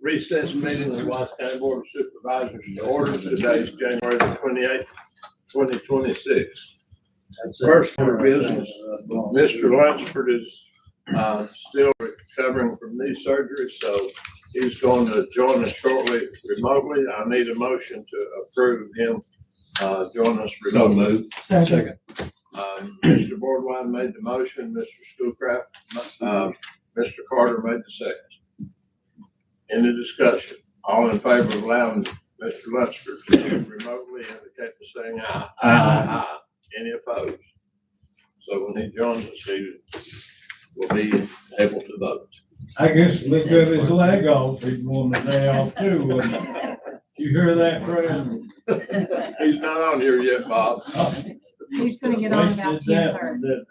Recess meeting of the Watts County Board of Supervisors to order. Today is January the 28th, 2026. First order of business, Mr. Lunsford is still recovering from knee surgery, so he's going to join us shortly remotely. I need a motion to approve him joining us remotely. Second. Mr. Boardwine made the motion, Mr. Schoolcraft, Mr. Carter made the second. Any discussion? All in favor of allowing Mr. Lunsford to remotely indicate by saying aye. Aye. Any opposed? So when he joins us, he will be able to vote. I guess look at his leg off, he's going the day off too. You hear that, Fred? He's not on here yet, Bob. He's gonna get on about 10:30.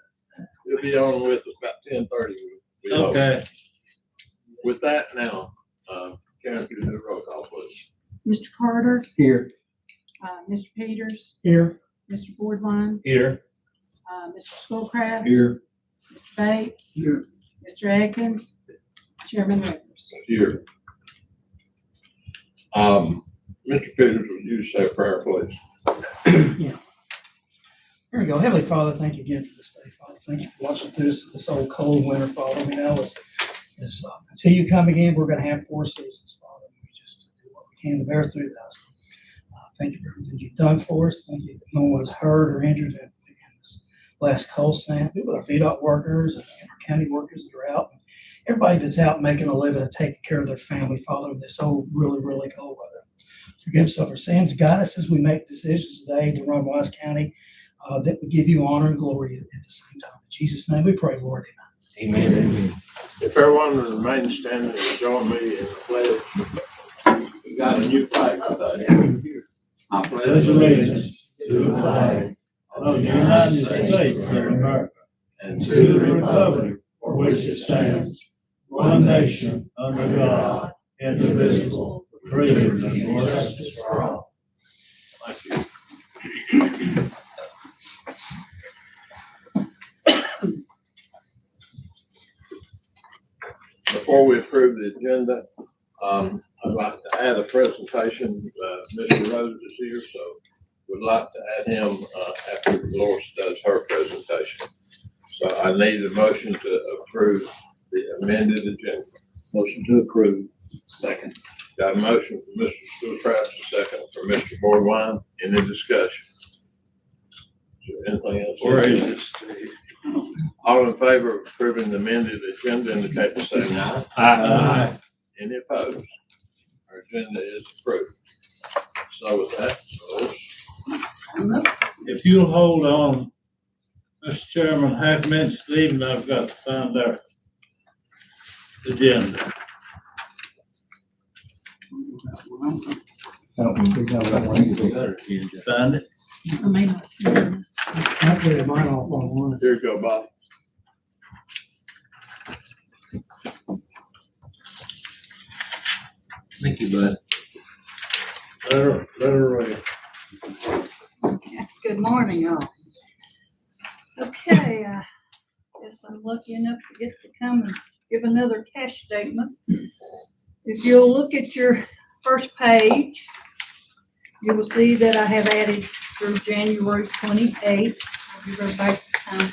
He'll be on with us about 10:30. Okay. With that now, Karen, can you do the roll call, please? Mr. Carter, Here. Mr. Peters, Here. Mr. Boardwine, Here. Mr. Schoolcraft, Here. Mr. Bates, Here. Mr. Atkins, Chairman Rivers. Here. Mr. Peters, would you say a prayer, please? Yeah. There we go. Heavenly Father, thank you again for this day, Father. Thank you for watching through this old cold winter, Father. We know until you come again, we're going to have 4 seasons, Father. We just do what we can to bear through those. Thank you for everything you've done for us. Thank you that no one was hurt or injured in this last cold snap. Be with our VDOT workers and our county workers that are out. Everybody that's out making a living and taking care of their family, Father, in this old, really, really cold weather. Forgive us of our sins. Guide us as we make decisions today to run Watts County, that we give you honor and glory at the same time. In Jesus' name we pray, Lord. Amen. Amen. If everyone will remain standing and join me in the pledge, we got a new flag out there. I pledge allegiance to the flag of the United States of America and to the republic for which it stands, one nation, under God, indivisible, with freedom and justice for all. Thank you. Before we approve the agenda, I'd like to add a presentation. Mr. Rose is here, so we'd like to add him after Dolores does her presentation. So I need a motion to approve the amended agenda. Motion to approve. Second. Got a motion from Mr. Schoolcraft, a second from Mr. Boardwine. Any discussion? Is there anything else? Where is it? All in favor of approving the amended agenda indicate by saying aye. Aye. Any opposed? Our agenda is approved. So with that, If you'll hold on, Mr. Chairman, half minute, Stephen, I've got to find our agenda. Find it? I may not. I put mine off on one. here you go, Bob. Thank you, bud. Let her read. Good morning, y'all. Okay, guess I'm lucky enough to get to come and give another cash statement. If you'll look at your first page, you will see that I have added through January 28th. I'll go back to time to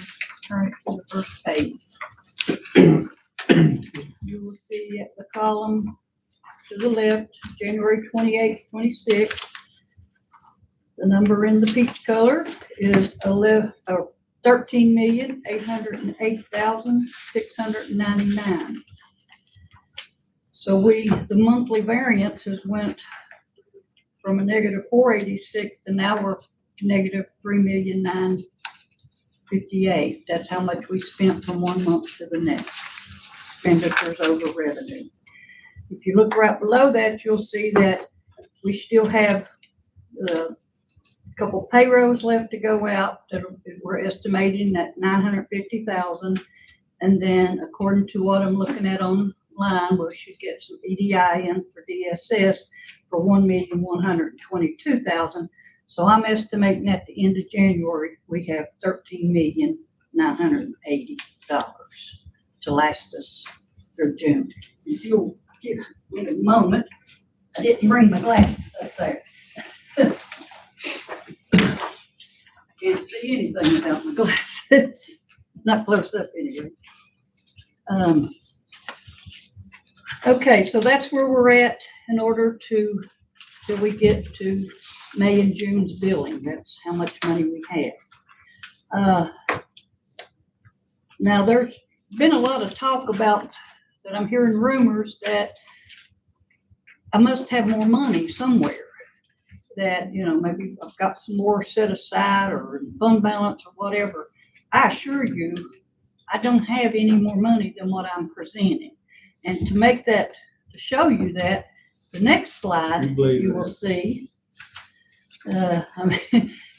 turn it to the first page. You will see at the column to the left, January 28th, 26. The number in the peach color is 13,808,699. So the monthly variances went from a negative 486 to now we're negative 3,958,000. That's how much we spent from one month to the next. Expenditures over revenue. If you look right below that, you'll see that we still have a couple payrolls left to go out that we're estimating at 950,000. And then according to what I'm looking at online, we should get some EDI in for DSS for 1,122,000. So I'm estimating at the end of January, we have $13,980 to last us through June. If you'll Give me a moment. I didn't bring my glasses up there. Can't see anything without my glasses. Not close up anyway. Okay, so that's where we're at in order till we get to May and June's billing. That's how much money we have. Now, there's been a lot of talk about that. I'm hearing rumors that I must have more money somewhere. That, maybe I've got some more set aside or in fund balance or whatever. I assure you, I don't have any more money than what I'm presenting. And to show you that, the next slide you will see,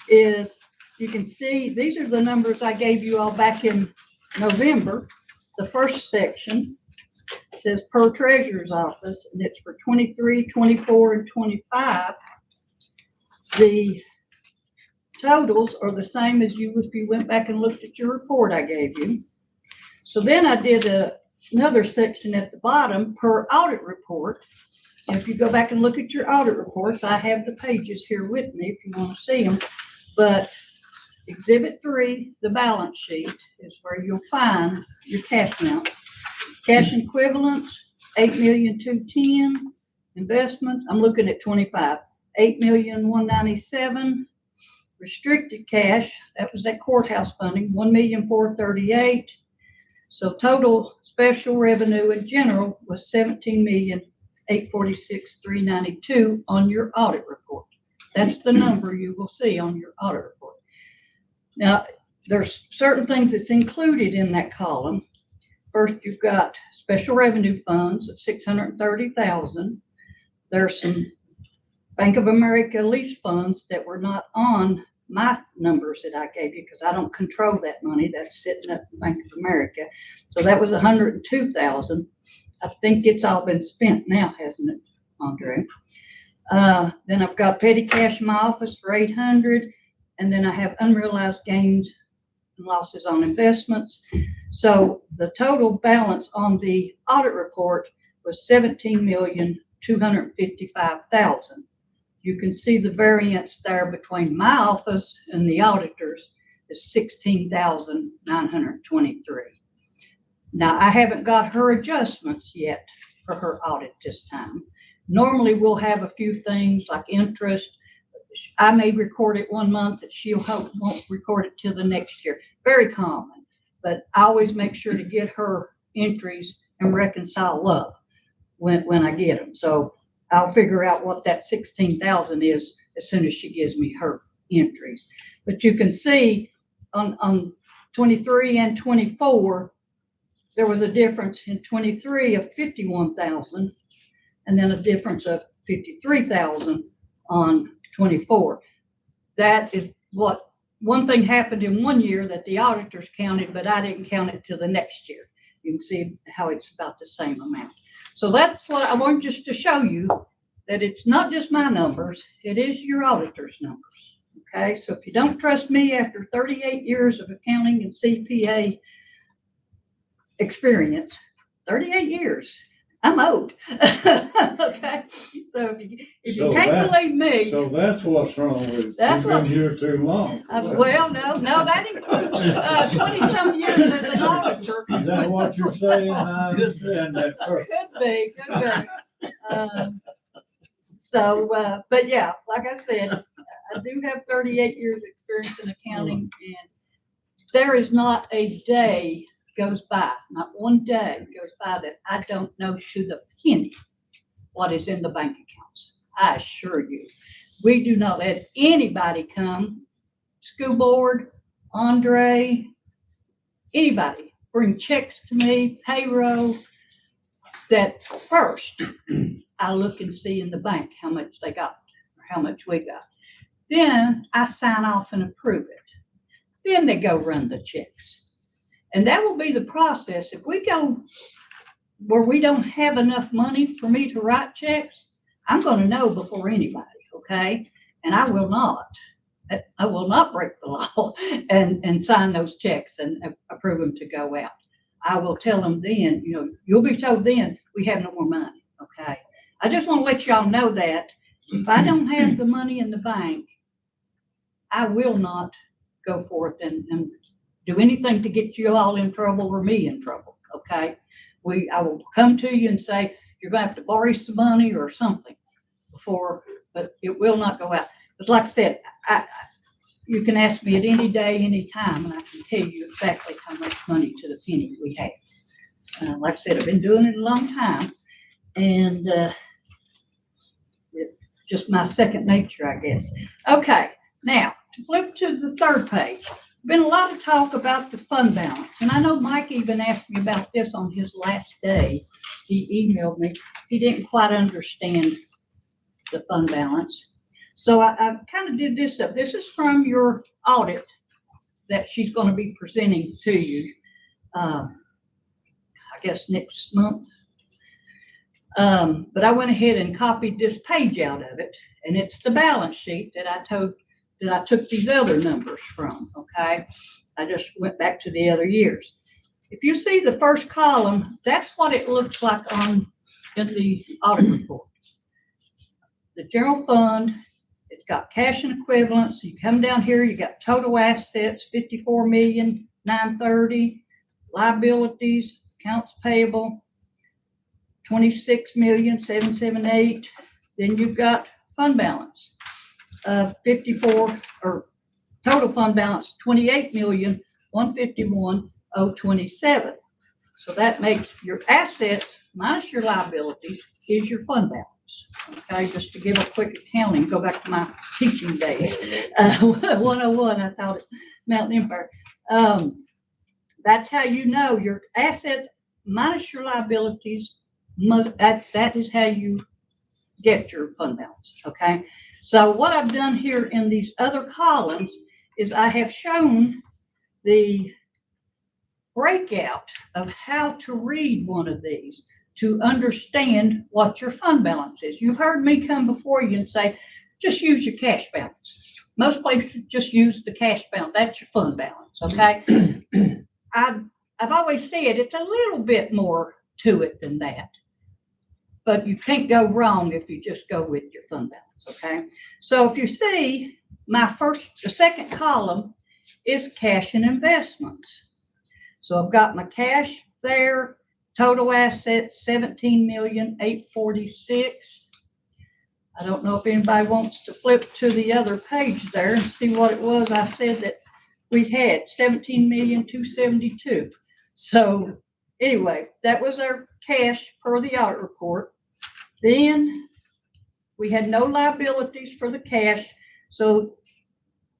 is you can see these are the numbers I gave you all back in November. The first section says per treasurer's office, and it's for 23, 24, and 25. The totals are the same as if you went back and looked at your report I gave you. So then I did another section at the bottom per audit report. And if you go back and look at your audit reports, I have the pages here with me if you want to see them. But Exhibit 3, the balance sheet, is where you'll find your cash amounts. Cash equivalents, $8,210,000. Investments, I'm looking at 25. $8,197,000. Restricted cash, that was that courthouse funding, $1,438,000. So total special revenue in general was $17,846,392 on your audit report. That's the number you will see on your audit report. Now, there's certain things that's included in that column. First, you've got special revenue funds of $630,000. There's some Bank of America lease funds that were not on my numbers that I gave you because I don't control that money. That's sitting at Bank of America. So that was $102,000. I think it's all been spent now, hasn't it, Andre? Then I've got petty cash in my office for $800,000, and then I have unrealized gains and losses on investments. So the total balance on the audit report was $17,255,000. You can see the variance there between my office and the auditors is $16,923. Now, I haven't got her adjustments yet for her audit this time. Normally, we'll have a few things like interest. I may record it 1 month and she won't record it till the next year. Very common, but I always make sure to get her entries and reconcile up when I get them. So I'll figure out what that $16,000 is as soon as she gives me her entries. But you can see on 23 and 24, there was a difference in 23 of $51,000, and then a difference of $53,000 on 24. That is what one thing happened in 1 year that the auditors counted, but I didn't count it till the next year. You can see how it's about the same amount. So that's what I want just to show you, that it's not just my numbers, it is your auditor's numbers. Okay, so if you don't trust me after 38 years of accounting and CPA experience, 38 years, I'm old. Okay, so if you can't believe me. So that's what's wrong with you. That's You've been here too long. Well, no, that includes 20-some years as an auditor. Is that what you're saying? I understand that. Could be. But yeah, like I said, I do have 38 years experience in accounting, and there is not a day goes by, not one day goes by that I don't know to the penny what is in the bank accounts. I assure you, we do not let anybody come, school board, Andre, anybody, bring checks to me, payroll, that first I look and see in the bank how much they got or how much we got. Then I sign off and approve it. Then they go run the checks. And that will be the process. If we go where we don't have enough money for me to write checks, I'm going to know before anybody, okay? And I will not break the law and sign those checks and approve them to go out. I will tell them then, you'll be told then we have no more money, okay? I just want to let y'all know that if I don't have the money in the bank, I will not go forth and do anything to get you all in trouble or me in trouble, okay? I will come to you and say, you're gonna have to borrow some money or something but it will not go out. But like I said, you can ask me at any day, any time, and I can tell you exactly how much money to the penny we have. Like I said, I've been doing it a long time, and it's just my second nature, I guess. Okay, now, to flip to the third page, been a lot of talk about the fund balance, and I know Mike even asked me about this on his last day. He emailed me. He didn't quite understand the fund balance. So I kind of did this up. This is from your audit that she's going to be presenting to you, I guess next month. But I went ahead and copied this page out of it, and it's the balance sheet that I took these other numbers from, okay? I just went back to the other years. If you see the first column, that's what it looks like in the audit report. The general fund, it's got cash and equivalents. You come down here, you got total assets, 54,930,000, liabilities, accounts payable, 26,778,000. Then you've got fund balance of 54, or total fund balance, 28,151,027. So that makes your assets minus your liabilities is your fund balance. Okay, just to give a quick accounting, go back to my teaching days. 101, I taught at Mountain Empire. That's how you know your assets minus your liabilities. That is how you get your fund balance. Okay, so what I've done here in these other columns is I have shown the breakout of how to read one of these to understand what your fund balance is. You've heard me come before you and say, just use your cash balance. Most places just use the cash balance. That's your fund balance, okay? I've always said it's a little bit more to it than that, but you can't go wrong if you just go with your fund balance, okay? So if you see, the second column is cash and investments. So I've got my cash there, total assets, 17,846,000. I don't know if anybody wants to flip to the other page there and see what it was. I said that we had 17,272,000. So anyway, that was our cash per the audit report. Then we had no liabilities for the cash. So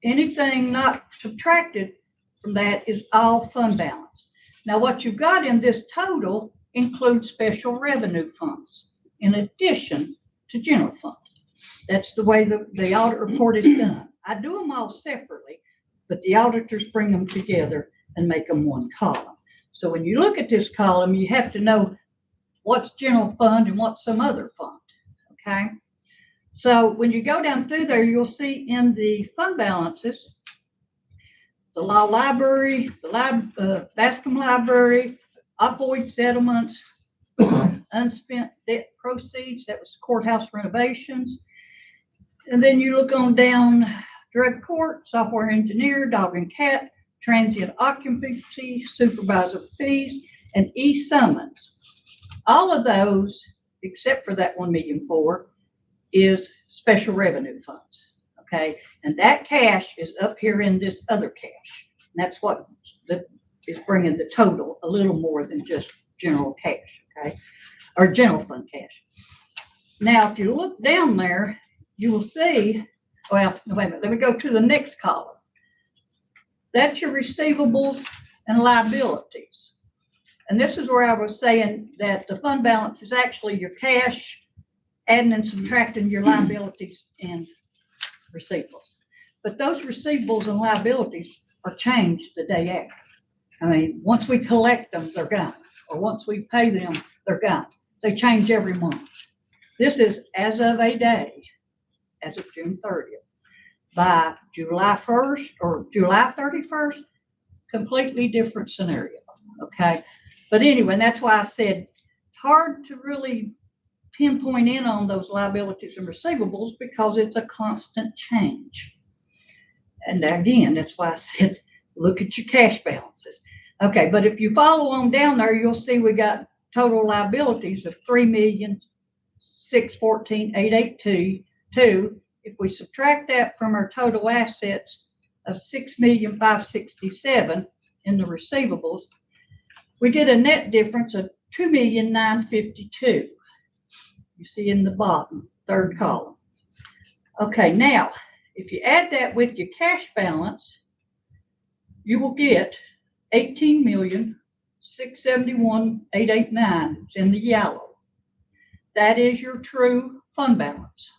anything not subtracted from that is all fund balance. Now, what you've got in this total includes special revenue funds in addition to general fund. That's the way the audit report is done. I do them all separately, but the auditors bring them together and make them one column. So when you look at this column, you have to know what's general fund and what's some other fund, okay? So when you go down through there, you'll see in the fund balances, the law library, the Bascom library, opioid settlements, unspent debt proceeds, that was courthouse renovations. And then you look on down, drug court, software engineer, dog and cat, transient occupancy, supervisor fees, and e-summons. All of those, except for that 1,000,004, is special revenue funds. Okay, and that cash is up here in this other cash. And that's what is bringing the total a little more than just general cash, okay, or general fund cash. Now, if you look down there, you will see, well, no, wait a minute, let me go to the next column. That's your receivables and liabilities. And this is where I was saying that the fund balance is actually your cash, adding and subtracting your liabilities and receivables. But those receivables and liabilities are changed the day after. I mean, once we collect them, they're gone. Or once we pay them, they're gone. They change every month. This is as of a day, as of June 30th. By July 1st or July 31st, completely different scenario, okay? But anyway, that's why I said it's hard to really pinpoint in on those liabilities and receivables because it's a constant change. And again, that's why I said, look at your cash balances. Okay, but if you follow on down there, you'll see we got total liabilities of $3,614,882. If we subtract that from our total assets of $6,567,000 in the receivables, we get a net difference of $2,952,000. You see in the bottom, third column. Okay, now, if you add that with your cash balance, you will get $18,671,889. It's in the yellow. That is your true fund balance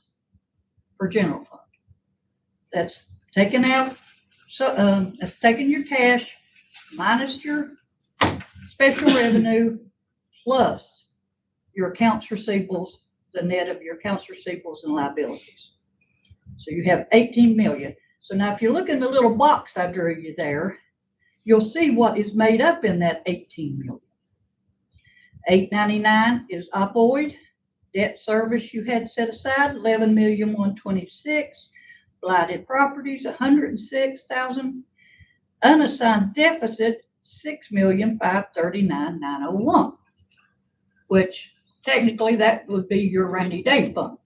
for general fund. That's taken out, so that's taking your cash minus your special revenue plus your accounts receivables, the net of your accounts receivables and liabilities. So you have 18 million. So now if you look in the little box I drew you there, you'll see what is made up in that 18 million. 899 is opioid. Debt service you had set aside, 11,126,000. Blighted properties, 106,000. Unassigned deficit, 6,539,901, which technically that would be your rainy day fund.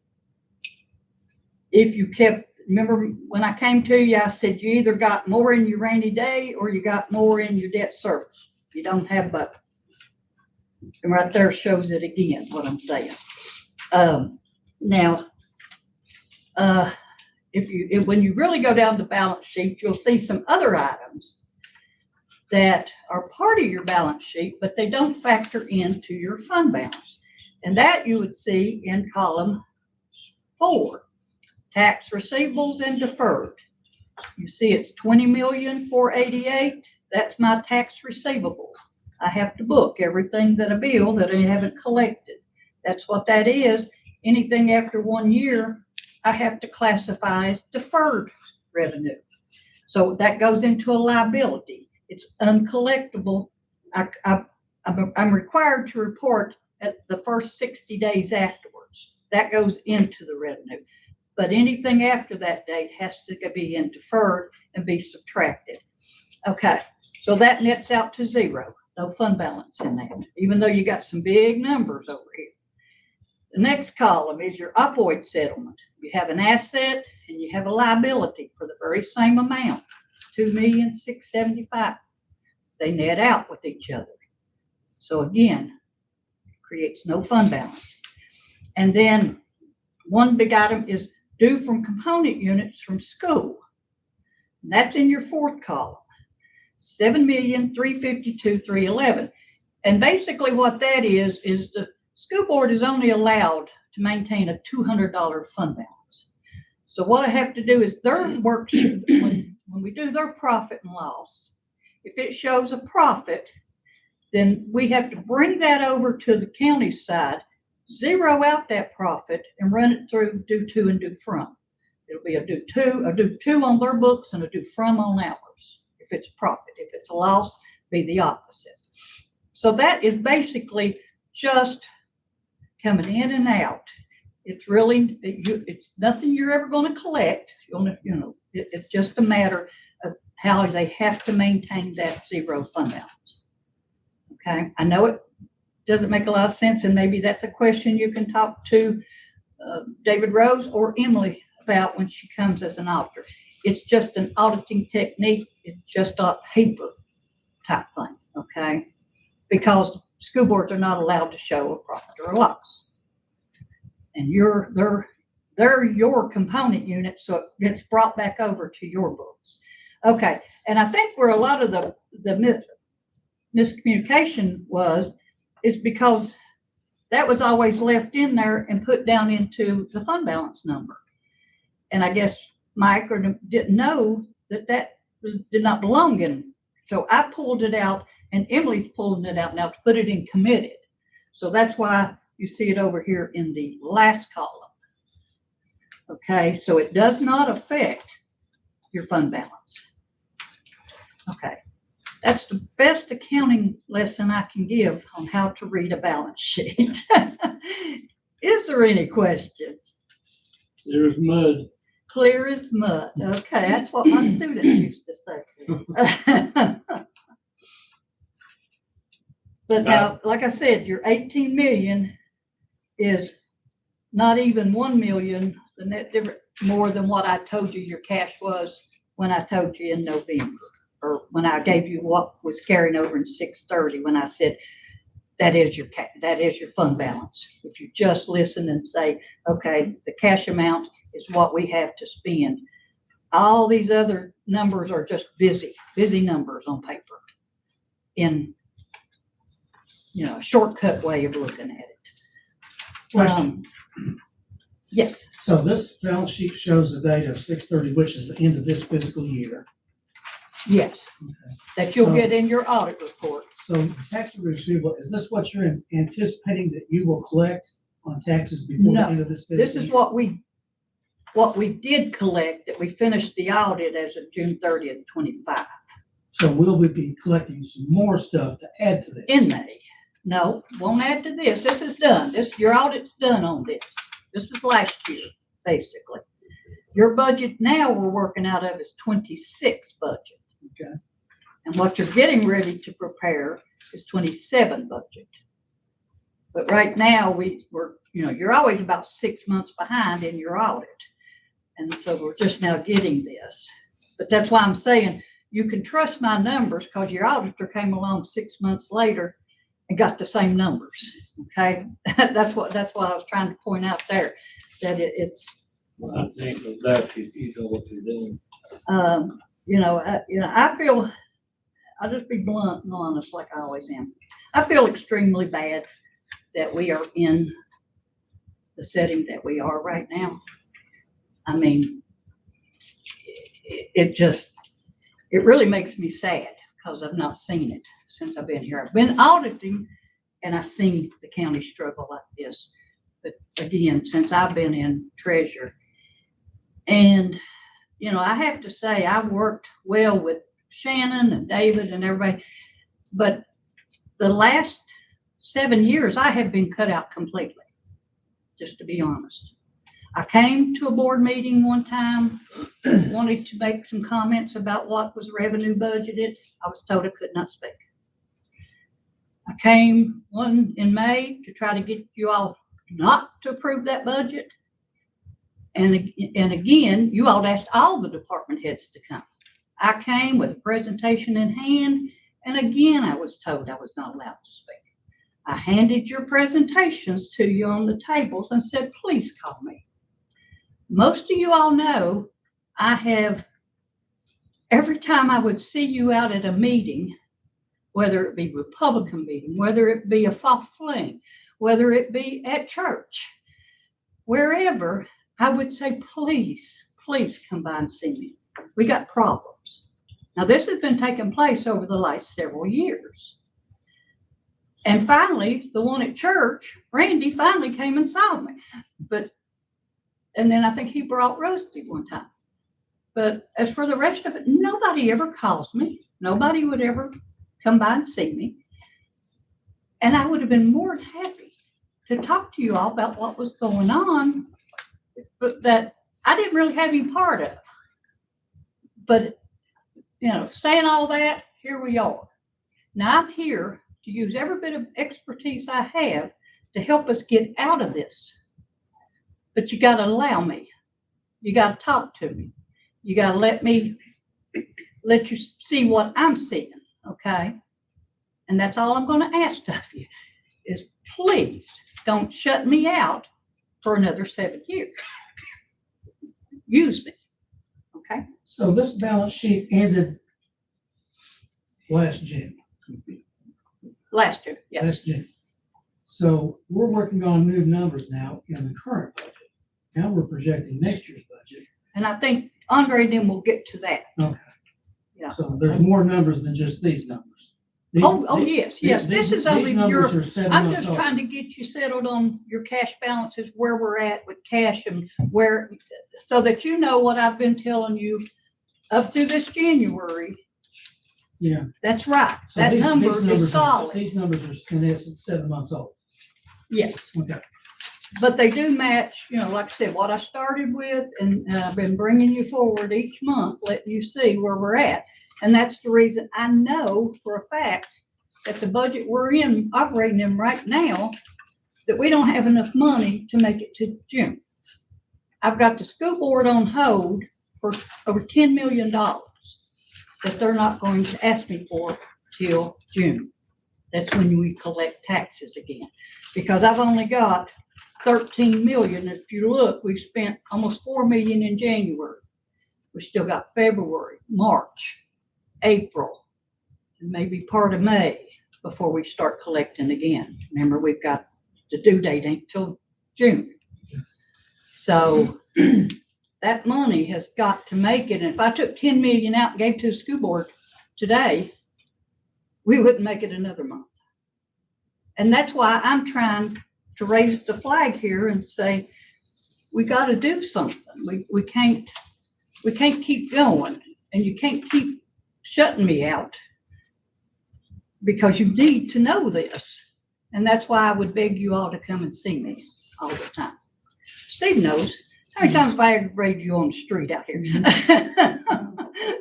If you kept, remember when I came to you, I said you either got more in your rainy day or you got more in your debt service. You don't have both. And right there shows it again, what I'm saying. Now, when you really go down the balance sheet, you'll see some other items that are part of your balance sheet, but they don't factor into your fund balance. And that you would see in column 4, tax receivables and deferred. You see it's 20,488,000. That's my tax receivables. I have to book everything that I bill that I haven't collected. That's what that is. Anything after 1 year, I have to classify as deferred revenue. So that goes into a liability. It's uncollectible. I'm required to report at the first 60 days afterwards. That goes into the revenue. But anything after that date has to be in deferred and be subtracted. Okay, so that nets out to zero. No fund balance in that, even though you got some big numbers over here. The next column is your opioid settlement. You have an asset and you have a liability for the very same amount, $2,675,000. They net out with each other. So again, it creates no fund balance. And then one big item is due from component units from school. And that's in your fourth column, $7,352,311. And basically what that is the school board is only allowed to maintain a $200 fund balance. So what I have to do is their worksheet, when we do their profit and loss, if it shows a profit, then we have to bring that over to the county side, zero out that profit, and run it through due to and due from. It'll be a due to on their books and a due from on ours. If it's profit, if it's a loss, be the opposite. So that is basically just coming in and out. It's really, it's nothing you're ever going to collect. It's just a matter of how they have to maintain that zero fund balance. Okay, I know it doesn't make a lot of sense, and maybe that's a question you can talk to David Rose or Emily about when she comes as an auditor. It's just an auditing technique. It's just a paper type thing, okay? Because school boards are not allowed to show a profit or a loss. And they're your component unit, so it gets brought back over to your books. Okay, and I think where a lot of the miscommunication is because that was always left in there and put down into the fund balance number. And I guess Mike didn't know that did not belong in. So I pulled it out, and Emily's pulling it out now to put it in committed. So that's why you see it over here in the last column. Okay, so it does not affect your fund balance. Okay, that's the best accounting lesson I can give on how to read a balance sheet. Is there any questions? There's mud. Clear as mud. Okay, that's what my students used to say. But now, like I said, your 18 million is not even 1 million, the net difference, more than what I told you your cash was when I told you in November, or when I gave you what was carrying over in 630, when I said that is your fund balance. If you just listen and say, okay, the cash amount is what we have to spend. All these other numbers are just busy numbers on paper in, a shortcut way of looking at it. Question. Yes, So this balance sheet shows the date of 6/30, which is the end of this fiscal year. yes, Okay. that you'll So- get in your audit report. So the tax receivable, is this what you're anticipating that you will collect on taxes before the No. end of this fiscal This is year? what we did collect, that we finished the audit as of June 30th, 25, So will we be collecting some more stuff to add to this? in May. No, won't add to this. This is done. Your audit's done on this. This is last year, basically. Your budget now we're working out of is 26 budget. Okay. And what you're getting ready to prepare is 27 budget. But right now you're always about 6 months behind in your audit. And so we're just now getting this. But that's why I'm saying you can trust my numbers, because your auditor came along 6 months later and got the same numbers. Okay, that's what I was trying to point out there, that it's. I think that's if you know what you're doing. I feel. I'll just be blunt and honest, like I always am. I feel extremely bad that we are in the setting that we are right now. I mean, it really makes me sad, because I've not seen it since I've been here. I've been auditing and I've seen the county struggle like this. But again, since I've been in treasurer, and, I have to say, I worked well with Shannon and David and everybody, but the last 7 years I have been cut out completely, just to be honest. I came to a board meeting one time, wanted to make some comments about what was revenue budgeted. I was told I could not speak. I came one in May to try to get you all not to approve that budget. And again, you all asked all the department heads to come. I came with a presentation in hand, and again, I was told I was not allowed to speak. I handed your presentations to you on the tables and said, please call me. Most of you all know every time I would see you out at a meeting, whether it be Republican meeting, whether it be a fall fling, whether it be at church, wherever, I would say, please come by and see me. We got problems. Now, this has been taking place over the last several years. And finally, the one at church, Randy, finally came and saw me. And then I think he brought Rusty one time. But as for the rest of it, nobody ever calls me. Nobody would ever come by and see me. And I would have been more than happy to talk to you all about what was going on, but that I didn't really have you part of. But, saying all that, here we are. Now I'm here to use every bit of expertise I have to help us get out of this. But you got to allow me. You got to talk to me. You got to let you see what I'm seeing, okay? And that's all I'm going to ask of you is please don't shut me out for another 7 years. Use me, okay? So this balance sheet ended last June. Last year, yes. Last June. So we're working on new numbers now in the current budget. Now we're projecting next year's budget. And I think Andre and then we'll get to that. Okay. Yeah. So there's more numbers than just these numbers. Yes. This These is only numbers your, are 7 I'm months just old. trying to get you settled on your cash balances, where we're at with cash and where, so that you know what I've been telling you up through this January. Yeah. That's right. So That these number numbers is solid. These numbers are in essence 7 months old. Yes. Okay. But they do match, like I said, what I started with, and I've been bringing you forward each month, letting you see where we're at. And that's the reason I know for a fact that the budget we're operating in right now, that we don't have enough money to make it to June. I've got the school board on hold for over $10 million that they're not going to ask me for till June. That's when we collect taxes again. Because I've only got 13 million. If you look, we've spent almost 4 million in January. We still got February, March, April, and maybe part of May before we start collecting again. Remember, we've got the due date ain't till June. So that money has got to make it. And if I took 10 million out and gave to the school board today, we wouldn't make it another month. And that's why I'm trying to raise the flag here and say, we got to do something. We can't keep going, and you can't keep shutting me out, because you need to know this. And that's why I would beg you all to come and see me all the time. Steve knows how many times have I aggravated you on the street out here.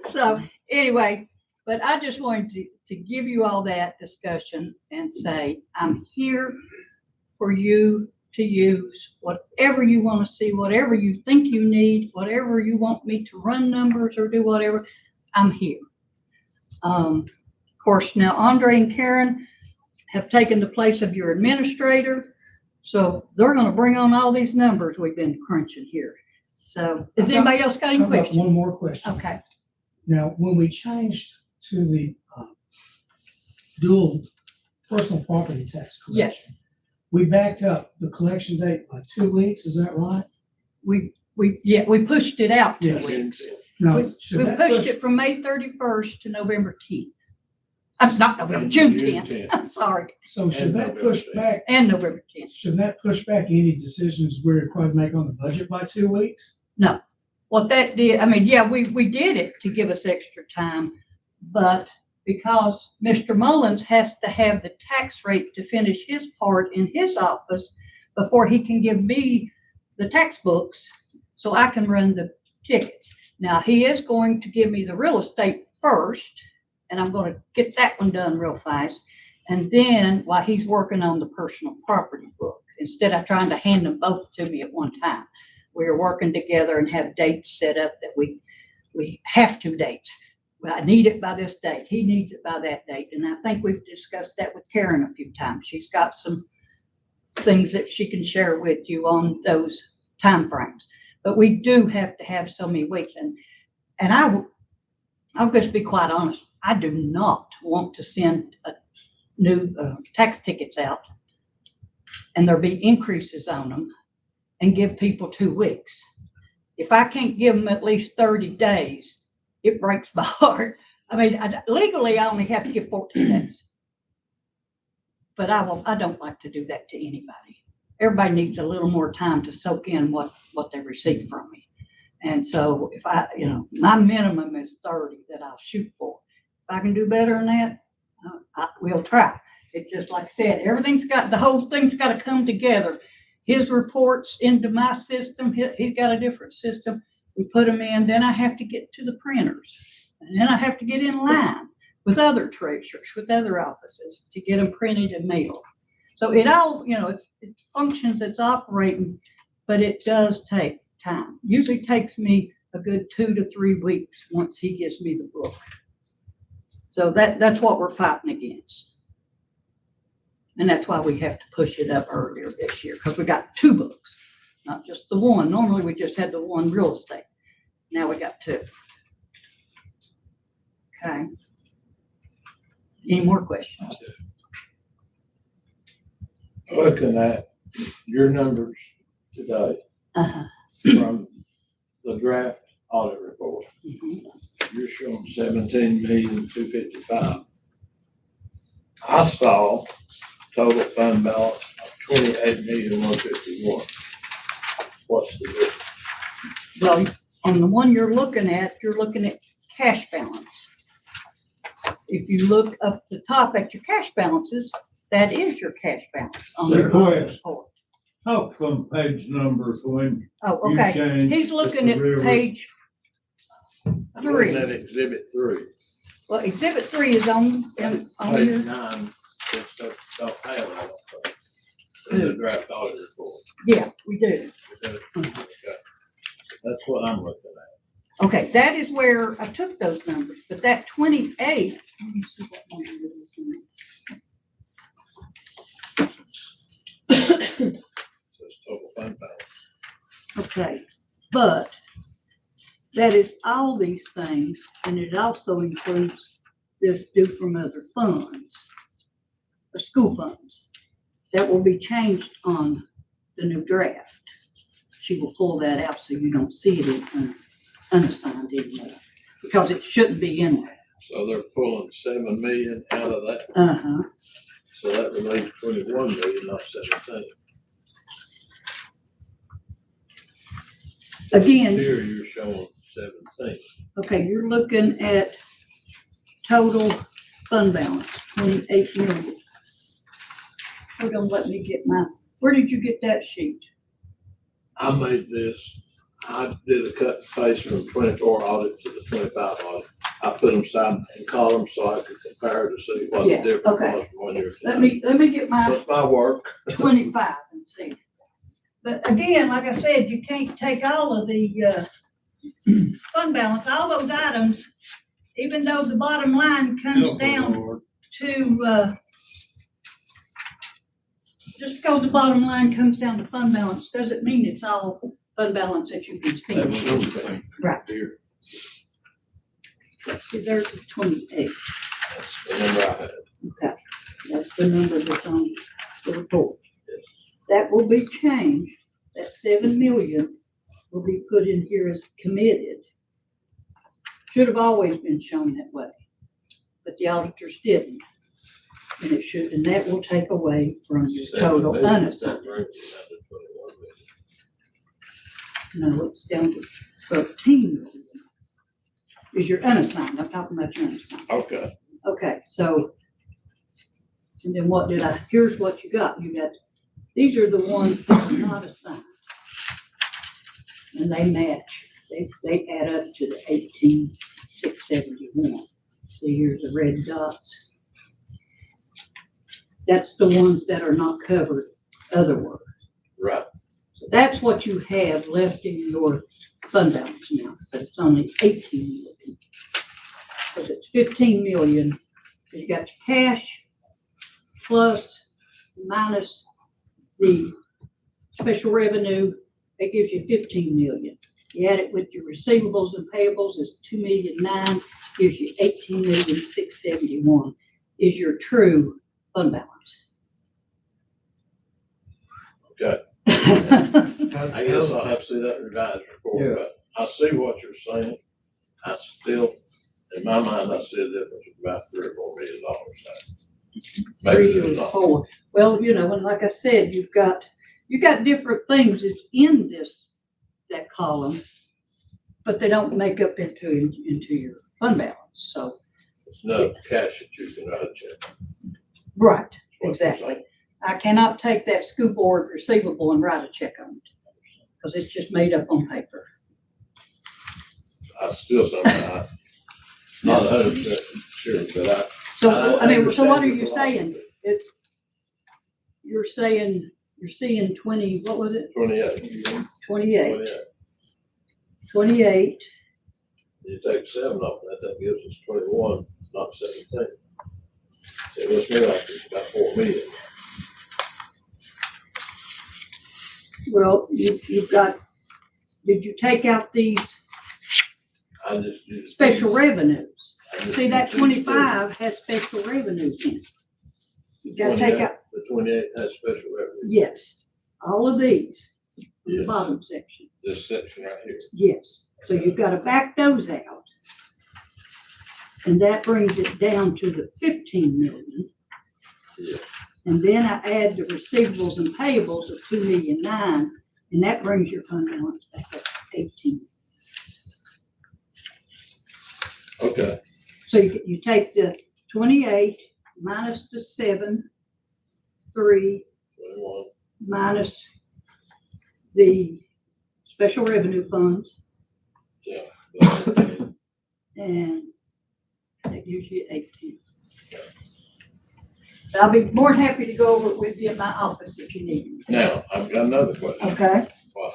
So anyway, but I just wanted to give you all that discussion and say, I'm here for you to use whatever you want to see, whatever you think you need, whatever you want me to run numbers or do whatever, I'm here. Of course, now Andre and Karen have taken the place of your administrator, so they're going to bring on all these numbers we've been crunching here. So has anybody else got any I've got questions? one more question. Okay. Now, when we changed to the dual personal property tax collection, we backed up the collection date by 2 weeks, is that right? We pushed it out 2 Yes. weeks. Now, We should that pushed push, it from May 31st to November 10th. Not November, June 10th. I'm sorry. so should And that November push 10th. back, And November 10th. should that push back any decisions we're required to make on the budget by 2 weeks? What that did, I mean, yeah, we did it to give us extra time, but because Mr. Mullins has to have the tax rate to finish his part in his office before he can give me the tax books so I can run the tickets. Now, he is going to give me the real estate first, and I'm going to get that one done real fast. And then while he's working on the personal property book, instead of trying to hand them both to me at one time, we're working together and have dates set up that we have 2 dates. Well, I need it by this date. He needs it by that date. And I think we've discussed that with Karen a few times. She's got some things that she can share with you on those timeframes. But we do have to have so many weeks. And I'll just be quite honest. I do not want to send new tax tickets out and there be increases on them and give people 2 weeks. If I can't give them at least 30 days, it breaks my heart. I mean, legally, I only have to give 14 days. But I don't like to do that to anybody. Everybody needs a little more time to soak in what they receive from me. And so if my minimum is 30 that I'll shoot for. If I can do better than that, we'll try. It's just like I said, the whole thing's got to come together. His reports into my system, he's got a different system. We put them in, then I have to get to the printers. And then I have to get in line with other treasurers, with other offices to get them printed and mailed. So it all, it functions, it's operating, but it does take time. Usually takes me a good 2 to 3 weeks once he gives me the book. So that's what we're fighting against. And that's why we have to push it up earlier this year, because we got 2 books, not just the one. Normally we just had the one real estate. Now we got 2. Okay. Any more questions? Looking at your numbers today Uh-huh. from the draft audit report, Mhm. you're showing 17,255,000. I saw total fund balance of 28,151,000. What's the difference? Well, on the one you're looking at cash balance. If you look up the top at your cash balances, that is your cash balance on Good your audit question. report. Talk some page numbers when Oh, you okay. change. He's looking at River. page I'm looking at 3. exhibit 3. Well, exhibit 3 is on Page here. 9, it's don't have that. In the draft audit report. Yeah, we do. Okay. That's what I'm looking at. Okay, that is where I took those numbers, but that 28, let me see what number you're looking at. So it's total fund balance. Okay, but that is all these things, and it also includes this due from other funds, or school funds. That will be changed on the new draft. She will pull that out so you don't see it in unassigned anymore, because it shouldn't be in there. So they're pulling 7 million out of that. Uh-huh. So that remains 21 million, not 17. Again, Here you're showing 17. okay, you're looking at total fund balance, 28 million. Hold on, let me get where did you get that sheet? I made this, I did a cut and paste from 24 audit to the 25 audit. I put them side and columns so I could compare to see what the Yeah, difference okay. was from 1 year to Let another. me get my That's my work. 25 and see. But again, like I said, you can't take all of the fund balance, all those items, even though the bottom line comes down to, just because the bottom line comes down to fund balance, doesn't mean it's all fund balance that you can That spend. was the same. Right. Here, See, there's the 28. that's the number I had. Okay, that's the number that's on the report. That will be changed. That 7 million will be put in here as committed. Should have always been shown that way, but the auditors didn't. And it should, and that will take away from your 7 total million, unassigned. that brings it down to 21 million. No, it's down to 13 million. Is your unassigned, I'm talking about your unassigned. Okay, Okay, so, and then what did here's what you got. These are the ones that are not assigned. And they match, they add up to the 18,671. So here's the red dots. That's the ones that are not covered otherwise. right. So that's what you have left in your fund balance now, but it's only 18 million. Because it's 15 million, you got your cash plus minus the special revenue, that gives you 15 million. You add it with your receivables and payables, is 2,000,009, gives you 18,671 is your true fund balance. Okay. I guess I'll have to see that revised report, but I see what you're saying. I still, in my mind, I see a difference of about $3 or $4 million now. Maybe 3 there's or not. 4. Well, and like I said, you got different things that's in that column, but they don't make up into your fund balance. So, It's not cash that you can write a check. right, That's what you're exactly. saying. I cannot take that school board receivable and write a check on it because it's just made up on paper. I still somehow, not 100% sure, but So, I so what are understand you your saying? You're seeing 20, what was it? 28. 28. 28. You take 7 off that gives us 21, not 17. So it looks to me like it's about 4 million. Well, you've got, did you take out these I just use. special revenues? I just See, that use these 25 has special revenues in it. You gotta take 28 out, The 28 has special revenue. yes, all of these, in the Yes. bottom section, This section right here. yes. So you've gotta back those out. And that brings it down to the 15 million. Yeah. And then I add the receivables and payables of 2,009,009, and that brings your fund balance back up to 18. Okay. So you take the 28 minus the 7, 3, 21. minus the special revenue funds, Yeah. and that gives you 18. I'll be more than happy to go over it with you in my office if you need me. Now, I've got another question. Okay? Well,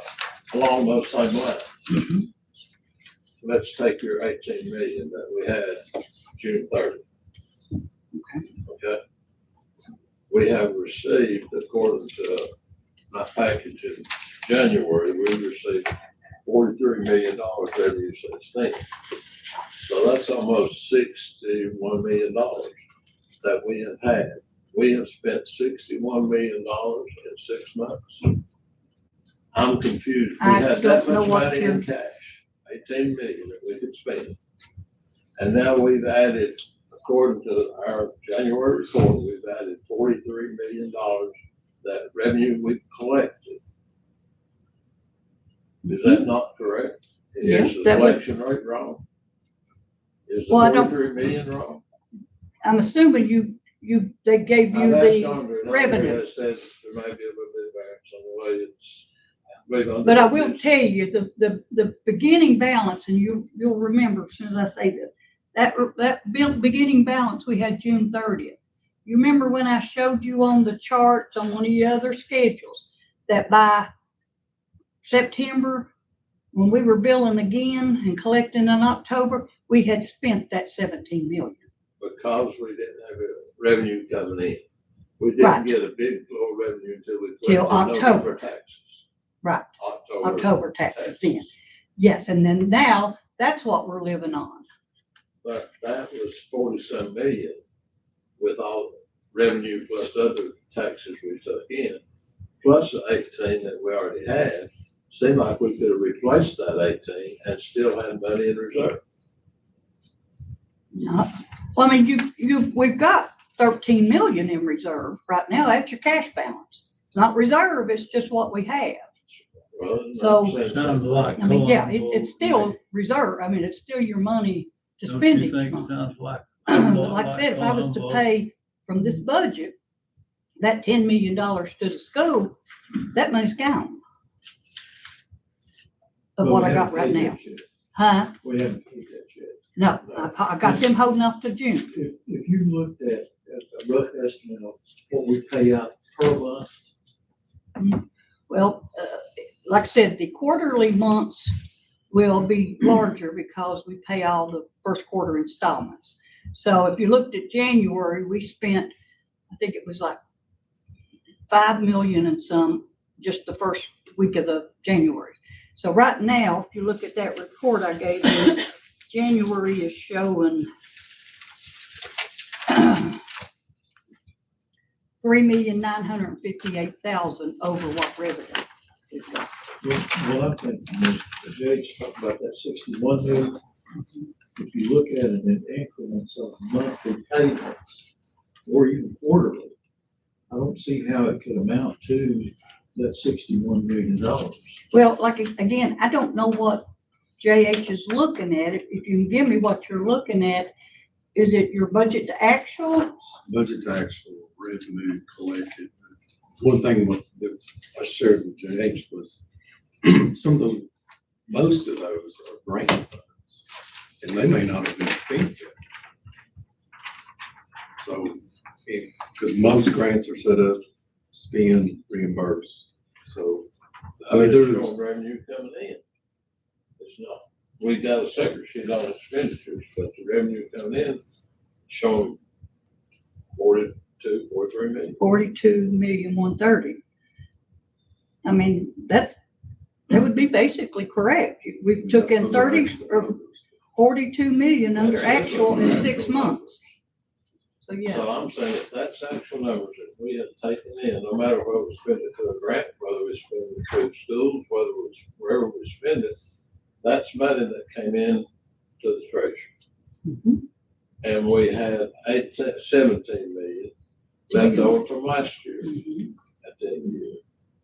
along those same lines. Let's take your 18 million that we had June 30. Okay? We have received, according to my package in January, we received $43 million revenue since then. So that's almost $61 million that we have had. We have spent $61 million in 6 months. I'm confused. We I had that don't know much what money in you're- cash, 18 million that we could spend. And now we've added, according to our January report, we've added $43 million that revenue we've collected. Is that not correct? Yes, Is the that would- collection rate wrong? Is the Well, I don't- 43 million wrong? I'm assuming they gave you I've asked the Andre, and revenue. Andre says there may be a little bit of variance on the way it's. we've under- But I will tell you, the beginning balance, and you'll remember as soon as I say this, that beginning balance we had June 30th. You remember when I showed you on the charts on one of the other schedules that by September, when we were billing again and collecting in October, we had spent that 17 million. Because we didn't have revenue coming in. We Right. didn't get a big flow of revenue until we. Till collected October. November taxes. Right. October. October taxes then. Yes, and then now, that's what we're living on. But that was 47 million with all revenue plus other taxes we took in, plus the 18 that we already had. Seemed like we could have replaced that 18 and still had money in reserve. Not, well, I mean, we've got 13 million in reserve right now. That's your cash balance. It's not reserve, it's just what we have. Well, So- I'm saying Sounds like. I mean, yeah, Columbo it's still to reserve. I mean, it's still your money to me. Don't spend you each think it month. sounds like? But like I said, if I was to Columbo? pay from this budget, that $10 million to the school, that money's gone. Of what I got right now. Huh? We haven't paid that yet. No, I got them holding up to June. If you looked at a rough estimate of what we pay out per month, Well, like I said, the quarterly months will be larger because we pay all the first quarter installments. So if you looked at January, we spent, I think it was like 5 million and some, just the first week of the January. So right now, if you look at that report I gave you, January is showing 3,958,000 over what revenue we've got. what I'm thinking is, Jake's talking about that 61 million. If you look at it in increments of monthly payments, or even quarterly, I don't see how it could amount to that $61 million. Well, like, again, I don't know what JH is looking at. If you can give me what you're looking at, is it your budget to actual? Budget to actual revenue collected. One thing that I shared with James was some of those, most of those are grant funds, and they may not have been spent yet. So, because most grants are set up, spend, reimburse. So, I mean, there's showing revenue coming in. It's not. We got a separate sheet on expenditures, but the revenue coming in showing 43 million. 42,130,000. I mean, that would be basically correct. We took in those are 30 actual or numbers. 42 million under actual in 6 months. So, yeah, So I'm saying if that's actual numbers that we have taken in, no matter whether we spend it to a grant, whether we spend it to schools, whether it's wherever we spend it, that's money that came in to the treasury. Mhm. And we had 17 million left over from last year Mhm. at the end of the year.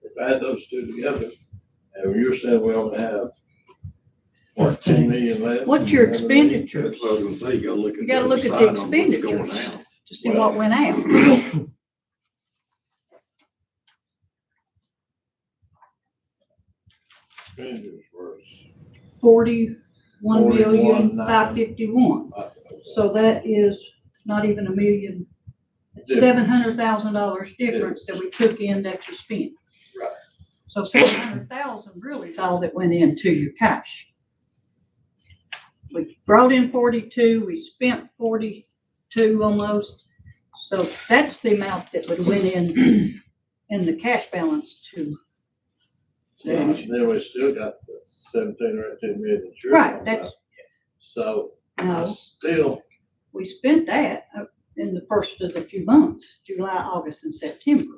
If I add those two together, and you're saying we only have, what, 10 million left? What's your 11 million? expenditure That's what I was gonna say, you gotta look at. You gotta the look other at the side on what's going expenditures. out. to see what went out. expenditures were. 41,551. So that is not even $1 million. It's $700,000 difference that we took in that you spent. Right. So 700,000 really is all that went into your cash. We brought in 42, we spent 42 almost. So that's the amount that would went in the cash balance to. Then we still got the 17 or 18 million. that you're Right, talking that's, about. So I no, still, we spent that in the first of the few months, July, August, and September.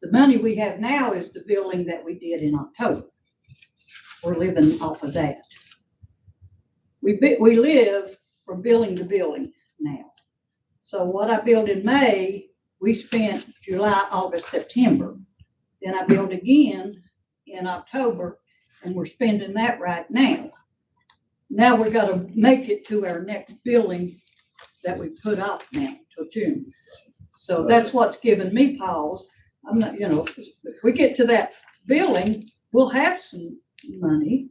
The money we have now is the billing that we did in October. We're living off of that. We live from billing to billing now. So what I billed in May, we spent July, August, September. Then I billed again in October, and we're spending that right now. Now we've got to make it to our next billing that we put off now till June. So that's what's given me pause. I'm not, if we get to that billing, we'll have some money,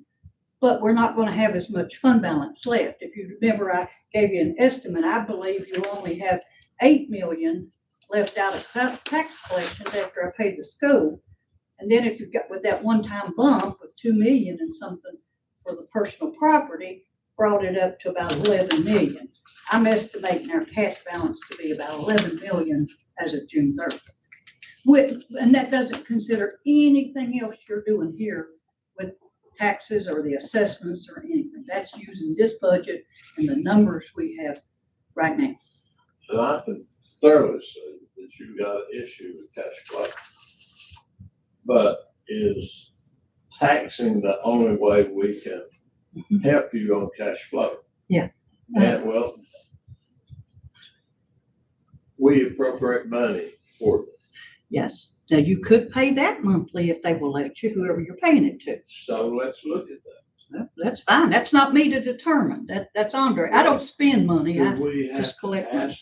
but we're not going to have as much fund balance left. If you remember, I gave you an estimate. I believe you'll only have $8 million left out of tax collections after I pay the school. And then if you've got with that one-time bump of $2 million and something for the personal property, brought it up to about 11 million. I'm estimating our cash balance to be about 11 million as of June 30th. And that doesn't consider anything else you're doing here with taxes or the assessments or anything. That's using this budget and the numbers we have right now. so I can thoroughly say that you got an issue with cash flow. But is taxing the only way we can help you on cash flow? Yeah. And well, we appropriate money for it. Yes. Now you could pay that monthly if they will let you, whoever you're paying it to. So let's look at that. That's fine. That's not me to determine. That's Andre. I don't spend money. I Do we have just to collect money. ask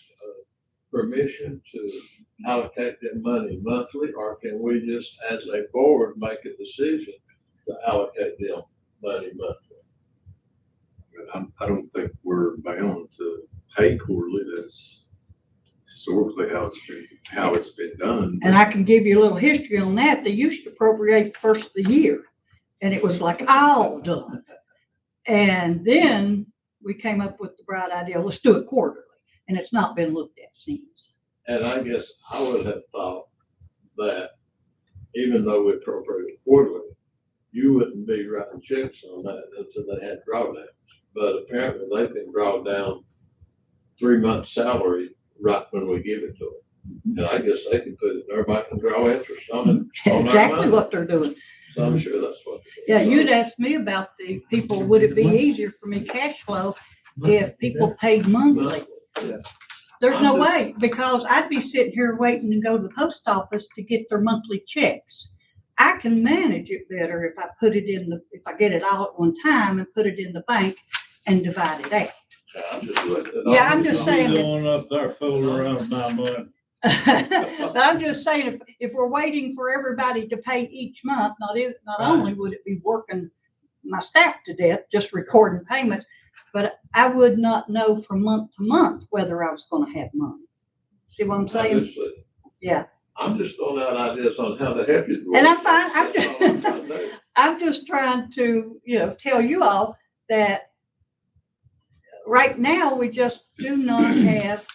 permission to allocate that money monthly, or can we just, as a board, make a decision to allocate them money monthly? I don't think we're bound to pay quarterly. That's historically how it's been done. And I can give you a little history on that. They used to appropriate first of the year, and it was like all done. And then we came up with the bright idea, let's do it quarterly. And it's not been looked at since. And I guess I would have thought that even though we appropriate quarterly, you wouldn't be writing checks on that until they had drawdowns. But apparently they can draw down 3 months' salary right when we give it to them. And I guess they can put it, everybody can draw interest on it. on our Exactly money. what they're doing. So I'm sure that's what. they're Yeah, doing. you'd asked me about the people, would it be easier for me cash flow if people paid monthly? Yeah. There's I'm no just- way, because I'd be sitting here waiting to go to the post office to get their monthly checks. I can manage it better if I put it if I get it all at one time and put it in the bank and divide it out. I'm just letting it Yeah, all I'm just be saying He's going up there fooling around with my money. But I'm just saying, if we're waiting for everybody to pay each month, not only would it be working my staff to death, just recording payments, but I would not know from month to month whether I was going to have money. See what I'm saying? Obviously. Yeah. I'm just throwing out ideas on how to help you. And I'm fine. That's all I'm trying to do. I'm just trying to, tell you all that right now we just do not have,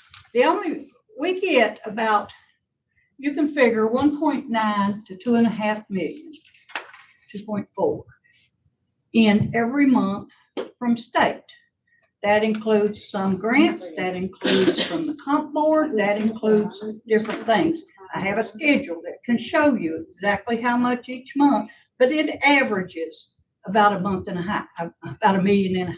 we get about, you can figure 1.9 to 2.5 million, 2.4 in every month from state. That includes some grants, that includes from the comp board, that includes different things. I have a schedule that can show you exactly how much each month, but it averages about a month and a half, about 1.9 million.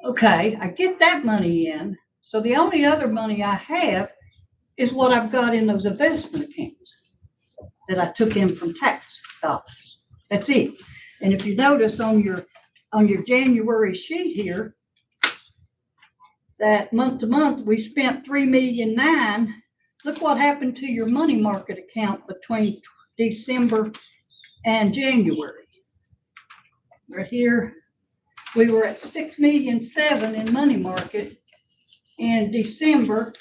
Okay, I get that money in. So the only other money I have is what I've got in those investment accounts that I took in from tax dollars. That's it. And if you notice on your January sheet here, that month to month, we spent $3.9 million. Look what happened to your money market account between December and January. Right here, we were at 6,700,000 in money market in December,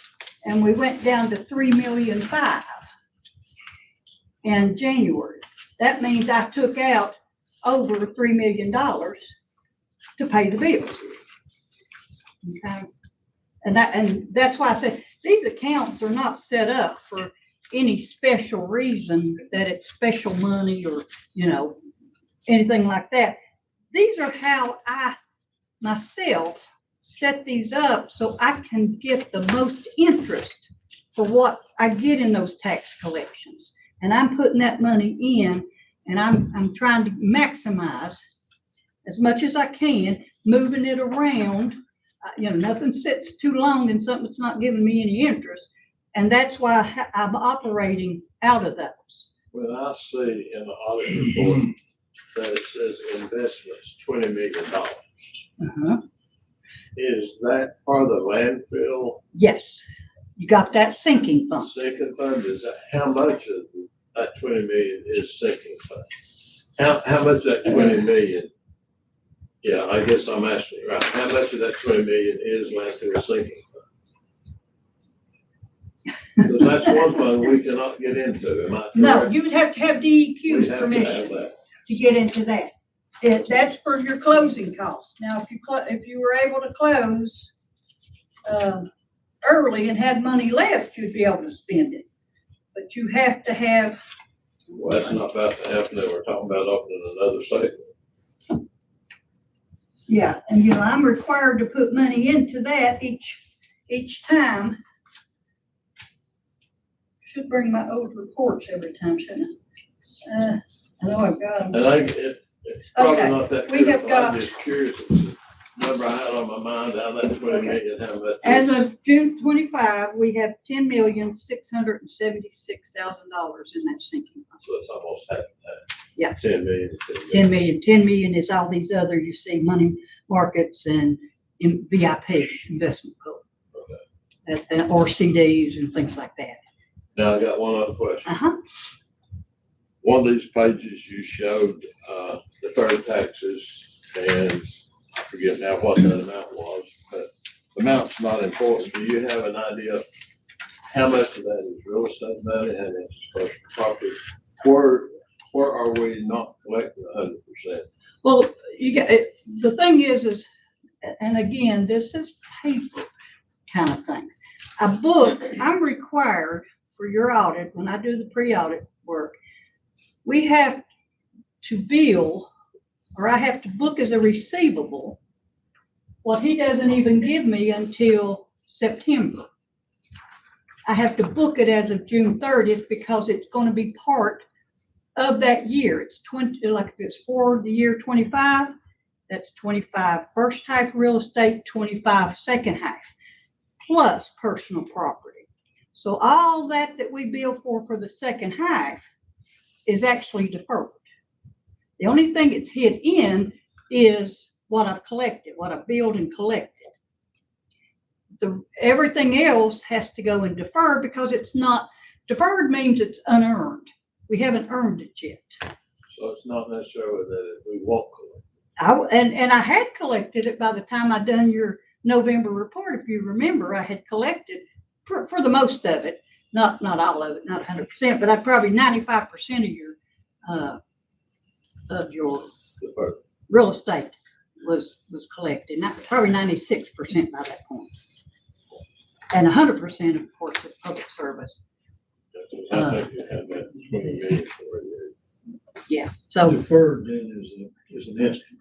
and we went down to 3,500,000 in January. That means I took out over $3 million to pay the bills. Okay, and that's why I said these accounts are not set up for any special reason that it's special money or, you know, anything like that. These are how I myself set these up so I can get the most interest for what I get in those tax collections. And I'm putting that money in, and I'm trying to maximize as much as I can, moving it around. You know, nothing sits too long in something that's not giving me any interest. And that's why I'm operating out of those. When I see in the audit report that it says investments, $20 million, Uh-huh. is that part of the landfill Yes, you got that sinking fund. sinking fund? Is that, how much of that 20 million is sinking fund? How much of that 20 million? Yeah, I guess I'm asking, right, how much of that 20 million is landfill sinking fund? Because that's one fund we cannot get into, am I correct? No, you would have to have We DEQ's have to have permission that. to get into that. That's for your closing costs. Now, if you were able to close early and had money left, you'd be able to spend it. But you have to have. Well, that's not about to happen, we're talking about opening another segment. Yeah, and you know, I'm required to put money into that each time. Should bring my old reports every time, shouldn't I? I know I've got them. And it's probably Okay, not that we have critical, got- I'm just curious. Number I had on my mind, out of that 20 million, how much? As of June 25, we have $10,676,000 in that sinking fund. So it's almost half that. Yeah. 10 million. 10 million. 10 million is all these other, you see, money markets and in VIP, investment code. Okay. Or CDs and things like that. Now I got one other question. Uh-huh. One of these pages you showed, deferred taxes, and I forget now what that amount was, but the amount's not important. Do you have an idea of how much of that is real estate money and it's personal property? Where are we not collecting 100%? Well, you get it. The thing is, and again, this is paper kind of things. I'm required for your audit, when I do the pre-audit work, we have to bill, or I have to book as a receivable what he doesn't even give me until September. I have to book it as of June 30th because it's going to be part of that year. It's 20, like if it's for the year 25, that's 25 first half real estate, 25 second half, plus personal property. So all that we bill for the second half is actually deferred. The only thing it's hit in is what I've collected, what I've billed and collected. Everything else has to go in deferred because it's not, deferred means it's unearned. We haven't earned it yet. So it's not necessarily that we won't collect. And I had collected it by the time I done your November report. If you remember, I had collected for the most of it, not all of it, not 100%, but I probably 95% of your Deferred. real estate was collected. Probably 96% by that point, and 100% of course of public service. I think you have that 20 million for it. Yeah. So Deferred then is an estimate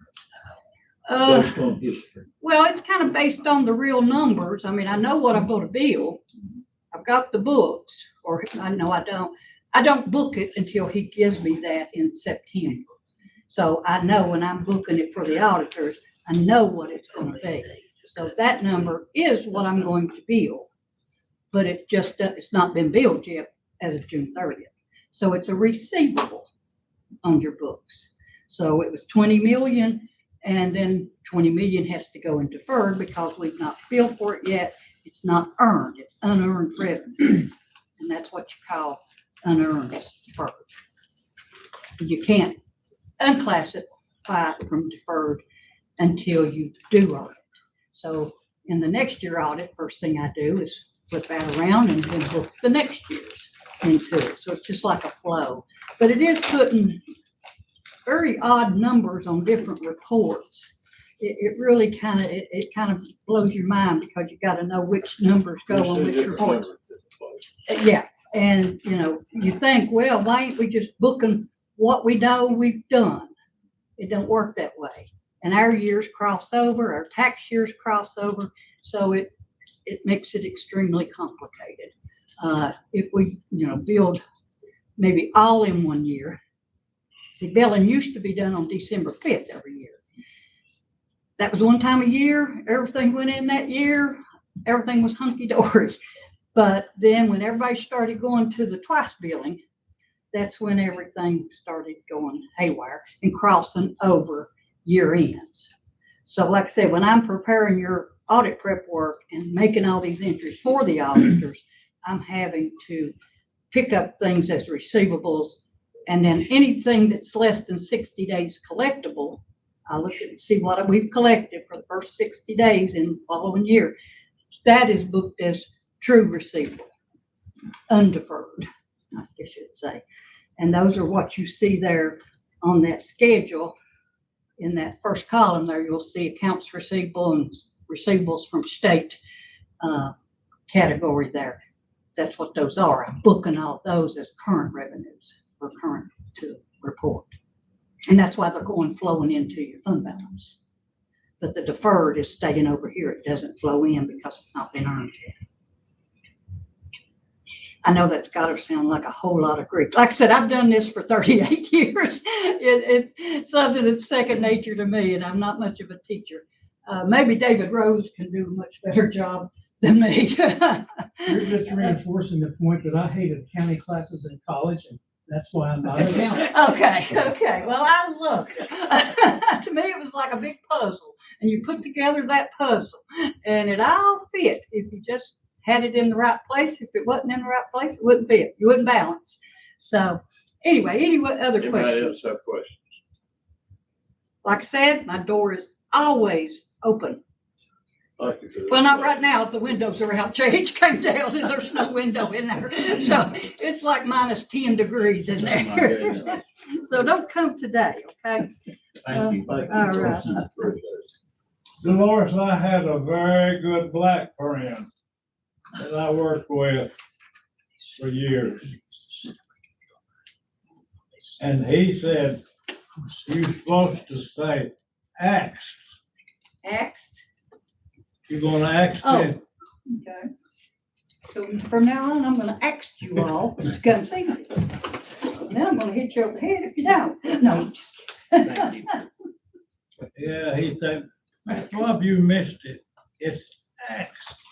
based on history. well, it's kind of based on the real numbers. I mean, I know what I'm going to bill. I've got the books, or I know I don't. I don't book it until he gives me that in September. So I know when I'm booking it for the auditors, I know what it's going to be. So that number is what I'm going to bill, but it's not been billed yet as of June 30th. So it's a receivable on your books. So it was 20 million, and then 20 million has to go in deferred because we've not billed for it yet. It's not earned, it's unearned revenue. And that's what you call unearned deferred. You can't unclassify it from deferred until you do audit. So in the next year audit, first thing I do is flip that around and then book the next year's into it. So it's just like a flow. But it is putting very odd numbers on different reports. It really it kind of blows your mind because you got to know which numbers go on which reports. Yeah, and you think, well, why ain't we just booking what we know we've done? It don't work that way. And our years cross over, our tax years cross over, so it makes it extremely complicated. If we, build maybe all in one year. See, billing used to be done on December 5th every year. That was one time a year, everything went in that year, everything was hunky-dory. But then when everybody started going to the twice billing, that's when everything started going haywire and crossing over year ends. So like I said, when I'm preparing your audit prep work and making all these entries for the auditors, I'm having to pick up things as receivables, and then anything that's less than 60 days collectible, I look at and see what we've collected for the first 60 days in the following year. That is booked as true receivable, undeferred, I guess you'd say. And those are what you see there on that schedule. In that first column there, you'll see accounts receivable and receivables from state category there. That's what those are. I'm booking all those as current revenues or current to report. And that's why they're flowing into your fund balance. But the deferred is staying over here. It doesn't flow in because it's not been earned yet. I know that's got to sound like a whole lot of Greek. Like I said, I've done this for 38 years. It's something that's second nature to me, and I'm not much of a teacher. Maybe David Rose can do a much better job than me. You're just reinforcing the point that I hated county classes in college, and that's why I'm not an accountant. Okay. Well, I looked. To me, it was like a big puzzle, and you put together that puzzle, and it all fit if you just had it in the right place. If it wasn't in the right place, it wouldn't fit. You wouldn't balance. So anyway, any other Anybody questions? else have questions? Like I said, my door is always open. Thank you for that. Well, not right now. The windows are out. Change came down and there's no window in there. So it's like minus 10 degrees in Oh, my there. goodness. So don't come today, okay? Thank you. Thank you. All right. Appreciate it. Dolores, I had a very good black friend that I worked with for years. And he said, you're supposed to say axed. Axed? You're gonna axe Oh. it. Okay. So from now on, I'm gonna ask you all to come see me. Then I'm gonna hit you over the head if you don't. No, I'm just kidding. Yeah, he said, Mr. Bob, you missed it. It's axed.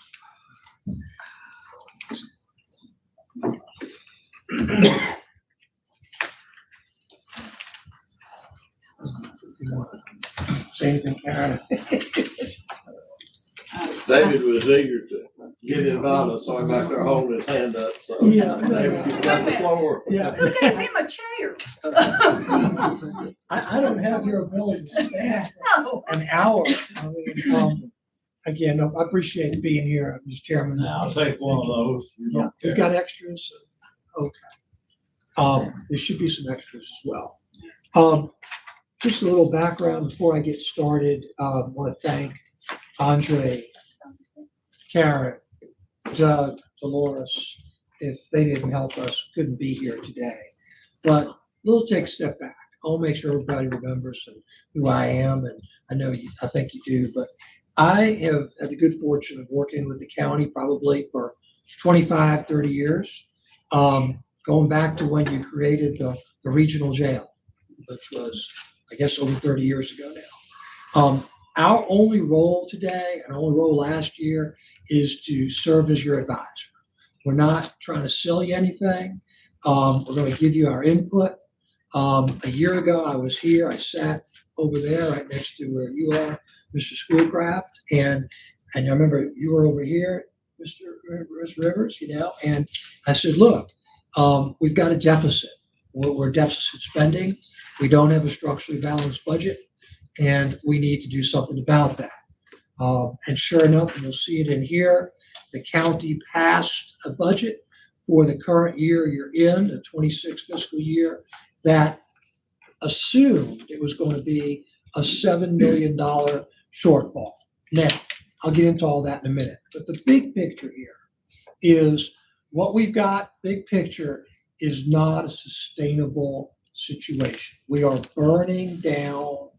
Say anything, Karen? David was eager to get involved. I saw him back there holding his hand up. So Yeah. David, you've got the floor. Yeah. Who gave him a chair? I don't have your ability to stand No. an hour. I mean, again, I appreciate being here, Mr. Chairman. I'll take one of those. You Yeah, don't you've care. got extras? Okay. There should be some extras as well. Just a little background before I get started. I want to thank Andre, Karen, Doug, Dolores. If they didn't help us, couldn't be here today. But we'll take a step back. I'll make sure everybody remembers who I am, and I think you do. But I have had the good fortune of working with the county probably for 25, 30 years, going back to when you created the regional jail, which was, I guess, over 30 years ago now. Our only role today, and only role last year, is to serve as your advisor. We're not trying to sell you anything. We're going to give you our input. A year ago, I was here. I sat over there right next to where you are, Mr. Schoolcraft. And I remember you were over here, Mr. Rivers, and I said, look, we've got a deficit. we're deficit spending. We don't have a structurally balanced budget, and we need to do something about that. And sure enough, and you'll see it in here, the county passed a budget for the current year you're in, the 26 fiscal year, that assumed it was going to be a $7 million shortfall. Now, I'll get into all that in a minute, but the big picture here is what we've got, big picture, is not a sustainable situation. We are burning down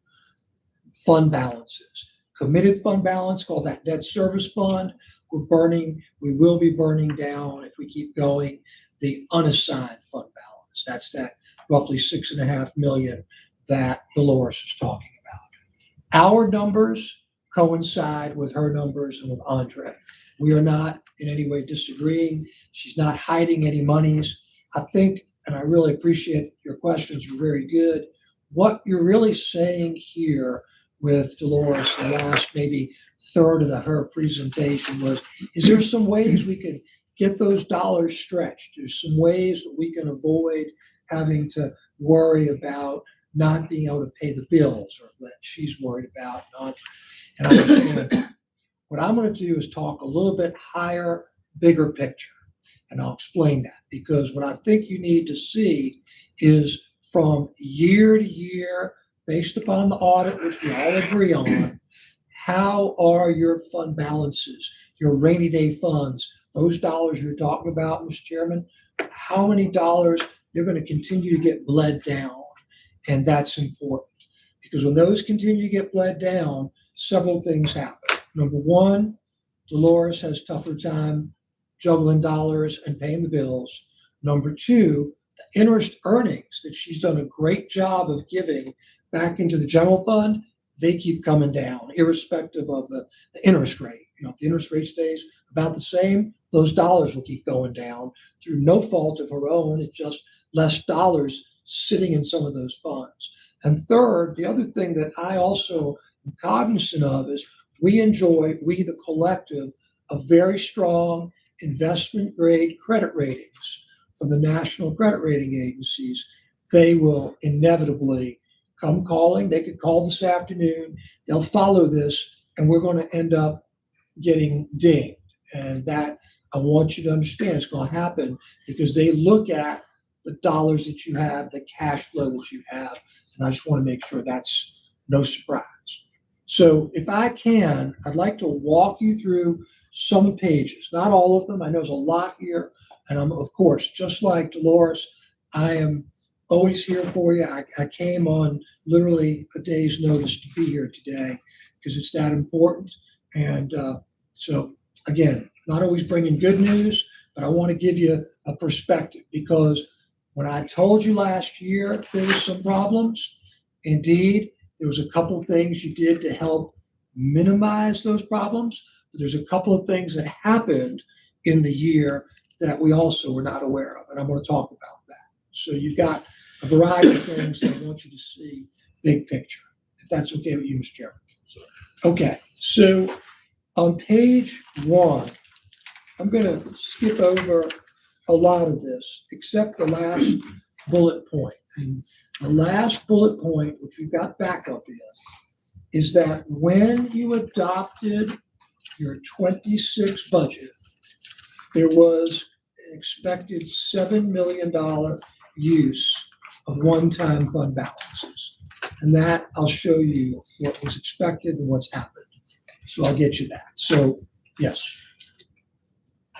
fund balances. Committed fund balance, called that debt service fund, we will be burning down, if we keep going, the unassigned fund balance. That's that roughly 6.5 million that Dolores is talking about. Our numbers coincide with her numbers and with Andre. We are not in any way disagreeing. She's not hiding any monies. I think, and I really appreciate your questions, were very good. What you're really saying here with Dolores, the last maybe third of her presentation was, is there some ways we can get those dollars stretched? There's some ways that we can avoid having to worry about not being able to pay the bills, or that she's worried about. And I understand. What I'm going to do is talk a little bit higher, bigger picture. And I'll explain that, because what I think you need to see is from year to year, based upon the audit, which we all agree on, how are your fund balances, your rainy day funds, those dollars you're talking about, Mr. Chairman, how many dollars they're going to continue to get bled down. And that's important, because when those continue to get bled down, several things happen. Number one, Dolores has tougher time juggling dollars and paying the bills. Number two, the interest earnings that she's done a great job of giving back into the general fund, they keep coming down, irrespective of the interest rate. If the interest rate stays about the same, those dollars will keep going down through no fault of her own. It's just less dollars sitting in some of those funds. And third, the other thing that I also am cognizant of is we the collective, a very strong investment grade credit ratings from the national credit rating agencies. They will inevitably come calling. They could call this afternoon. They'll follow this, and we're going to end up getting dinged. And that, I want you to understand, it's going to happen because they look at the dollars that you have, the cash flow that you have. And I just want to make sure that's no surprise. So if I can, I'd like to walk you through some pages, not all of them. I know there's a lot here. And I'm, of course, just like Dolores, I am always here for you. I came on literally a day's notice to be here today because it's that important. And so, again, not always bringing good news, but I want to give you a perspective, because when I told you last year there was some problems, indeed, there was a couple of things you did to help minimize those problems. But there's a couple of things that happened in the year that we also were not aware of, and I'm going to talk about that. So you've got a variety of things that I want you to see big picture, if that's okay with you, Mr. Chairman. Okay, so on page 1, I'm going to skip over a lot of this, except the last bullet point. And the last bullet point, which we've got backup in, is that when you adopted your 26 budget, there was an expected $7 million use of one-time fund balances. And that, I'll show you what was expected and what's happened. So I'll get you that. So, yes.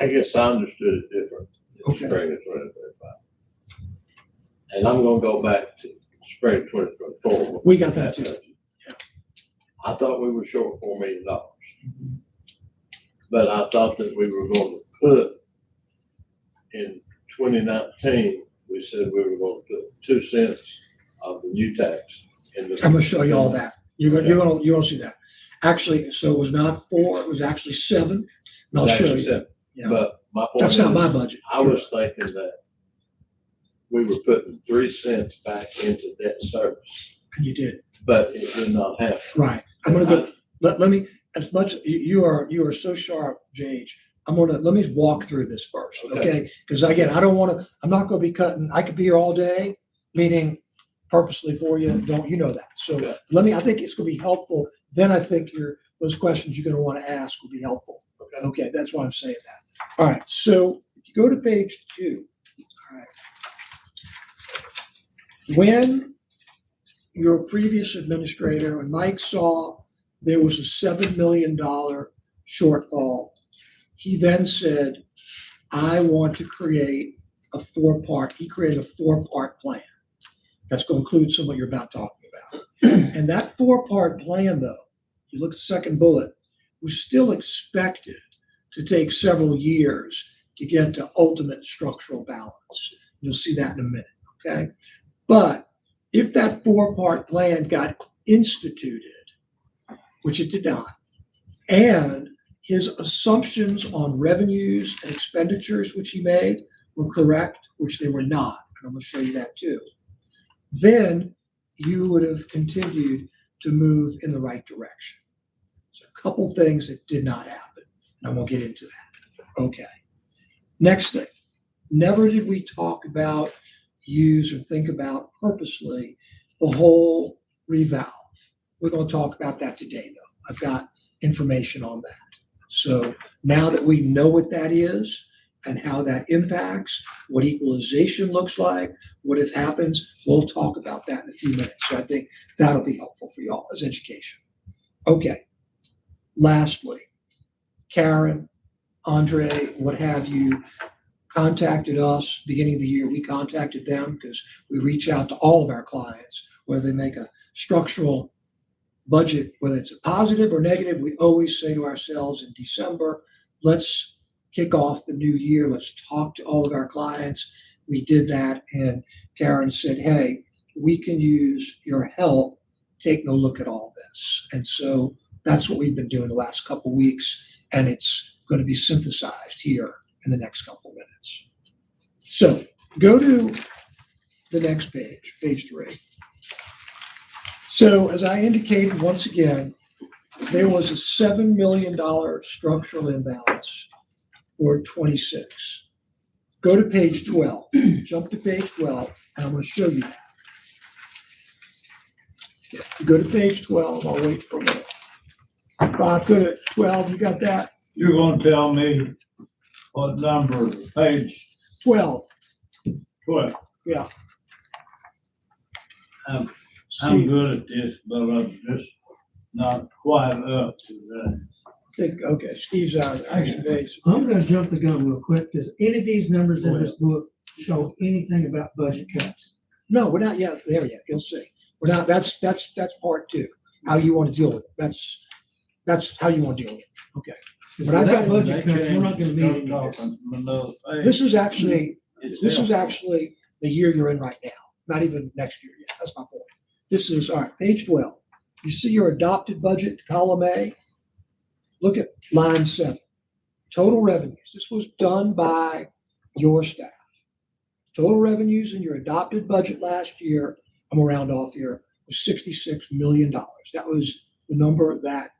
I guess I understood it different in Okay. spring of 2025. And I'm gonna go back to spring 2024. We got that too. Yeah. I thought we were short $4 million. But I thought that we were going to put in 2019, we said we were going to put 2 cents of the new tax in the. I'm going to show you all that. You're going to see that. Actually, so it was not 4, it was actually 7. And I'll show you. Yeah. But my point That's not is, my budget. I was thinking that we were putting 3 cents back into debt service, And you did. but it did not happen. Right. I'm going to go, let me, as much, you are so sharp, JH. Let me walk through this first, okay? Because again, I'm not going to be cutting, I could be here all day, meaning purposely for you, don't, you know that. So Okay. I think it's gonna be helpful. Then I think those questions you're gonna want to ask will be helpful. Okay. Okay, that's why I'm saying that. All right, so if you go to page 2, all right. When your previous administrator, when Mike saw there was a $7 million shortfall, he then said, I want to create he created a 4-part plan. That's going to include some of what you're about talking about. And that 4-part plan, though, you look at the second bullet, was still expected to take several years to get to ultimate structural balance. You'll see that in a minute, okay? But if that 4-part plan got instituted, which it did not, and his assumptions on revenues and expenditures, which he made, were correct, which they were not, and I'm going to show you that too, then you would have continued to move in the right direction. So a couple things that did not happen, and I'm going to get into that. Okay. Next thing, never did we talk about, use, or think about purposely the whole revalve. We're going to talk about that today, though. I've got information on that. So now that we know what that is and how that impacts, what equalization looks like, what if happens, we'll talk about that in a few minutes. So I think that'll be helpful for y'all as education. Okay. Lastly, Karen, Andre, what have you, contacted us beginning of the year. We contacted them because we reach out to all of our clients, whether they make a structural budget, whether it's a positive or negative. We always say to ourselves in December, let's kick off the new year. Let's talk to all of our clients. We did that, and Karen said, hey, we can use your help taking a look at all this. And so that's what we've been doing the last couple of weeks, and it's going to be synthesized here in the next couple of minutes. So go to the next page, page 3. So as I indicated, once again, there was a $7 million structural imbalance for 26. Go to page 12, jump to page 12, and I'm going to show you that. Okay. You go to page 12, I'll wait for a minute. Bob, go to 12, you got that? You're gonna tell me what number, page 12, 12. yeah. I'm Steve, good at this, but I'm just not quite up to that. okay, Steve's out, action base. I'm gonna jump the gun real quick. Does any of these numbers in this book show anything about budget cuts? No, we're not yet there yet, you'll see. We're not, that's part 2, how you want to deal with it. That's how you want to deal with it, okay. But I've got budget cuts, we're not gonna meet any of this. This is actually the year you're in right now, not even next year yet. That's my point. This is, all right, page 12. You see your adopted budget, column A? Look at line 7. Total revenues. This was done by your staff. Total revenues in your adopted budget last year, I'm gonna round off here, was $66 million. That was the number that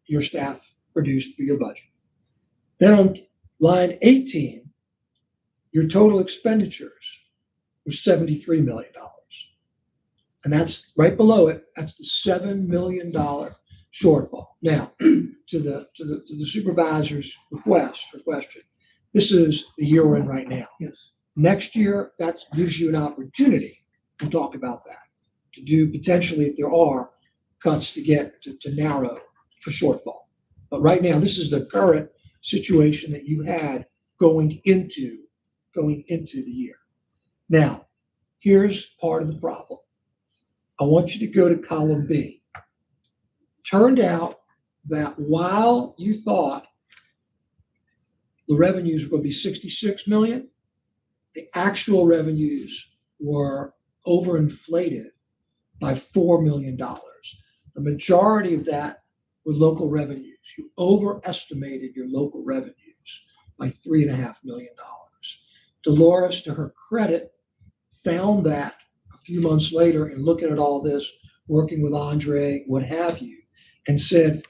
your staff produced for your budget. Then on line 18, your total expenditures was $73 million. And that's right below it. That's the $7 million shortfall. Now, to the supervisor's request or question, this is the year we're in right now. Yes. Next year, that gives you an opportunity, we'll talk about that, to do potentially, if there are cuts, to get to narrow a shortfall. But right now, this is the current situation that you had going into the year. Now, here's part of the problem. I want you to go to column B. Turned out that while you thought the revenues were going to be 66 million, the actual revenues were overinflated by $4 million. The majority of that were local revenues. You overestimated your local revenues by $3.5 million. Dolores, to her credit, found that a few months later and looking at all this, working with Andre, what have you, and said,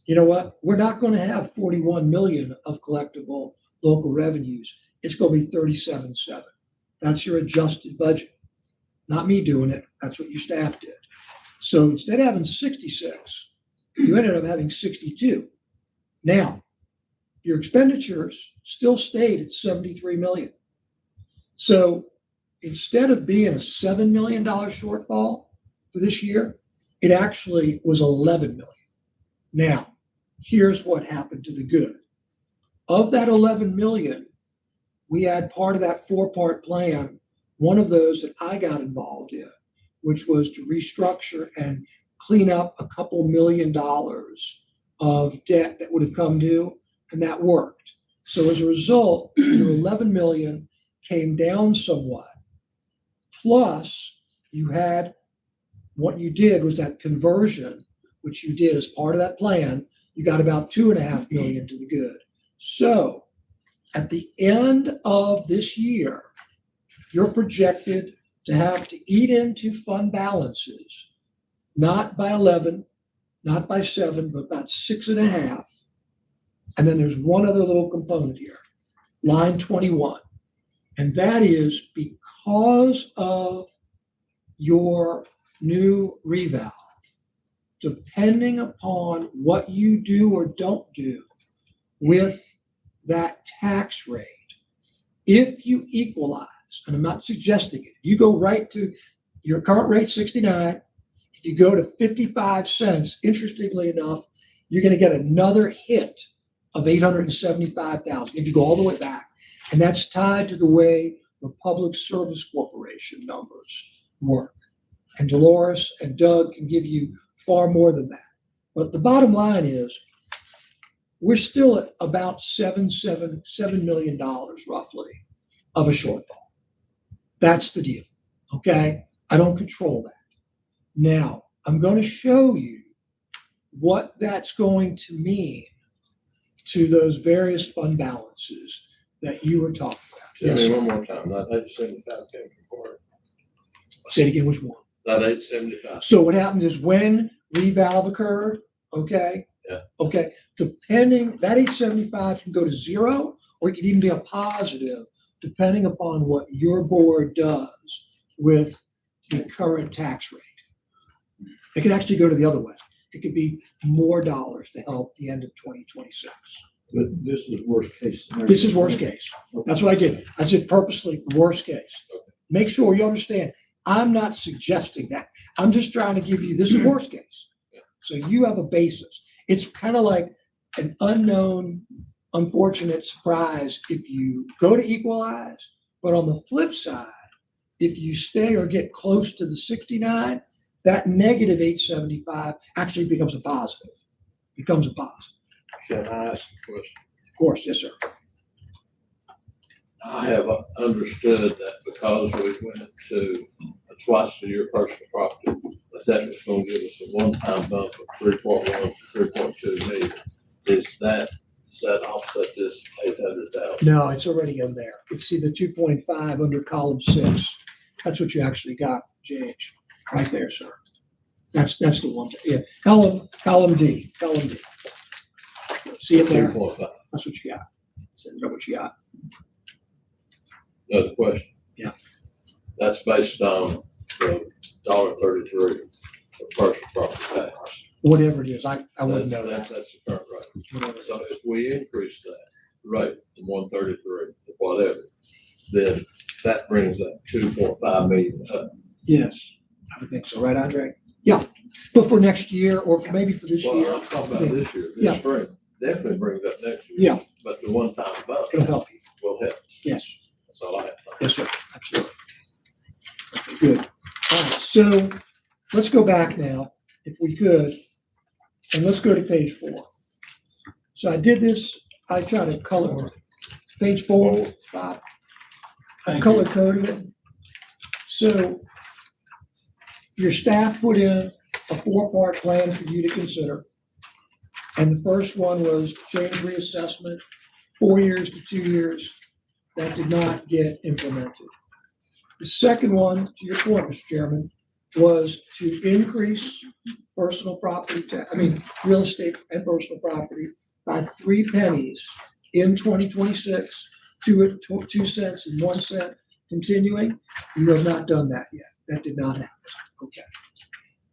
you know what, we're not going to have 41 million of collectible local revenues. It's going to be 37.7. That's your adjusted budget. not me doing it. That's what your staff did. So instead of having 66, you ended up having 62. Now, your expenditures still stayed at 73 million. So instead of being a $7 million shortfall for this year, it actually was 11 million. Now, here's what happened to the good. Of that 11 million, we had part of that 4-part plan, one of those that I got involved in, which was to restructure and clean up a couple $1 million of debt that would have come due, and that worked. So as a result, your 11 million came down somewhat. Plus, you had, what you did was that conversion, which you did as part of that plan, you got about 2.5 million to the good. So at the end of this year, you're projected to have to eat into fund balances, not by 11, not by 7, but about 6.5. And then there's one other little component here, line 21. And that is because of your new revalve, depending upon what you do or don't do with that tax rate, if you equalize, and I'm not suggesting it, if you go right to your current rate 69, if you go to 55 cents, interestingly enough, you're going to get another hit of 875,000 if you go all the way back. And that's tied to the way the Public Service Corporation numbers work. And Dolores and Doug can give you far more than that. But the bottom line is, we're still at about $7 million roughly of a shortfall. That's the deal, okay? I don't control that. Now, I'm going to show you what that's going to mean to those various fund balances that you were talking about. Tell Yes, me sir. one more time, not 875 came from where? Say it again, which one? Not 875. So what happened is when revalve occurred, okay? Yeah. Okay, depending, that 875 can go to 0, or it can even be a positive, depending upon what your board does with the current tax rate. It could actually go to the other way. It could be more dollars to help the end of 2026. But this is worst case scenario. This is worst case. That's what I did. I said purposely worst case. Make sure you understand, I'm not suggesting that. I'm just trying to give you, this is worst case. So you have a basis. It's kind of like an unknown, unfortunate surprise if you go to equalize, but on the flip side, if you stay or get close to the 69, that negative 875 actually becomes a positive. Becomes a positive. Can I ask a question? Of course, yes, sir. I have understood that because we went to twice a year personal property, that was going to give us a one-time bump of 3.1 to 3.2 million. Does that offset this 800,000? No, it's already in there. It's see the 2.5 under column 6. That's what you actually got, JH. Right there, sir. That's the one. Yeah, column D. See it there? 3.5. That's what you got. That's what you got. Another question. Yeah. That's based on the $1.33 for personal property tax. Whatever it is, I wouldn't know that. That's the current rate. Whatever it So is. if we increase that rate from 133 to whatever, then that brings that 2.5 million up. Yes, I would think so, right, Andre? Yeah, but for next year or maybe for this Well, year, I'm talking about this year, Yeah. this spring, definitely brings up next year. Yeah. But the one-time bump it'll help you. will help. Yes, That's all I have. yes, sir, absolutely. Okay, good. All right, so let's go back now, if we could, and let's go to page 4. So I did this, I tried to color page 4, 5. I Thank color coded it. So your staff put in a 4-part plan for you to consider. And the first one was change reassessment, 4 years to 2 years. That did not get implemented. The second one, to your point, Mr. Chairman, was to increase personal property real estate and personal property by 3 pennies in 2026, 2 cents and 1 cent continuing. You have not done that yet. That did not happen. Okay.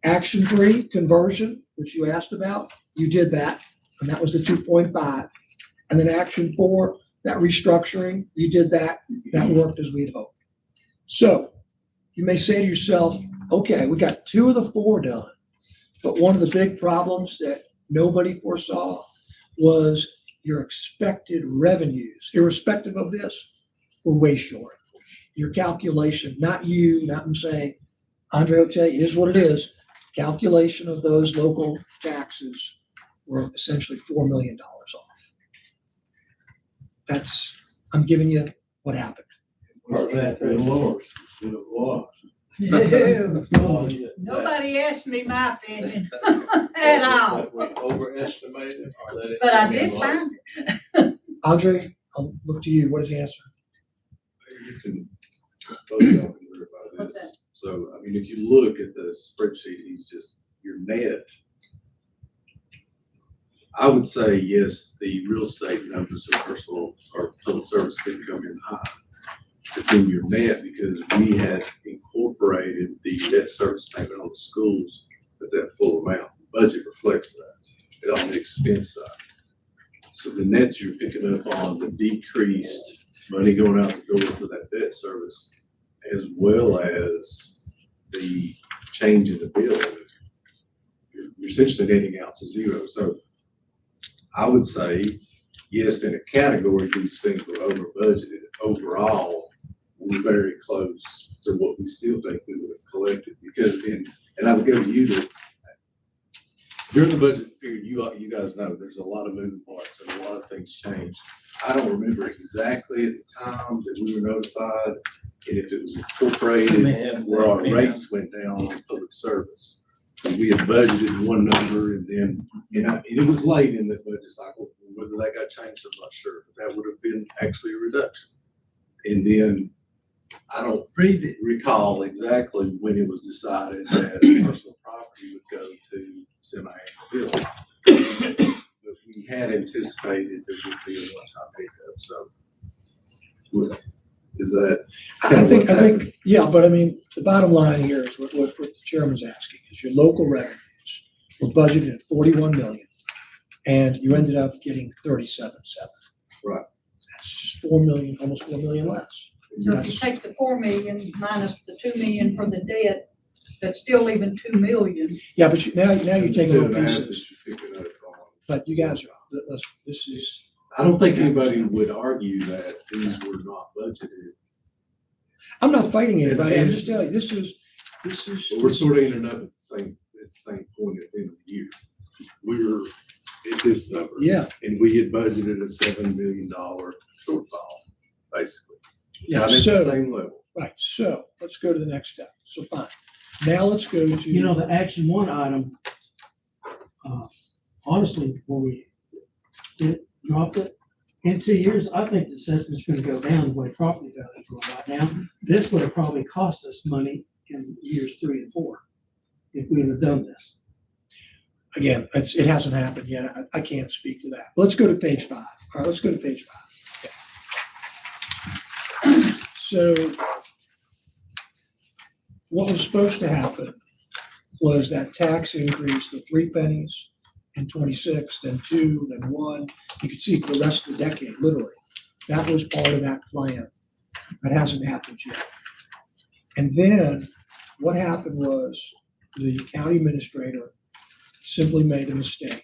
Action 3, conversion, which you asked about, you did that, and that was the 2.5. And then action 4, that restructuring, you did that. That worked as we'd hoped. So you may say to yourself, okay, we got 2 of the 4 done, but one of the big problems that nobody foresaw was your expected revenues. Irrespective of this, were way short. Your calculation, not you, not I'm saying, Andre will tell you, it is what it is. Calculation of those local taxes were essentially $4 million off. I'm giving you what happened. Part that they lost, instead of lost. Nobody asked me my opinion at all, That we overestimated or that it but I came in did low? find it. Andre, I'll look to you. What is the answer? You can, both of y'all can verify What's this. that? So, I mean, if you look at the spreadsheet, he's just, your net. I would say, yes, the real estate numbers of personal or public service didn't come in high. But then your net, because we had incorporated the debt service payment on the schools at that full amount. The budget reflects that on the expense side. So the net you're picking up on the decreased money going out the door for that debt service, as well as the change in the bill. You're essentially netting out to zero. So I would say, yes, in a category, these things were over budgeted. Overall, we're very close to what we still think we would have collected, because and I would go to you that during the budget period, you guys know there's a lot of moving parts and a lot of things changed. I don't remember exactly at the time that we were notified and if it was incorporated where our rates went down on public service. We had budgeted one number and then, and it was late in the budget cycle. Whether that got changed, I'm not sure, but that would have been actually a reduction. And then I don't recall exactly when it was decided that personal property would go to semi-annual billing. But we had anticipated there would be a one-time pickup, so is that kind I of what's happening? think, yeah, but I mean, the bottom line here is what the chairman's asking is your local revenues were budgeted at 41 million and you ended up getting 37.7. Right. That's just 4 million, almost 4 million less. So if you take the 4 million minus the 2 million from the debt, that's still leaving 2 million. Yeah, but now you're taking little 2.5 pieces, that you're picking up on. but you guys are, this is, I don't think anybody would argue that these were not budgeted. I'm not fighting anybody. I'm just telling you, this is. But we're sort of ending up at the same point at the end of the year. We're at this number. Yeah, And we had budgeted a $7 million shortfall, basically. yeah, Not at the so, same level. right, so let's go to the next step. So fine. Now let's go to. You know, the action 1 item, honestly, when we dropped it, in 2 years, I think the assessment's gonna go down the way property values are going right now. This would have probably cost us money in years 3 and 4 if we had done this. Again, it hasn't happened yet. I can't speak to that. Let's go to page 5. All right, let's go to page 5. So what was supposed to happen was that tax increase, the 3 pennies in 26, then 2, then 1. You can see for the rest of the decade, literally. That was part of that plan. That hasn't happened yet. And then what happened was the county administrator simply made a mistake.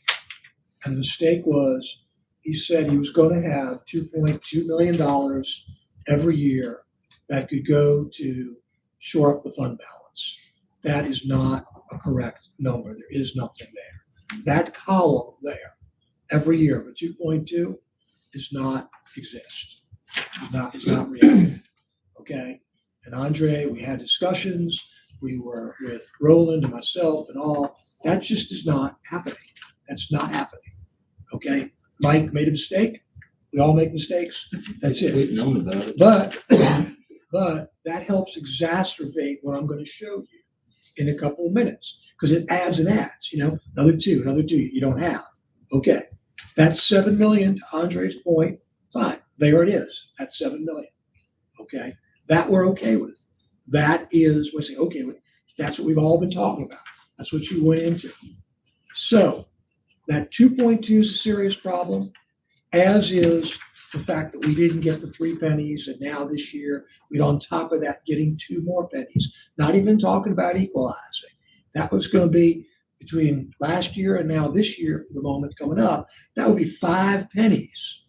And the mistake was he said he was going to have $2.2 million every year that could go to shore up the fund balance. That is not a correct number. There is nothing there. That column there, every year, but 2.2 does not exist. It's not real. Okay? And Andre, we had discussions. We were with Roland and myself and all. That just is not happening. That's not happening. Okay? Mike made a mistake. We all make mistakes. That's it. We've known about it. But that helps exacerbate what I'm going to show you in a couple of minutes because it adds and adds, another two you don't have. Okay. That's 7 million to Andre's point. Fine. There it is. That's 7 million. Okay. That we're okay with. that is, we say, okay, that's what we've all been talking about. That's what you went into. So that 2.2 is a serious problem, as is the fact that we didn't get the 3 pennies, and now this year, we're on top of that getting 2 more pennies. Not even talking about equalizing. That was going to be between last year and now this year, for the moment coming up, that would be 5 pennies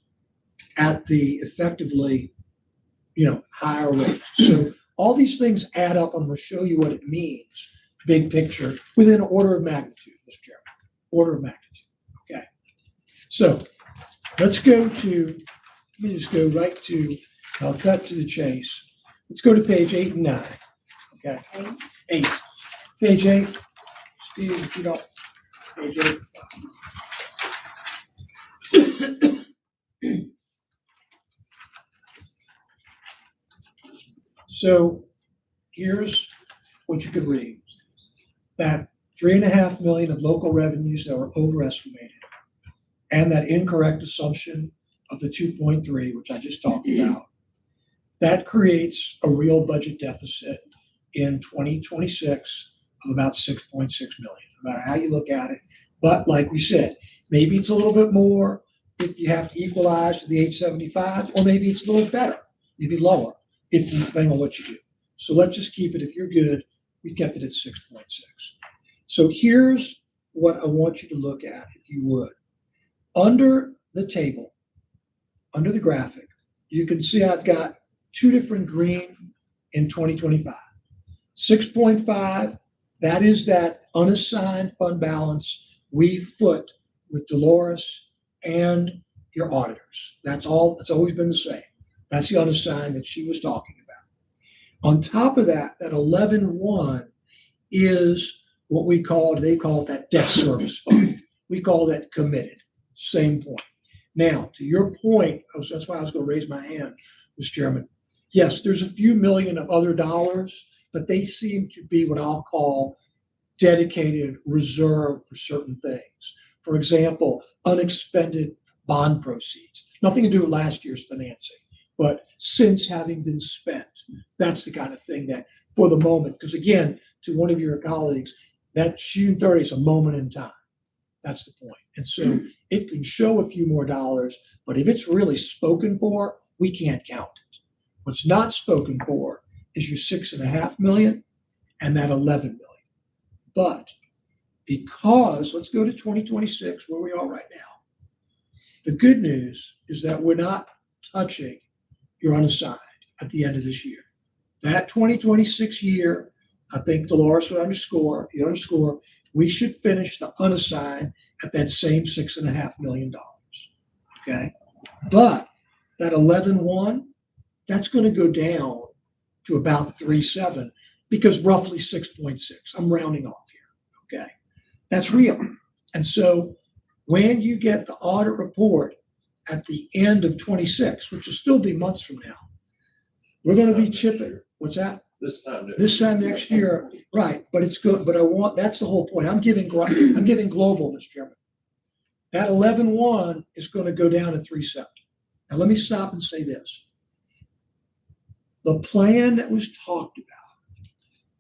at the effectively, higher rate. So all these things add up. I'm going to show you what it means, big picture, within order of magnitude, Mr. Chairman. Order of magnitude. Okay. So let's go to, let me just go right to, I'll cut to the chase. Let's go to page 8 and 9. Okay. 8. Page 8. Steve, if you don't, page 8. So here's what you could read. That 3.5 million of local revenues that were overestimated, and that incorrect assumption of the 2.3, which I just talked about, that creates a real budget deficit in 2026 of about 6.6 million, no matter how you look at it. But like we said, maybe it's a little bit more if you have to equalize to the 875, or maybe it's a little better, maybe lower, if you, depending on what you do. So let's just keep it, if you're good, we kept it at 6.6. So here's what I want you to look at, if you would. Under the table, under the graphic, you can see I've got 2 different green in 2025. 6.5, that is that unassigned fund balance we foot with Dolores and your auditors. That's all, it's always been the same. That's the unassigned that she was talking about. On top of that, that 11.1 is what we call, they call it that debt service fund. We call that committed. Same point. Now, to your point, that's why I was going to raise my hand, Mr. Chairman. Yes, there's a few million of other dollars, but they seem to be what I'll call dedicated reserve for certain things. For example, unexpended bond proceeds. Nothing to do with last year's financing, but since having been spent, that's the kind of thing that for the moment, because again, to one of your colleagues, that June 30th is a moment in time. That's the point. And so it can show a few more dollars, but if it's really spoken for, we can't count it. What's not spoken for is your 6.5 million and that 11 million. But because, let's go to 2026, where we are right now. The good news is that we're not touching your unassigned at the end of this year. That 2026 year, I think Dolores would underscore, we should finish the unassigned at that same $6.5 million. Okay. But that 11.1, that's going to go down to about 3.7 because roughly 6.6. I'm rounding off here. Okay. That's real. And so when you get the audit report at the end of 26, which will still be months from now, we're going to be chipping. What's that? This time next year, right? But it's good. But that's the whole point. I'm giving global, Mr. Chairman. That 11.1 is going to go down to 3.7. Now let me stop and say this: the plan that was talked about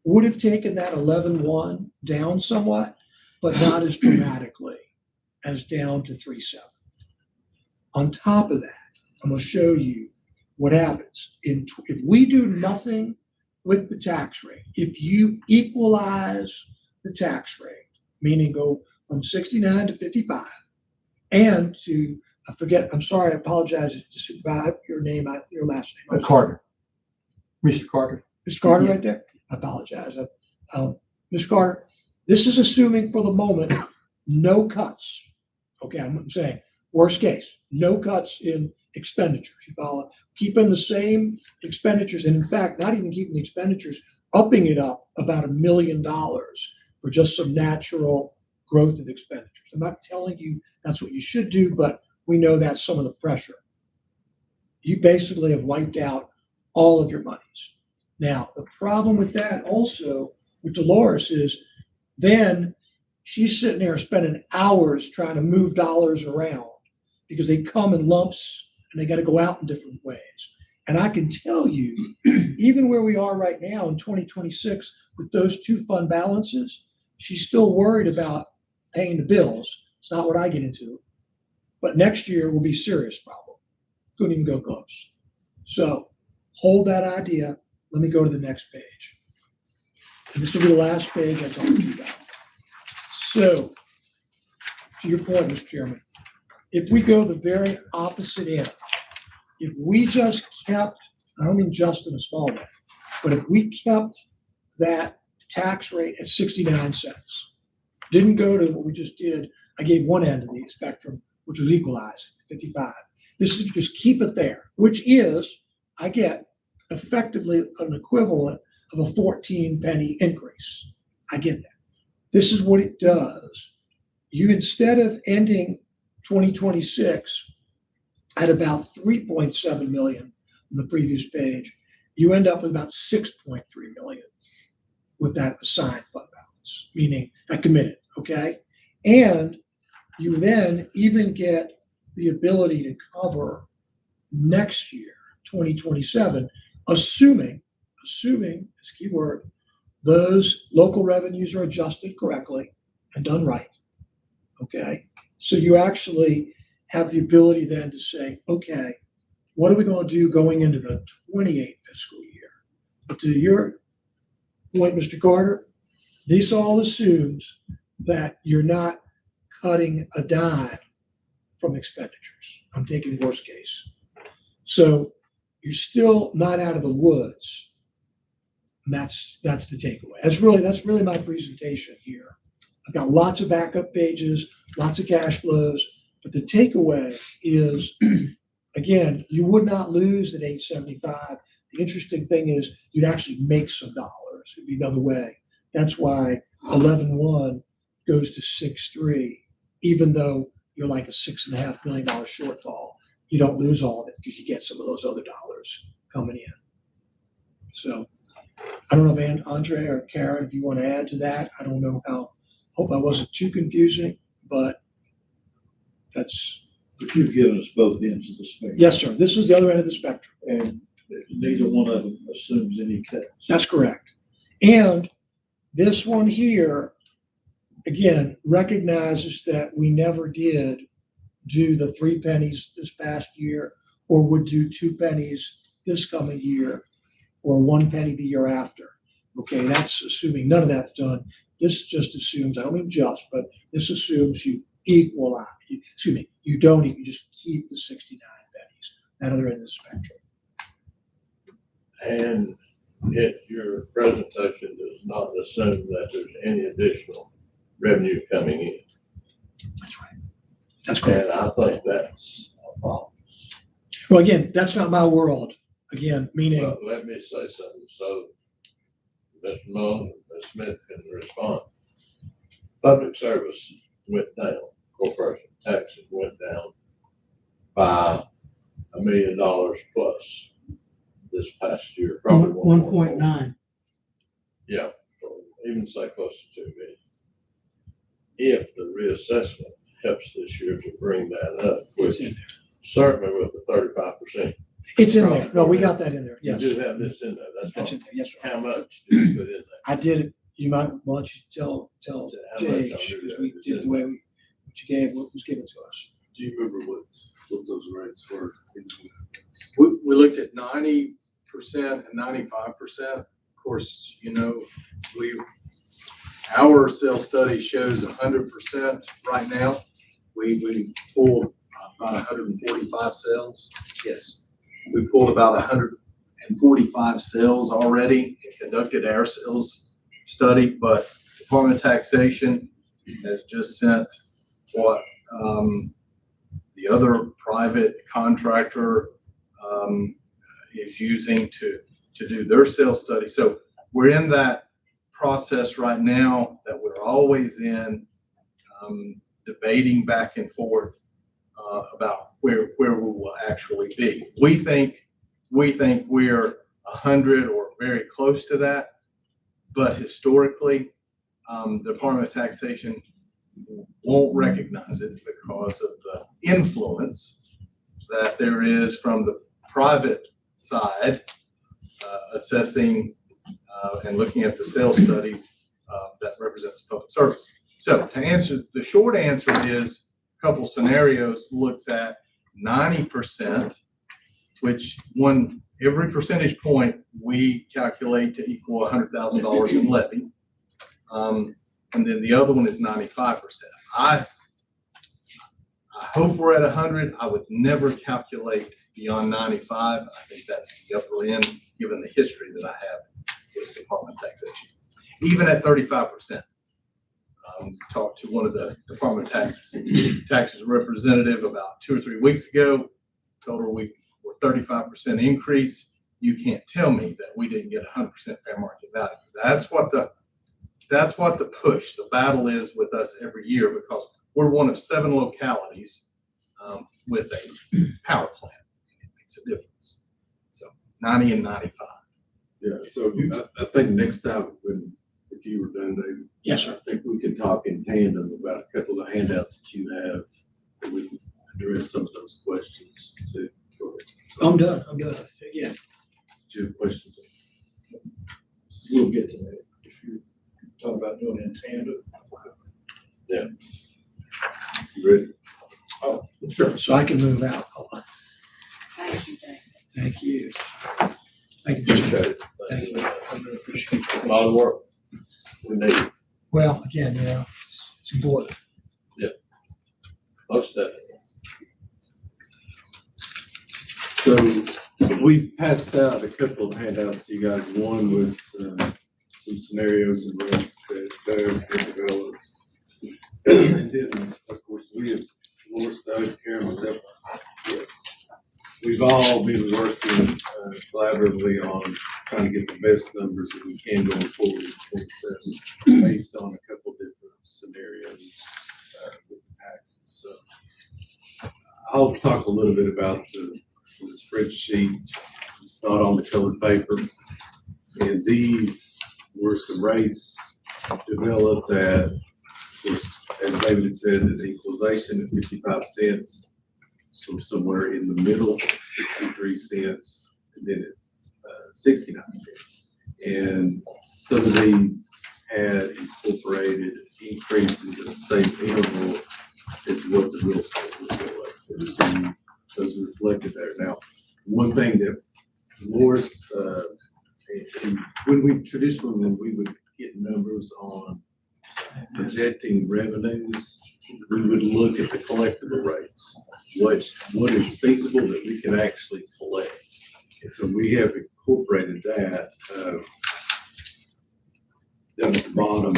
would have taken that 11.1 down somewhat, but not as dramatically as down to 3.7. On top of that, I'm going to show you what happens if we do nothing with the tax rate. If you equalize the tax rate, meaning go from 69 to 55, and to, I'm sorry, I apologize to survive your name, your last name. Carter. Mr. Carter. Mr. Carter, Yeah. right there? I apologize. Mr. Carter, this is assuming for the moment no cuts. Okay, I'm saying worst case, no cuts in expenditures. You follow? Keeping the same expenditures, and in fact, not even keeping the expenditures, upping it up about $1 million for just some natural growth of expenditures. I'm not telling you that's what you should do, but we know that's some of the pressure. You basically have wiped out all of your monies. Now, the problem with that also with Dolores is then she's sitting there spending hours trying to move dollars around because they come in lumps and they got to go out in different ways. And I can tell you, even where we are right now in 2026 with those two fund balances, she's still worried about paying the bills. It's not what I get into. But next year will be serious problem. Couldn't even go close. So hold that idea. Let me go to the next page. And this will be the last page I talked to you about. So, to your point, Mr. Chairman, if we go the very opposite end, if we just kept, I don't mean just in a small way, but if we kept that tax rate at 69 cents, didn't go to what we just did, I gave one end of the spectrum, which was equalizing, 55. This is just keep it there, which is, I get effectively an equivalent of a 14 penny increase. I get that. This is what it does. You, instead of ending 2026 at about 3.7 million on the previous page, you end up with about 6.3 million with that assigned fund balance, meaning that committed, okay? And you then even get the ability to cover next year, 2027, assuming, this key word, those local revenues are adjusted correctly and done right, okay? So you actually have the ability then to say, okay, what are we going to do going into the 28th fiscal year? But to your point, Mr. Carter, this all assumes that you're not cutting a dime from expenditures. I'm taking worst case. So you're still not out of the woods. And that's the takeaway. That's really my presentation here. I've got lots of backup pages, lots of cash flows, but the takeaway is, again, you would not lose at 875. The interesting thing is you'd actually make some dollars. It'd be the other way. That's why 11.1 goes to 6.3, even though you're like a $6.5 million shortfall. You don't lose all of it because you get some of those other dollars coming in. So I don't know if Andre or Karen, if you want to add to that. I don't know how, hope I wasn't too confusing, but that's. But you've given us both ends of the spectrum. Yes, sir. This is the other end of the spectrum. And neither one of them assumes any cuts. That's correct. And this one here, again, recognizes that we never did do the 3 pennies this past year, or would do 2 pennies this coming year, or 1 penny the year after. Okay, that's assuming none of that's done. This just assumes, I don't mean just, but this assumes you equal out. You don't, you just keep the 69 pennies, that other end of the spectrum. And your presentation does not assume that there's any additional revenue coming in. That's right. That's correct. And I think that's a problem. Well, again, that's not my world. Again, meaning. Well, let me say something so Mr. Mullin and Ms. Smith can respond. Public service went down. Corporation taxes went down by $1 million plus this past year. Probably 1.9. Yeah, even say close to 2 million. If the reassessment helps this year to bring that up, which certainly with the 35%. It's in there. No, we got that in there. Yes. You do have this in there. That's in there. Yes, sir. How much do you put in there? I did it. You might want you to tell How much Jay, I'll do because that. we did it the way what you gave, what was given to us. Do you remember what those rates were? We looked at 90% and 95%. Of course, our sales study shows 100% right now. We pulled about 145 sales. Yes, we pulled about 145 sales already and conducted our sales study, but Department of Taxation has just sent what the other private contractor is using to do their sales study. So we're in that process right now that we're always in, debating back and forth about where we will actually be. We think we're 100 or very close to that, but historically, the Department of Taxation won't recognize it because of the influence that there is from the private side, assessing and looking at the sales studies that represents public service. So to answer, the short answer is a couple scenarios looks at 90%, which every percentage point we calculate to equal $100,000 in levy. And then the other one is 95%. I hope we're at 100. I would never calculate beyond 95. I think that's the upper end, given the history that I have with department taxation. Even at 35%. Talked to one of the department taxes representative about 2 or 3 weeks ago. Told her we were 35% increase. You can't tell me that we didn't get 100% fair market value. That's what the push, the battle is with us every year, because we're one of 7 localities with a power plant. It makes a difference. So 90 and 95. Yeah, so I think next time if you were done, David. Yes, sir. I think we can talk in tandem about a couple of handouts that you have, and we can address some of those questions too. I'm done. Yeah. Do you have questions? We'll get to that. If you talk about doing it in tandem. You ready? Oh, sure. So I can move out. Thank you, David. Thank you. Thank you. Appreciate it. Thank you. I really appreciate it. A lot of work. We need it. Well, again, it's important. Most definitely. So we passed out a couple of handouts to you guys. One was some scenarios and rates that have developed. And then, of course, we have, Laura, Doug, Karen, myself, yes. We've all been working collaboratively on trying to get the best numbers that we can going forward in 2027 based on a couple different scenarios with the taxes. So I'll talk a little bit about the spreadsheet. It's not on the colored paper. And these were some rates developed at, of course, as David said, an equalization of 55 cents. So somewhere in the middle, 63 cents, and then 69 cents. And some of these had incorporated increases in the same interval as what the real estate was going. So those are reflected there. Now, one thing that Laura's, when we would get numbers on projecting revenues, we would look at the collectible rates. What is feasible that we can actually collect? And so we have incorporated that down at the bottom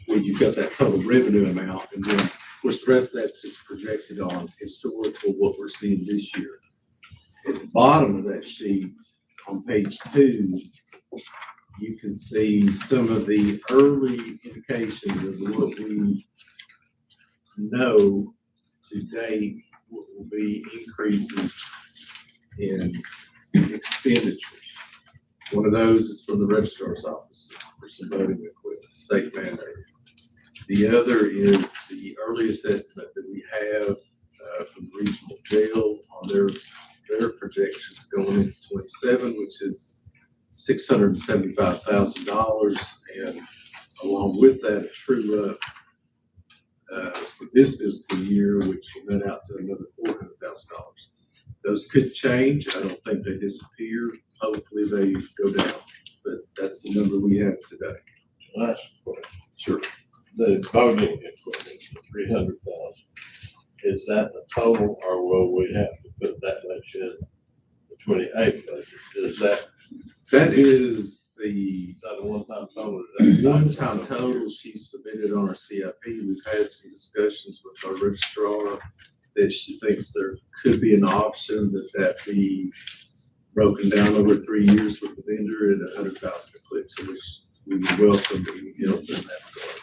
where you've got that total revenue amount, and then of course the rest of that's just projected on historical what we're seeing this year. At the bottom of that sheet on page 2, you can see some of the early indications of what we know to date what will be increases in expenditures. One of those is from the registrar's office for some voting equipment, state mandated. The other is the earliest estimate that we have from the regional jail on their projections going into 27, which is $675,000, and along with that, a true up for this fiscal year, which will net out to another $400,000. Those could change. I don't think they disappear. Hopefully they go down, but that's the number we have today. Last question. Sure. The voting equipment, 300,000. Is that the total, or will we have to put that much in the 28 budget? That is the Not a one-time total? one-time total she submitted on our CIP. We've had some discussions with our registrar that she thinks there could be an option that be broken down over 3 years with the vendor at 100,000 a clip. So we would welcome any help in that regard.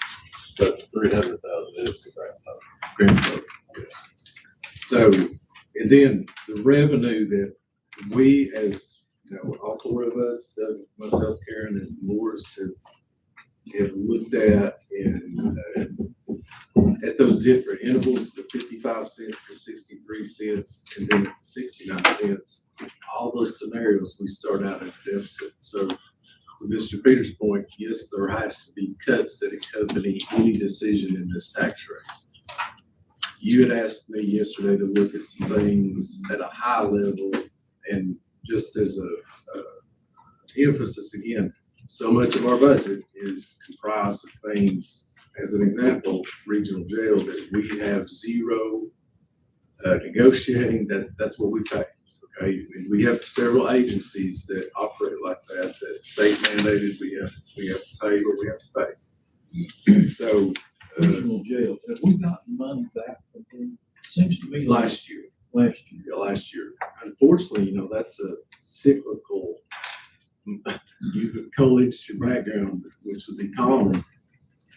But 300,000 is the Grand total. Yes. So, and then the revenue that we, as you know, all 4 of us, Doug, myself, Karen, and Morris have looked at and at those different intervals, the 55 cents to 63 cents, and then at the 69 cents, all those scenarios, we start out at a deficit. So to Mr. Peters' point, yes, there has to be cuts that accompany any decision in this tax rate. You had asked me yesterday to look at some things at a high level, and just as a emphasis again, so much of our budget is comprised of things, as an example, regional jail, that we have zero negotiating, that's what we pay. Okay, and we have several agencies that operate like that state mandated, we have to pay what we have to pay. So, Regional jail, have we gotten money back from them? Seems to me like last year, last year. unfortunately, that's a cyclical, you could college your background, which would be common.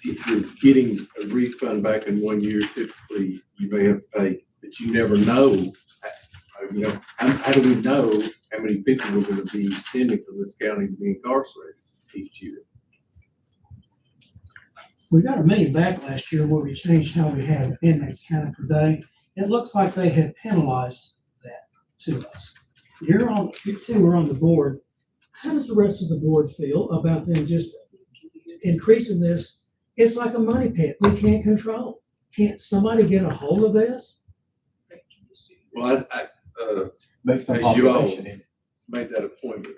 If you're getting a refund back in 1 year, typically you may have to pay, but you never know. How do we know how many people we're going to be sending from this county to be incarcerated each year? We got $1 million back last year where we changed how we had inmates counted per day. It looks like they had penalized that to us. You two are on the board. How does the rest of the board feel about them just increasing this? It's like a money pit we can't control. Can't somebody get a hold of this? Well, Based on as you all population. made that appointment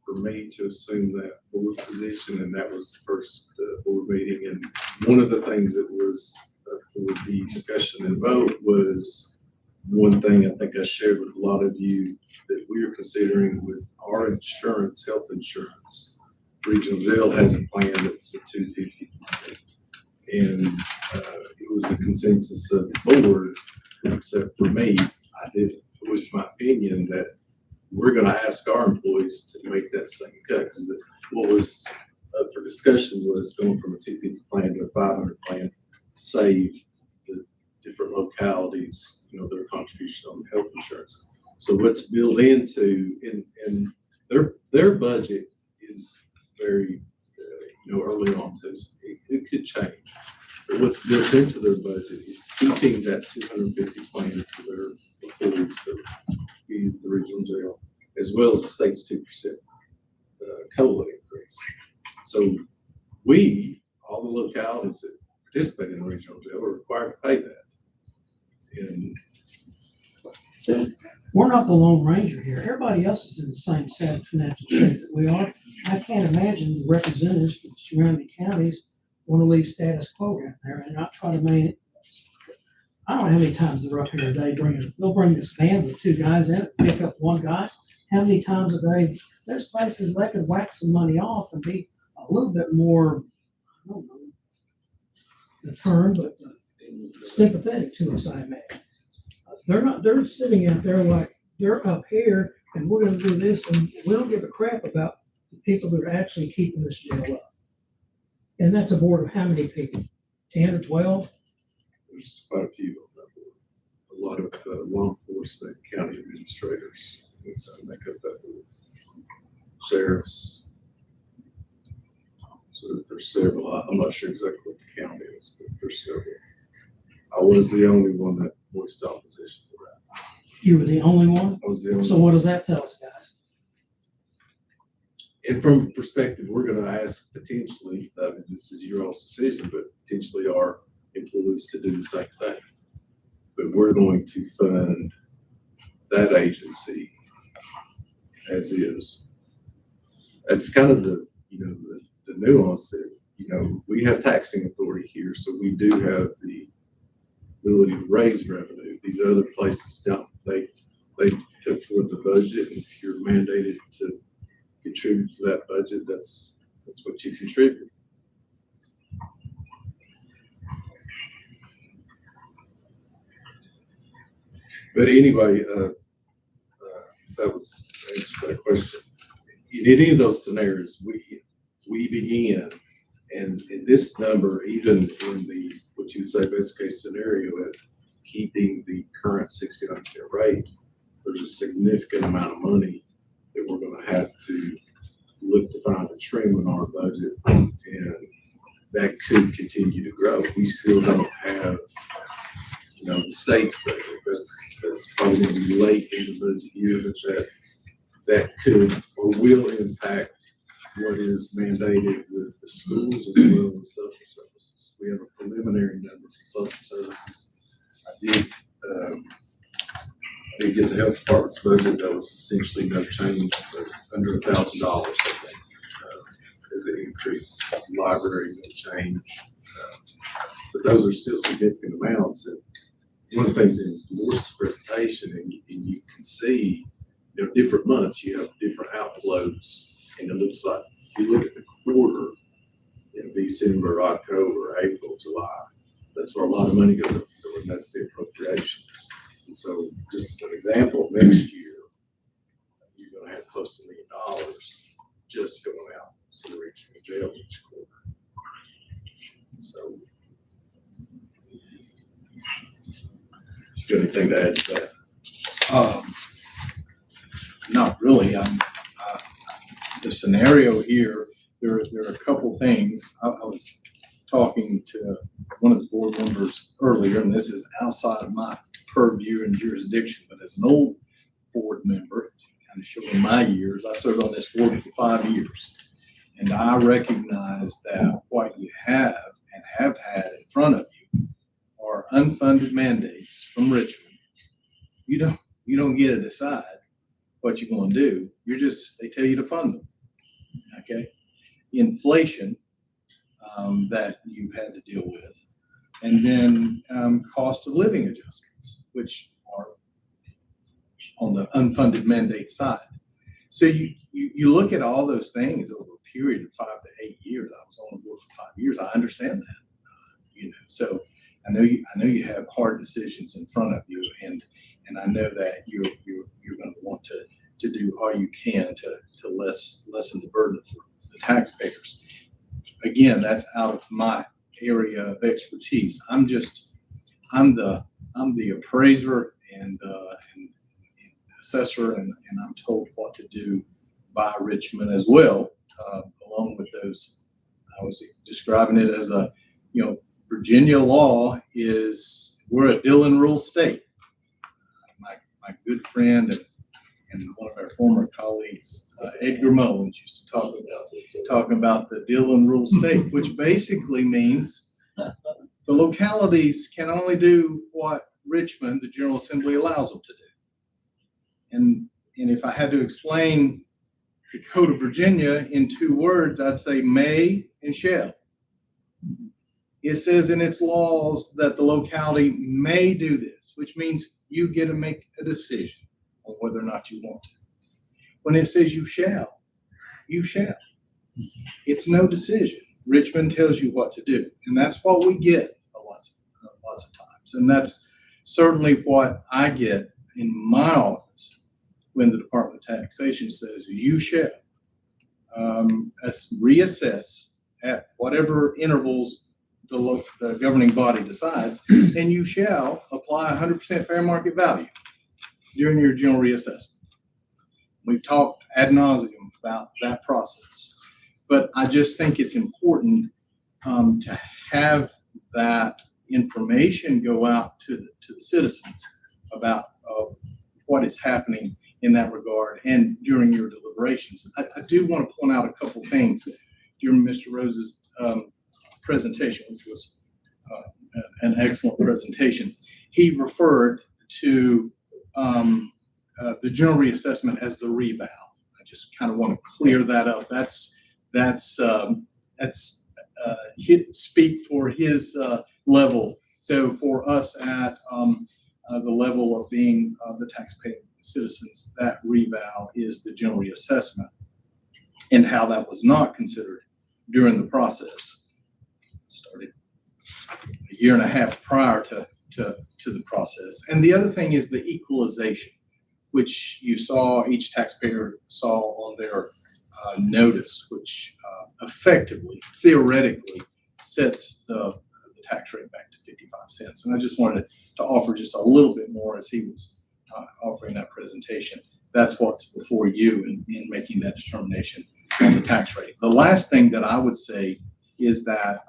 for me to assume that board position, and that was the first board meeting. And one of the things that was for the discussion and vote was one thing I think I shared with a lot of you that we are considering with our insurance, health insurance. Regional jail has a plan that's a 250 plan. And it was the consensus of the board, except for me, I didn't. It was my opinion that we're going to ask our employees to make that same cut, because what was up for discussion was going from a 250 plan to a 500 plan, save the different localities, their contribution on health insurance. So what's built into in their budget is very early on, so it could change. But what's built into their budget is keeping that 250 plan for their employees that be the regional jail, as well as the state's 2% COLA increase. So all the localities that participate in the regional jail are required to pay that. And We're not the Lone Ranger here. Everybody else is in the same sad financial shape that we are. I can't imagine the representatives from surrounding counties want to leave status quo down there and not try to make. I don't know how many times they're up here a day they'll bring this van with 2 guys in it, pick up 1 guy. How many times a day? There's places they could whack some money off and be a little bit more, I don't know the term, but sympathetic to us, I imagine. They're sitting out there like they're up here and we're going to do this, and we don't give a crap about the people that are actually keeping this jail up. And that's a board of how many people? 10 or 12? there's quite a few on that board. A lot of law enforcement, county administrators make up that board. Sheriffs. So there's several. I'm not sure exactly what the count is, but there's several. I was the only one that voiced opposition to that. You were the only one? I was the only So one. what does that tell us, guys? And from perspective, we're going to ask potentially, this is your all's decision, but potentially our employees to do the same thing. But we're going to fund that agency as is. That's kind of the nuance that, we have taxing authority here, so we do have the ability to raise revenue. These other places don't. They put forth the budget, and if you're mandated to contribute to that budget, that's what you contribute. But anyway, that was the answer to that question. In any of those scenarios, we begin, and in this number, even in the what you would say best case scenario, at keeping the current 69-cent rate, there's a significant amount of money that we're going to have to look to find a trim in our budget, and that could continue to grow. We still don't have, the state's budget. That's probably going to be late in the budget year, but that could or will impact what is mandated with the schools as well as social services. We have a preliminary number from social services. I did get the health department's budget. That was essentially no change, but under $1,000, I think, as it increased. Library, no change. But those are still significant amounts. And one of the things in Dolores' presentation, and you can see, different months, you have different outflows. And it looks like, if you look at the quarter, December, October, April, July, that's where a lot of money goes up the door, and that's the appropriations. And so, just as an example, next year, you're going to have close to $1 million just going out to the regional jail each quarter. So, got anything to add to that? Not really. The scenario here, there are a couple things. I was talking to one of the board members earlier, and this is outside of my purview and jurisdiction, but as an old board member, kind of showing my years, I served on this board for 5 years. And I recognize that what you have and have had in front of you are unfunded mandates from Richmond. You don't get to decide what you're going to do. They tell you to fund them. Okay. Inflation that you've had to deal with, and then cost of living adjustments, which are on the unfunded mandate side. So you look at all those things over a period of 5 to 8 years. I was on the board for 5 years. I understand that, So I know you have hard decisions in front of you, and I know that you're going to want to do all you can to lessen the burden for the taxpayers. Again, that's out of my area of expertise. I'm the appraiser and assessor, and I'm told what to do by Richmond as well, along with those. I was describing it as Virginia law is, we're a Dillon rule state. My good friend and one of our former colleagues, Edgar Mullins, used to talk about the Dillon rule state, which basically means the localities can only do what Richmond, the General Assembly, allows them to do. And if I had to explain the Code of Virginia in 2 words, I'd say may and shall. It says in its laws that the locality may do this, which means you get to make a decision on whether or not you want to. When it says you shall, you shall. It's no decision. Richmond tells you what to do, and that's what we get lots of times. And that's certainly what I get in my office when the Department of Taxation says you shall reassess at whatever intervals the governing body decides, and you shall apply 100% fair market value during your general reassessment. We've talked ad nauseum about that process, but I just think it's important to have that information go out to the citizens about what is happening in that regard and during your deliberations. I do want to point out a couple things during Mr. Rose's presentation, which was an excellent presentation. He referred to the general reassessment as the revow. I just kind of want to clear that up. That's speak for his level. So for us at the level of being the taxpaying citizens, that revow is the general reassessment, and how that was not considered during the process. Started a year and a half prior to the process. And the other thing is the equalization, which you saw, each taxpayer saw on their notice, which effectively, theoretically, sets the tax rate back to 55 cents. And I just wanted to offer just a little bit more as he was offering that presentation. That's what's before you in making that determination on the tax rate. The last thing that I would say is that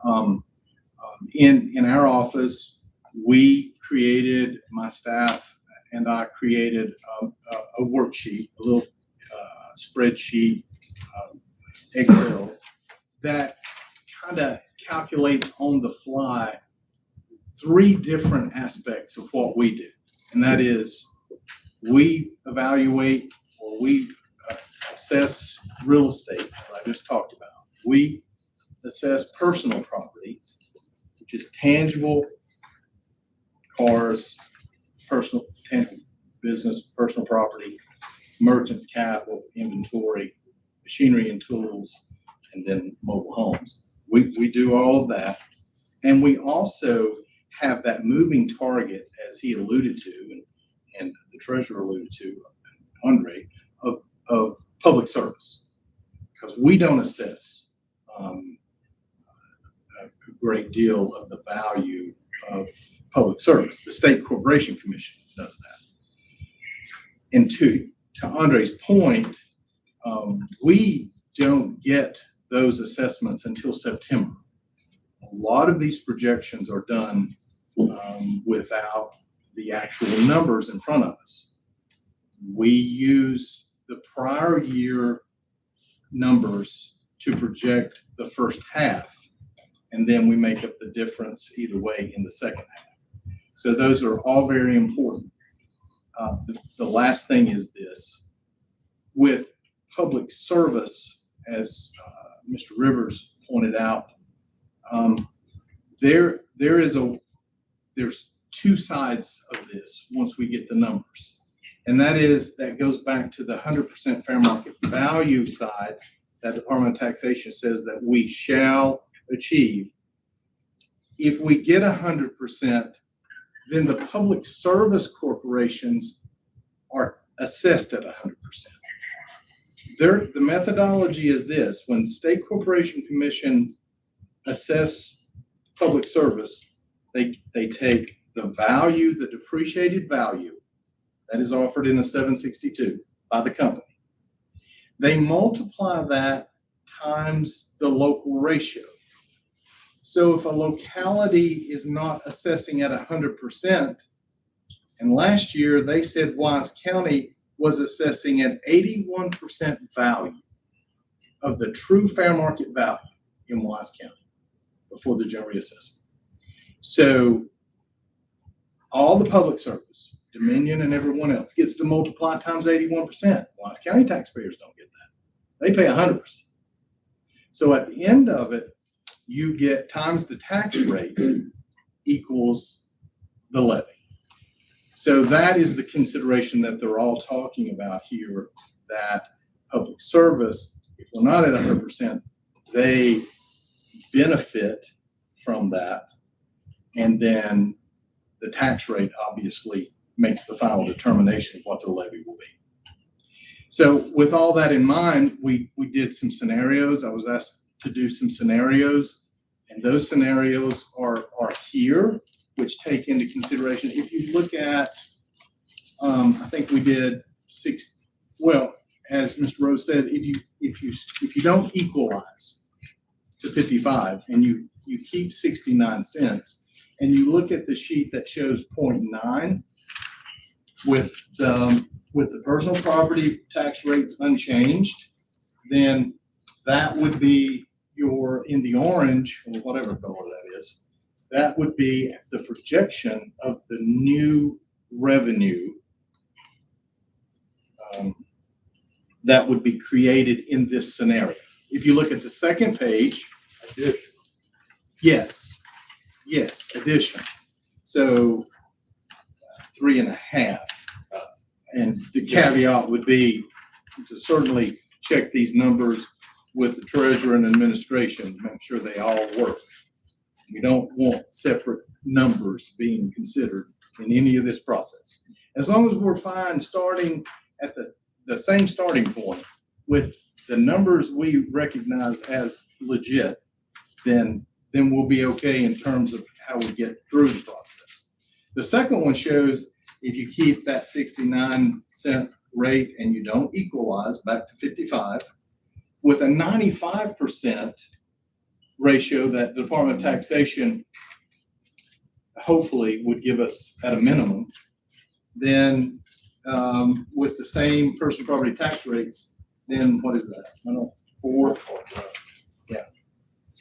in our office, we created, my staff and I created a worksheet, a little spreadsheet, Excel, that kind of calculates on the fly 3 different aspects of what we do. And that is we evaluate or we assess real estate, as I just talked about. We assess personal property, which is tangible cars, personal, tangible business, personal property, merchants capital, inventory, machinery and tools, and then mobile homes. We do all of that. And we also have that moving target, as he alluded to, and the treasurer alluded to, Andre, of public service. Because we don't assess a great deal of the value of public service. The State Corporation Commission does that. And to Andre's point, we don't get those assessments until September. A lot of these projections are done without the actual numbers in front of us. We use the prior year numbers to project the first half, and then we make up the difference either way in the second half. So those are all very important. The last thing is this. With public service, as Mr. Rivers pointed out, there's 2 sides of this once we get the numbers. And that goes back to the 100% fair market value side that the Department of Taxation says that we shall achieve. If we get 100%, then the public service corporations are assessed at 100%. The methodology is this: when state corporation commissions assess public service, they take the value, the depreciated value that is offered in a 762 by the company. They multiply that times the local ratio. So if a locality is not assessing at 100%, and last year they said Wise County was assessing at 81% value of the true fair market value in Wise County before the general reassessment. So all the public service, Dominion and everyone else, gets to multiply times 81%. Wise County taxpayers don't get that. They pay 100%. So at the end of it, you get times the tax rate equals the levy. So that is the consideration that they're all talking about here, that public service, if we're not at 100%, they benefit from that. And then the tax rate obviously makes the final determination of what their levy will be. So with all that in mind, we did some scenarios. I was asked to do some scenarios, and those scenarios are here, which take into consideration, if you look at, I think we did 6, well, as Mr. Rose said, if you don't equalize to 55 and you keep 69 cents, and you look at the sheet that shows 0.9 with the personal property tax rates unchanged, then that would be in the orange, or whatever color that is, that would be the projection of the new revenue that would be created in this scenario. If you look at the second page, addition. Yes, addition. So 3.5. And the caveat would be to certainly check these numbers with the treasurer and administration, make sure they all work. We don't want separate numbers being considered in any of this process. As long as we're fine starting at the same starting point with the numbers we recognize as legit, then we'll be okay in terms of how we get through the process. The second one shows if you keep that 69 cent rate and you don't equalize back to 55, with a 95% ratio that the Department of Taxation hopefully would give us at a minimum, then with the same personal property tax rates, then what is that? I don't know, 4? Yeah.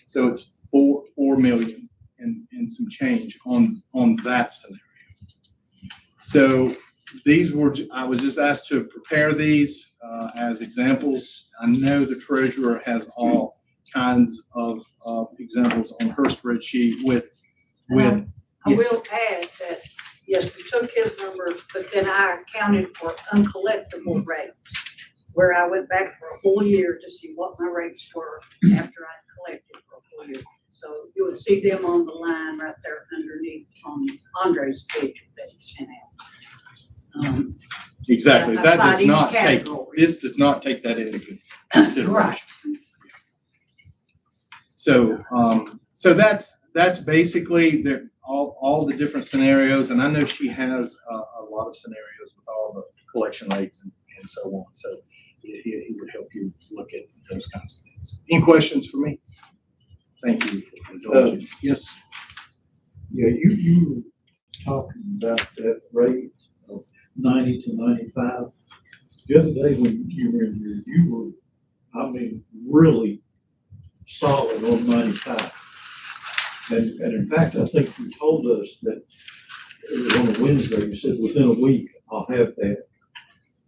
So it's 4 million and some change on that scenario. So these were, I was just asked to prepare these as examples. I know the treasurer has all kinds of examples on her spreadsheet with. I will add that, yes, we took his numbers, but then I accounted for uncollectible rates, where I went back for a whole year to see what my rates were after I collected for a whole year. So you would see them on the line right there underneath on Andre's schedule that he sent out. Exactly. I That applied does each not take, category. this does not take that into consideration. Right. So, so that's basically all the different scenarios. And I know she has a lot of scenarios with all the collection rates and so on. So he would help you look at those kinds of things. Any questions for me? Thank you for indulging. Yes. Yeah, you were talking about that rate of 90 to 95. The other day when you were in here, you were, I mean, really solid on 95. And in fact, I think you told us that it was on a Wednesday, you said within a week, I'll have that.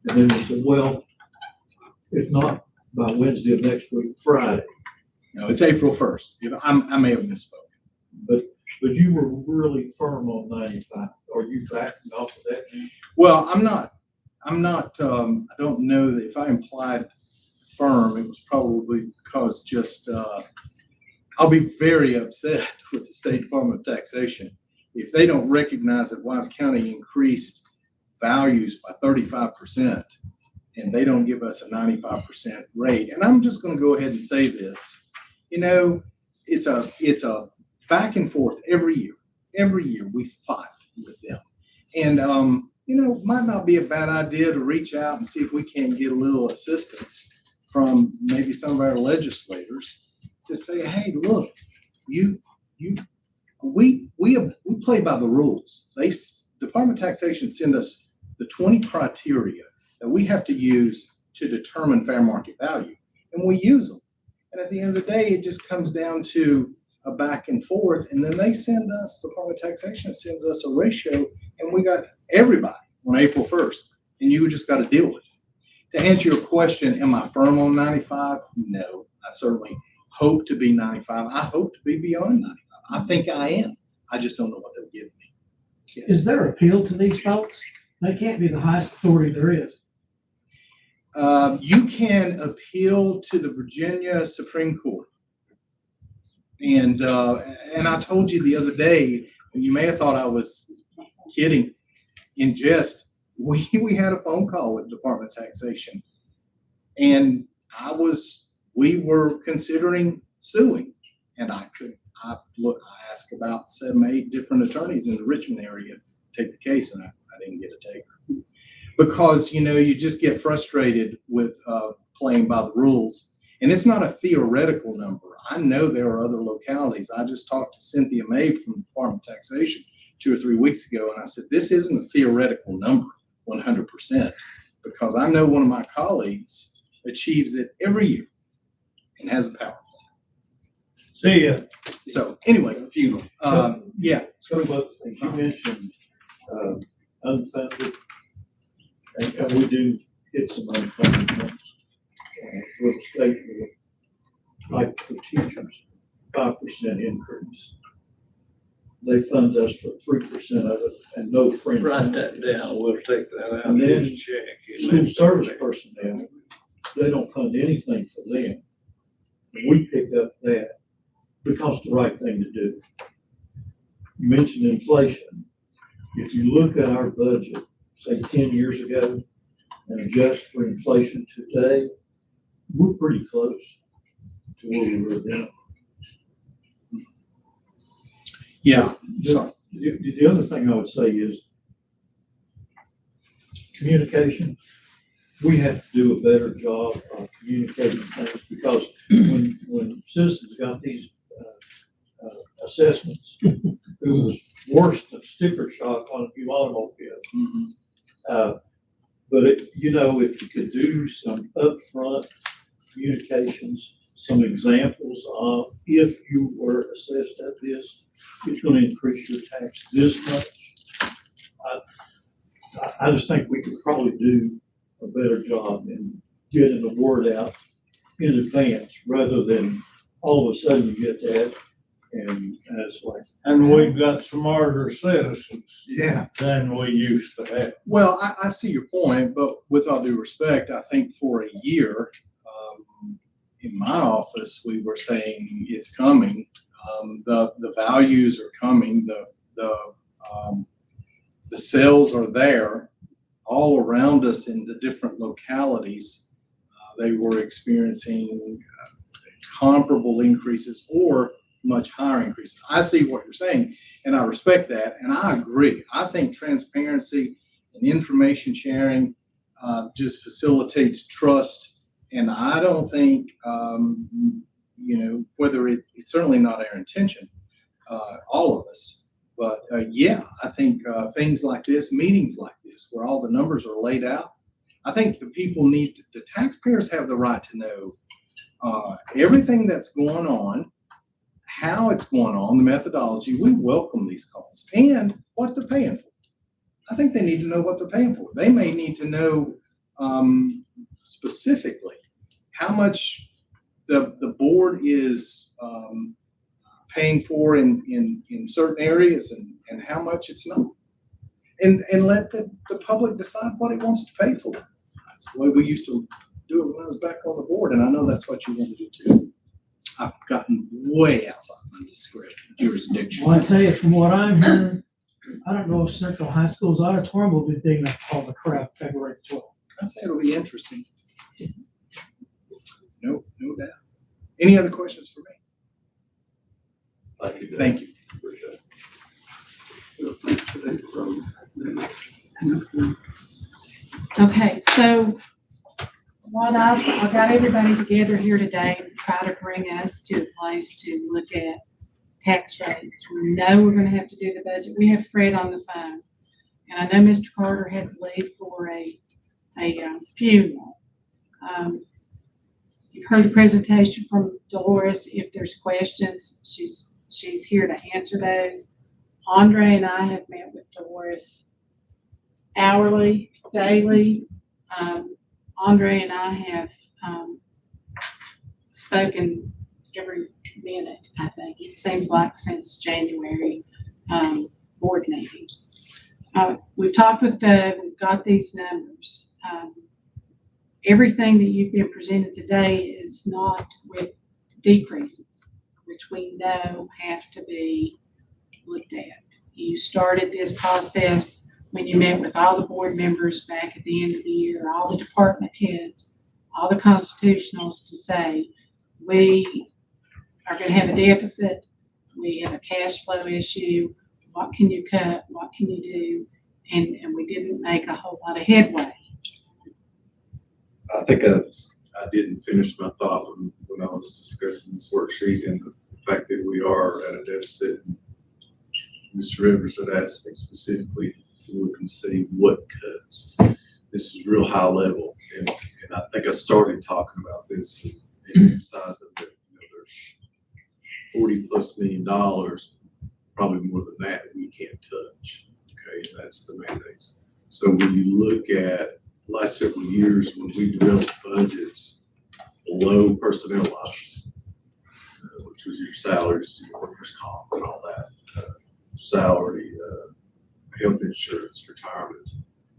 And then you said, well, if not by Wednesday of next week, Friday. No, it's April 1st. I may have misspoke. But you were really firm on 95. Are you backing off of that now? Well, I'm not, I don't know that if I implied firm, it was probably because just, I'll be very upset with the State Department of Taxation if they don't recognize that Wise County increased values by 35% and they don't give us a 95% rate. And I'm just going to go ahead and say this, you know, it's a back and forth every year. Every year we fight with them. And, you know, might not be a bad idea to reach out and see if we can get a little assistance from maybe some of our legislators to say, hey, look, we play by the rules. Department of Taxation send us the 20 criteria that we have to use to determine fair market value, and we use them. And at the end of the day, it just comes down to a back and forth, and then they send us, Department of Taxation sends us a ratio, and we got everybody on April 1st, and you just got to deal with it. To answer your question, am I firm on 95? No, I certainly hope to be 95. I hope to be beyond 95. I think I am. I just don't know what they'll give me. Yes. Is there appeal to these folks? They can't be the highest authority there is. You can appeal to the Virginia Supreme Court. And I told you the other day, and you may have thought I was kidding, in jest, we had a phone call with the Department of Taxation, and we were considering suing, and I asked about 7, 8 different attorneys in the Richmond area to take the case, and I didn't get a taker. Because, you know, you just get frustrated with playing by the rules. And it's not a theoretical number. I know there are other localities. I just talked to Cynthia May from the Department of Taxation 2 or 3 weeks ago, and I said, this isn't a theoretical number, 100%, because I know one of my colleagues achieves it every year and has a power. See ya. So anyway, yeah. Some of the things you mentioned, unfunded, and we do get some unfunded ones with the state, like for teachers, 5% increase. They fund us for 3% of it and no fringe. Write that down. We'll take that out. And then Just check. School service personnel, they don't fund anything for them. We pick up that because it's the right thing to do. You mentioned inflation. If you look at our budget, say 10 years ago, and adjust for inflation today, we're pretty close to where we were then. Yeah. The other thing I would say is communication. We have to do a better job of communicating things, because when citizens got these assessments, it was worse than sticker shock on a new automobile. But you know, if you could do some upfront communications, some examples of if you were assessed at this, it's gonna increase your tax this much. I just think we could probably do a better job in getting the word out in advance rather than all of a sudden you get that and it's like. And we've got smarter citizens Yeah. than we used to have. Well, I see your point, but with all due respect, I think for a year, in my office, we were saying it's coming. The values are coming. The sales are there all around us in the different localities. They were experiencing comparable increases or much higher increases. I see what you're saying, and I respect that, and I agree. I think transparency and information sharing just facilitates trust. And I don't think, whether it's certainly not our intention, all of us, but yeah, I think things like this, meetings like this, where all the numbers are laid out, I think the taxpayers have the right to know everything that's going on, how it's going on, the methodology. We welcome these calls and what they're paying for. I think they need to know what they're paying for. They may need to know specifically how much the board is paying for in certain areas and how much it's not. And let the public decide what it wants to pay for. That's the way we used to do it when I was back on the board, and I know that's what you want to do too. I've gotten way outside my jurisdiction. Well, I tell you, from what I'm hearing, I don't know if Central High School's auditorium will be big enough to hold the crowd February 12th. I'd say it'll be interesting. No doubt. Any other questions for me? Thank you. Dave. Thank you. Appreciate it. Okay, so what I got everybody together here today to try to bring us to a place to look at tax rates. We know we're gonna have to do the budget. We have Fred on the phone. And I know Mr. Carter had to leave for a funeral. You've heard the presentation from Dolores. If there's questions, she's here to answer those. Andre and I have met with Dolores hourly, daily. Andre and I have spoken every minute, I think. It seems like since January board meeting. We've talked with Doug. We've got these numbers. Everything that you've been presented today is not with decreases, which we know have to be looked at. You started this process when you met with all the board members back at the end of the year, all the department heads, all the constitutionals to say, we are going to have a deficit, we have a cash flow issue, what can you cut, what can you do? And we didn't make a whole lot of headway. I think I didn't finish my thought when I was discussing this worksheet and the fact that we are at a deficit. Mr. Rivers had asked me specifically to look and see what cuts. This is real high level, and I think I started talking about this and emphasizing that there's $40+ million, probably more than that, we can't touch. Okay, and that's the mandates. So when you look at the last several years when we developed budgets below personnel lines, which was your salaries, your workers' comp, and all that, salary, health insurance, retirement,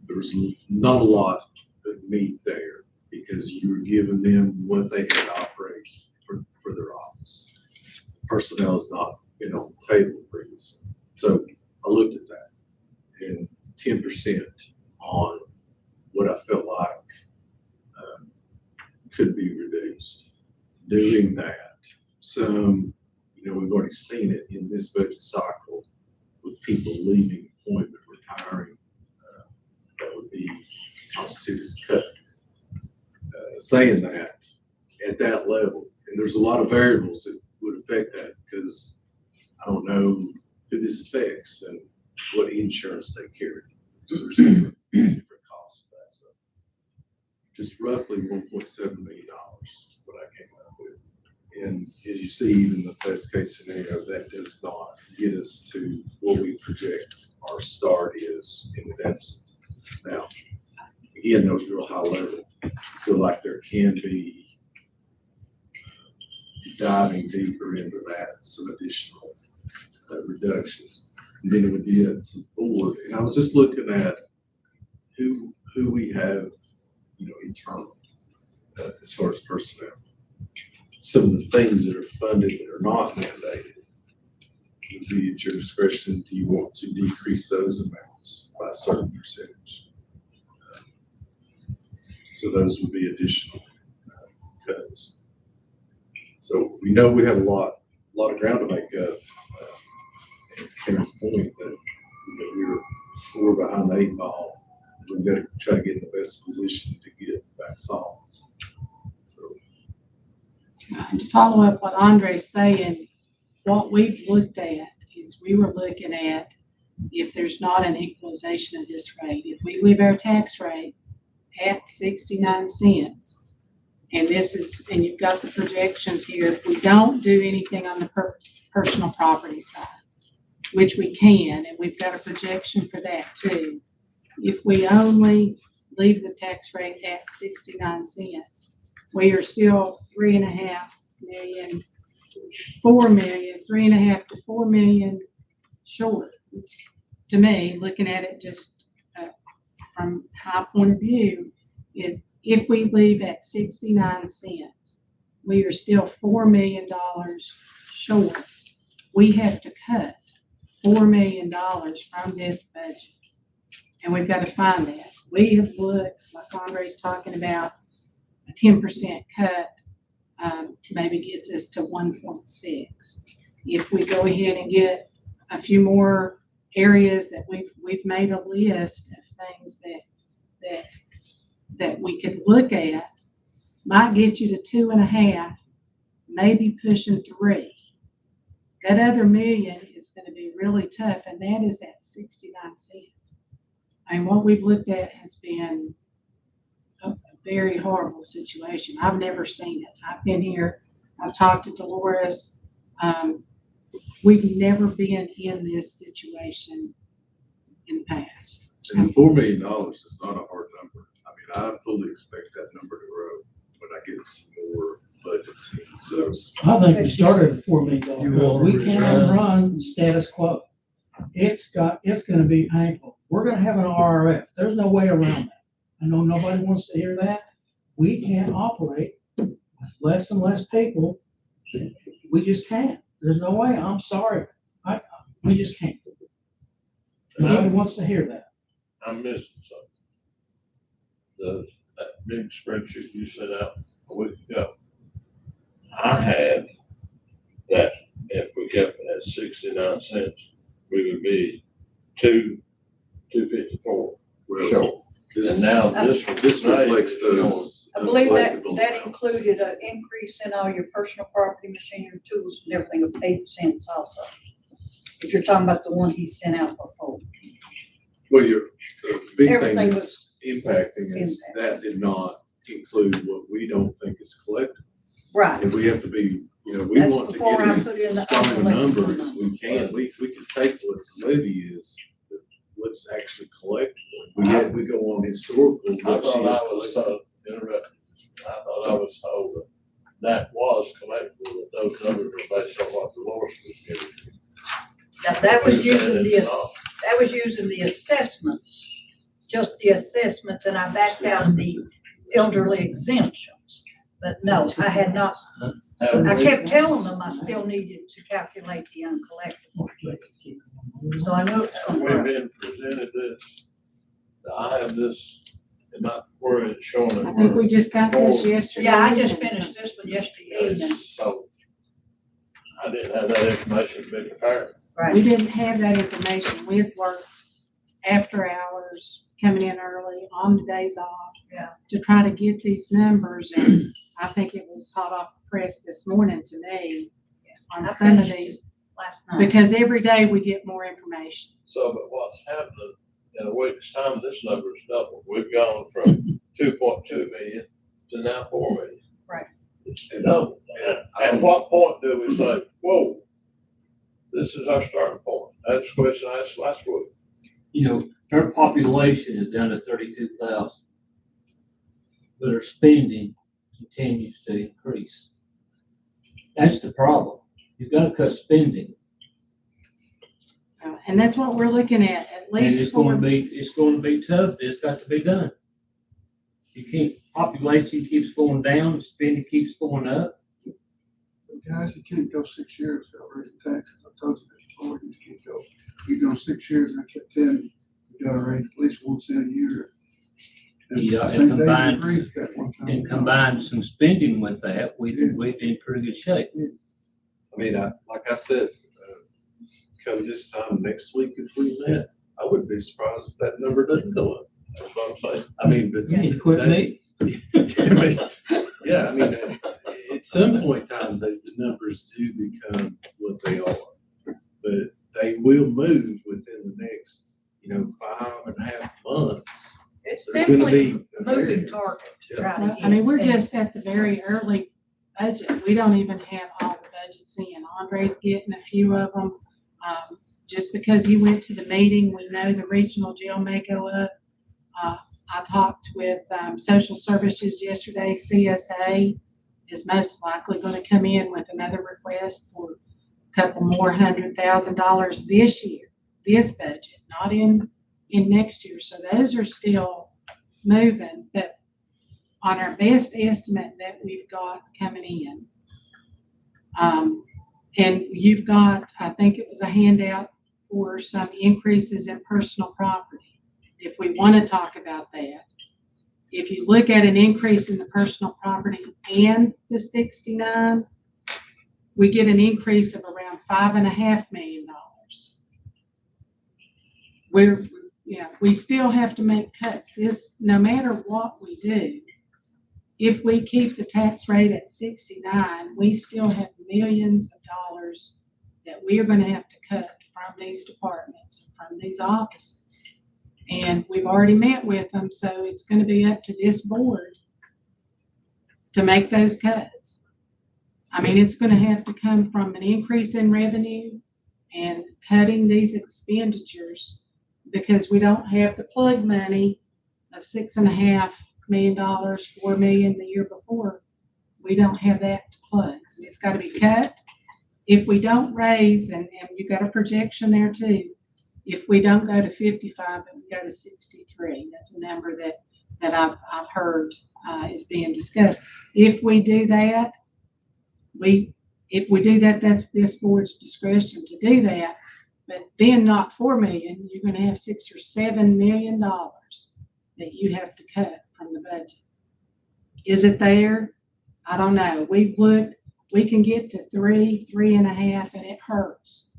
there was not a lot of meat there because you were giving them what they had to operate for their office. Personnel has not been on the table previously. So I looked at that and 10% on what I felt like could be reduced. Doing that, we've already seen it in this budget cycle with people leaving employment, retiring. That would be constituted as a cut. Saying that at that level, and there's a lot of variables that would affect that because I don't know who this affects and what insurance they carry. So there's different costs for that. So just roughly $1.7 million, what I came up with. And as you see, even the best case scenario, that does not get us to what we project our start is in the deficit. Now, again, those real high level, I feel like there can be diving deeper into that, some additional reductions. And then it would be up to the board. And I was just looking at who we have, internal, as far as personnel. Some of the things that are funded that are not mandated would be at your discretion. Do you want to decrease those amounts by a certain percentage? So those would be additional cuts. So we know we have a lot of ground to make up. And Karen's point that we're behind the 8 ball. We've got to try to get in the best position to get back solved. To follow up what Andre's saying, what we've looked at is we were looking at if there's not an equalization of this rate, if we leave our tax rate at 69 cents, and you've got the projections here, if we don't do anything on the personal property side, which we can, and we've got a projection for that too. If we only leave the tax rate at 69 cents, we are still 3.5 million, 4 million, 3.5 to 4 million short. Which, to me, looking at it just from high point of view, is if we leave at 69 cents, we are still $4 million short. We have to cut $4 million from this budget, and we've got to find that. We have looked, like Andre's talking about, a 10% cut maybe gets us to 1.6. If we go ahead and get a few more areas that we've made a list of things that we could look at, might get you to 2.5, maybe pushing 3. That other million is going to be really tough, and that is at 69 cents. And what we've looked at has been a very horrible situation. I've never seen it. I've been here, I've talked to Dolores. We've never been in this situation in the past. And $4 million is not a hard number. I mean, I fully expect that number to grow when I get some more budgets. So I think we started at $4 million. You want We to can't resign? run status quo. It's gonna be painful. We're gonna have an RRF. There's no way around that. I know nobody wants to hear that. We can't operate with less and less people. We just can't. There's no way. I'm sorry. We just can't. Nobody wants to hear that. I'm missing something. That big spreadsheet you sent out a week ago, I had that if we kept it at 69 cents, we would be 254 short. And now this reflects those. I believe that uncollectible that amounts. included an increase in all your personal property, machinery, tools, and everything of 8 cents also. If you're talking about the one he sent out before. Well, the big thing Everything that's was impacting is that did not include what we don't think is collectible. right. And we have to be, we That's want to before get I as put in the strong a number uncollectible as we can. We can take what the levy is, but what's actually collectible. We go on historical. I what she thought I is was collecting. told, I thought I was told that was collectible, that those numbers were based on what Dolores was giving. Now, that was You're using saying the, it's not. that was using the assessments, just the assessments, and I backed out the elderly exemptions. But no, I had not, I kept telling them I still needed to calculate the uncollectible. So I knew it was We've gonna grow. been presented this, I have this, in my where it's showing it. I think we just got this yesterday. Yeah, I just finished this one yesterday evening. So I didn't have that information to be prepared. We Right, didn't have that information. We've worked after hours, coming in early, on the days off. Yeah. To try to get these numbers, and I think it was hot off the press this morning to me on I some of finished these, last night. because every day we get more information. So, but what's happening in a week's time, this number's doubled. We've gone from 2.2 million to now 4 million. Right. You know, and at what point do we say, whoa, this is our starting point? That's the question I asked last week. You know, her population is down to 32,000. But her spending continues to increase. That's the problem. You've got to cut spending. And that's what we're looking at And least it's going for, to be tough. It's got to be done. You can't, population keeps going down, spending keeps going up. Guys, you can't go 6 years without raising taxes. I told you that before. You just can't go. You go 6 years and I kept telling you, you gotta raise at least 1 cent a year. Yeah, I and think David combine, agreed with that one time. and combine some spending with that, we'd be in pretty good shape. I mean, like I said, come this time next week if we met, I wouldn't be surprised if that number doesn't go up. That's what I'm saying. I mean, but. You need to quit me. Yeah, I mean, at some point in time, the numbers do become what they are. But they will move within the next, 5.5 months. It's There's gonna definitely be a moving target. Yeah. right well, I ahead. mean, we're And just at the very early budget. We don't even have all the budgets in. Andre's getting a few of them. Just because he went to the meeting, we know the regional jail may go up. I talked with social services yesterday. CSA is most likely going to come in with another request for a couple more $100,000 this year, this budget, not in next year. So those are still moving, but on our best estimate that we've got coming in. And you've got, I think it was a handout for some increases in personal property. If we want to talk about that, if you look at an increase in the personal property and the 69, we get an increase of around $5.5 million. We still have to make cuts. No matter what we do, if we keep the tax rate at 69, we still have millions of dollars that we are going to have to cut from these departments, from these offices. And we've already met with them, so it's going to be up to this board to make those cuts. I mean, it's going to have to come from an increase in revenue and cutting these expenditures because we don't have the plug money of $6.5 million, $4 million the year before. We don't have that to plug. So it's got to be cut. If we don't raise, and you got a projection there too, if we don't go to 55, but we go to 63, that's a number that I've heard is being discussed. If we do that, that's this board's discretion to do that. But then not 4 million, you're going to have $6 or $7 million that you have to cut from the budget. Is it there? I don't know. We've looked. We can get to 3, 3.5, and it hurts.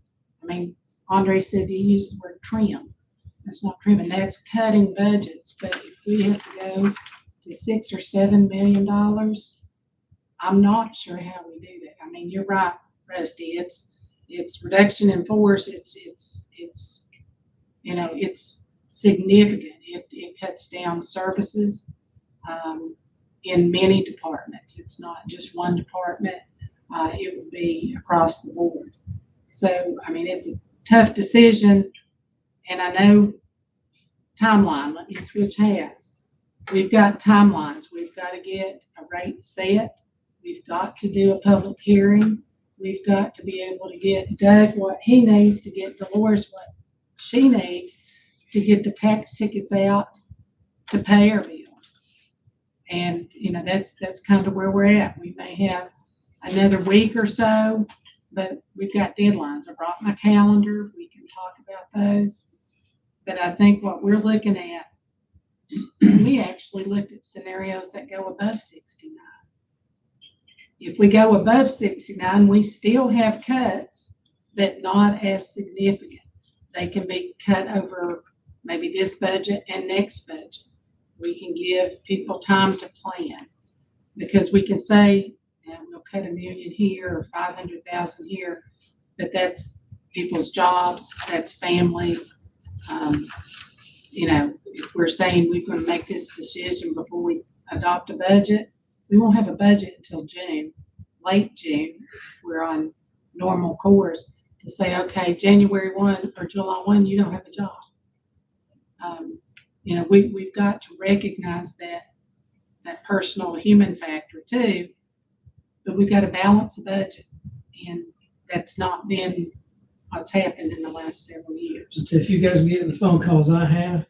I mean, Andre said he used the word trim. That's not trimming. That's cutting budgets. But if we have to go to $6 or $7 million, I'm not sure how we do that. I mean, you're right, Rusty. It's reduction in force. It's significant. It cuts down services in many departments. It's not just one department. It would be across the board. So, I mean, it's a tough decision, and I know timeline. Let me switch hats. We've got timelines. We've got to get a rate set. We've got to do a public hearing. We've got to be able to get Doug what he needs to get Dolores what she needs to get the tax tickets out to pay our bills. And, that's kind of where we're at. We may have another week or so, but we've got deadlines. I brought my calendar. We can talk about those. But I think what we're looking at, we actually looked at scenarios that go above 69. If we go above 69, we still have cuts, but not as significant. They can be cut over maybe this budget and next budget. We can give people time to plan because we can say, we'll cut $1 million here or 500,000 here, but that's people's jobs, that's families. if we're saying we're gonna make this decision before we adopt a budget, we won't have a budget until June, late June, if we're on normal course, to say, okay, January 1 or July 1, you don't have a job. You know, we've got to recognize that personal human factor too, but we've got to balance the budget. And that's not been what's happened in the last several years. If you guys get the phone calls I have,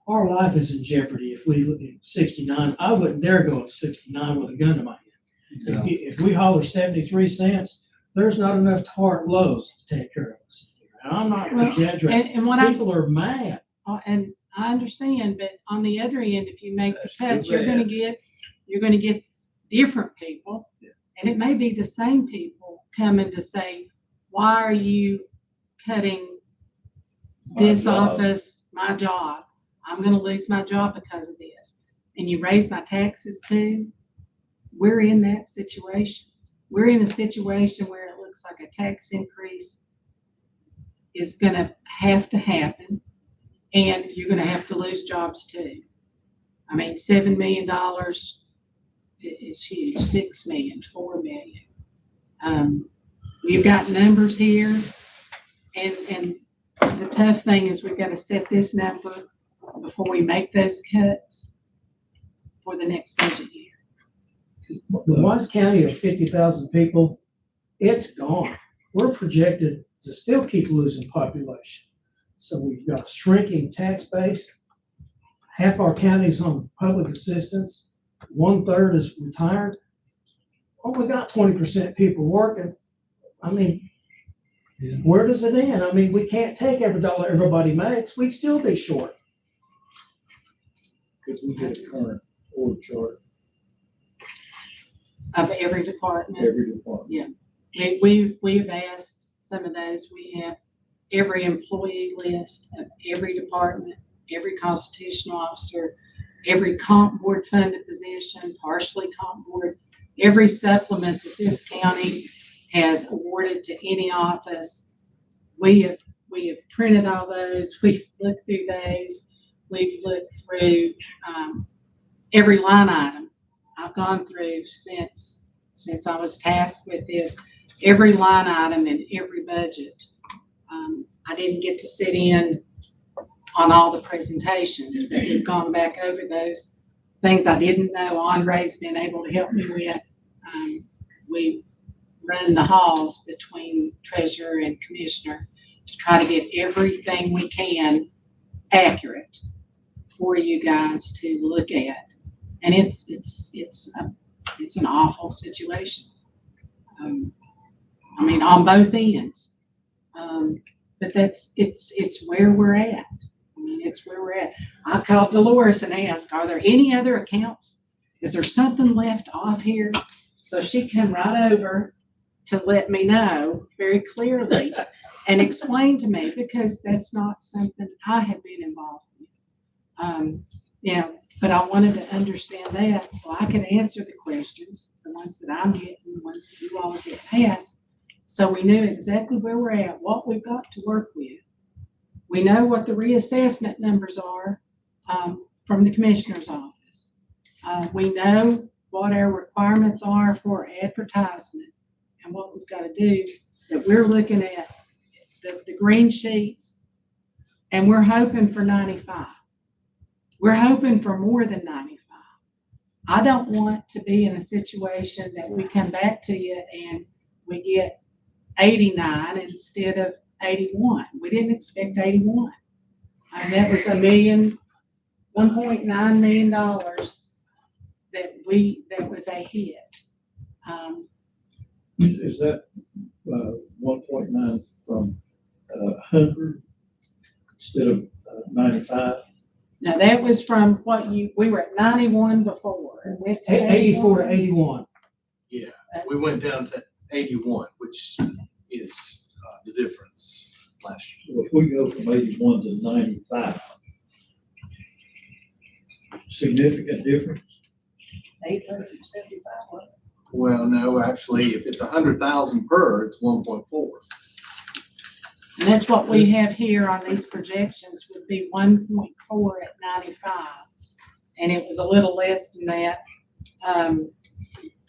our life is in jeopardy. If we look at 69, I wouldn't dare go up 69 with a gun to my head. If we holler 73 cents, there's not enough tart loaves to take care of us. And I'm not exaggerating. And what People are mad. and I understand, but on the other end, if you make the That's cuts, too you're gonna get different people. Yeah. And it may be the same people coming to say, why are you cutting this office, my job? I'm gonna lose my job because of this. And you raise my taxes too. We're in that situation. We're in a situation where it looks like a tax increase is gonna have to happen. And you're gonna have to lose jobs too. I mean, $7 million is huge, 6 million, 4 million. You've got numbers here, and the tough thing is we've got to set this number before we make those cuts for the next budget year. The Wise County of 50,000 people, it's gone. We're projected to still keep losing population. So we've got a shrinking tax base. Half our county's on public assistance. 1/3 is retired. Well, we got 20% people working. I mean, where does it end? I mean, we can't take every dollar everybody makes. We'd still be short. Could we get a current org chart, Of every department. every department? We've asked some of those. We have every employee list of every department, every constitutional officer, every comp board funded position, partially comp board, every supplement that this county has awarded to any office. We have printed all those. We've looked through those. We've looked through every line item. I've gone through since I was tasked with this, every line item in every budget. I didn't get to sit in on all the presentations, but we've gone back over those things I didn't know. Andre's been able to help me with. We run the halls between treasurer and commissioner to try to get everything we can accurate for you guys to look at. And it's an awful situation. I mean, on both ends. But it's where we're at. I mean, it's where we're at. I called Dolores and asked, are there any other accounts? Is there something left off here? So she come right over to let me know very clearly and explain to me, because that's not something I had been involved with. But I wanted to understand that so I could answer the questions, the ones that I'm getting, the ones that you all are getting asked. So we knew exactly where we're at, what we've got to work with. We know what the reassessment numbers are from the commissioner's office. We know what our requirements are for advertisement and what we've got to do. That we're looking at the green sheets, and we're hoping for 95. We're hoping for more than 95. I don't want to be in a situation that we come back to you and we get 89 instead of 81. We didn't expect 81. And that was $1.9 million that was a hit. Is that 1.9 from 100 instead of 95? Now that was from we were at 91 before. And went to 84 to 81. Yeah, we went down to 81, which is the difference last year. So if we go from 81 to 95, significant difference? 875. Well, no, actually, if it's 100,000 per, it's 1.4. And that's what we have here on these projections would be 1.4 at 95. And it was a little less than that,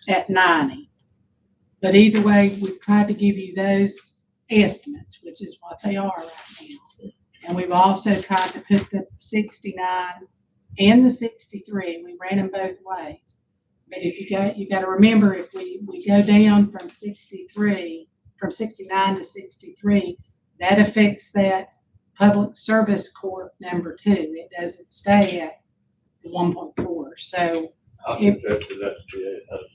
at 90. But either way, we've tried to give you those estimates, which is what they are right now. And we've also tried to put the 69 and the 63, we ran them both ways. But if you got to remember, if we go down from 69 to 63, that affects that public service court number 2. It doesn't stay at the 1.4. So I think that's the 800.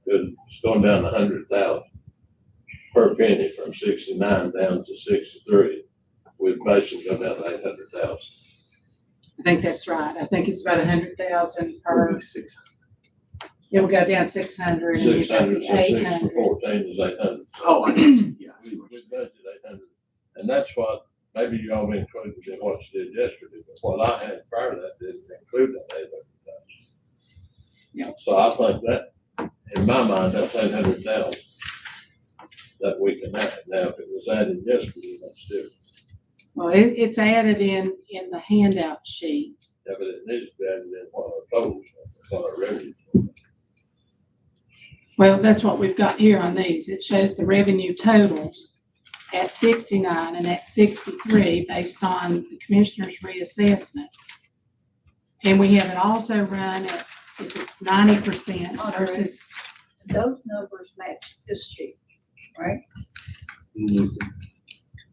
It's going down 100,000 per penny from 69 down to 63. We'd basically go down 800,000. I think that's right. I think it's about 100,000 per. Maybe 600. It will go down 600 and you got 600, the so 6 for 800. 14 is 800. Oh, I got you. Yeah, I see We what you're saying. budgeted 800. And that's what, maybe you all included in what you did yesterday, but what I had prior to that didn't include that 800,000. Yeah. So I think that, in my mind, that's 800,000 that we can add. Now, if it was added yesterday, that's different. Well, it's added in the handout sheets. Yeah, but it needs to be added in what our totals, what our revenue. Well, that's what we've got here on these. It shows the revenue totals at 69 and at 63 based on the commissioner's reassessments. And we have it also run at, if it's 90% versus, Those numbers match this sheet, right?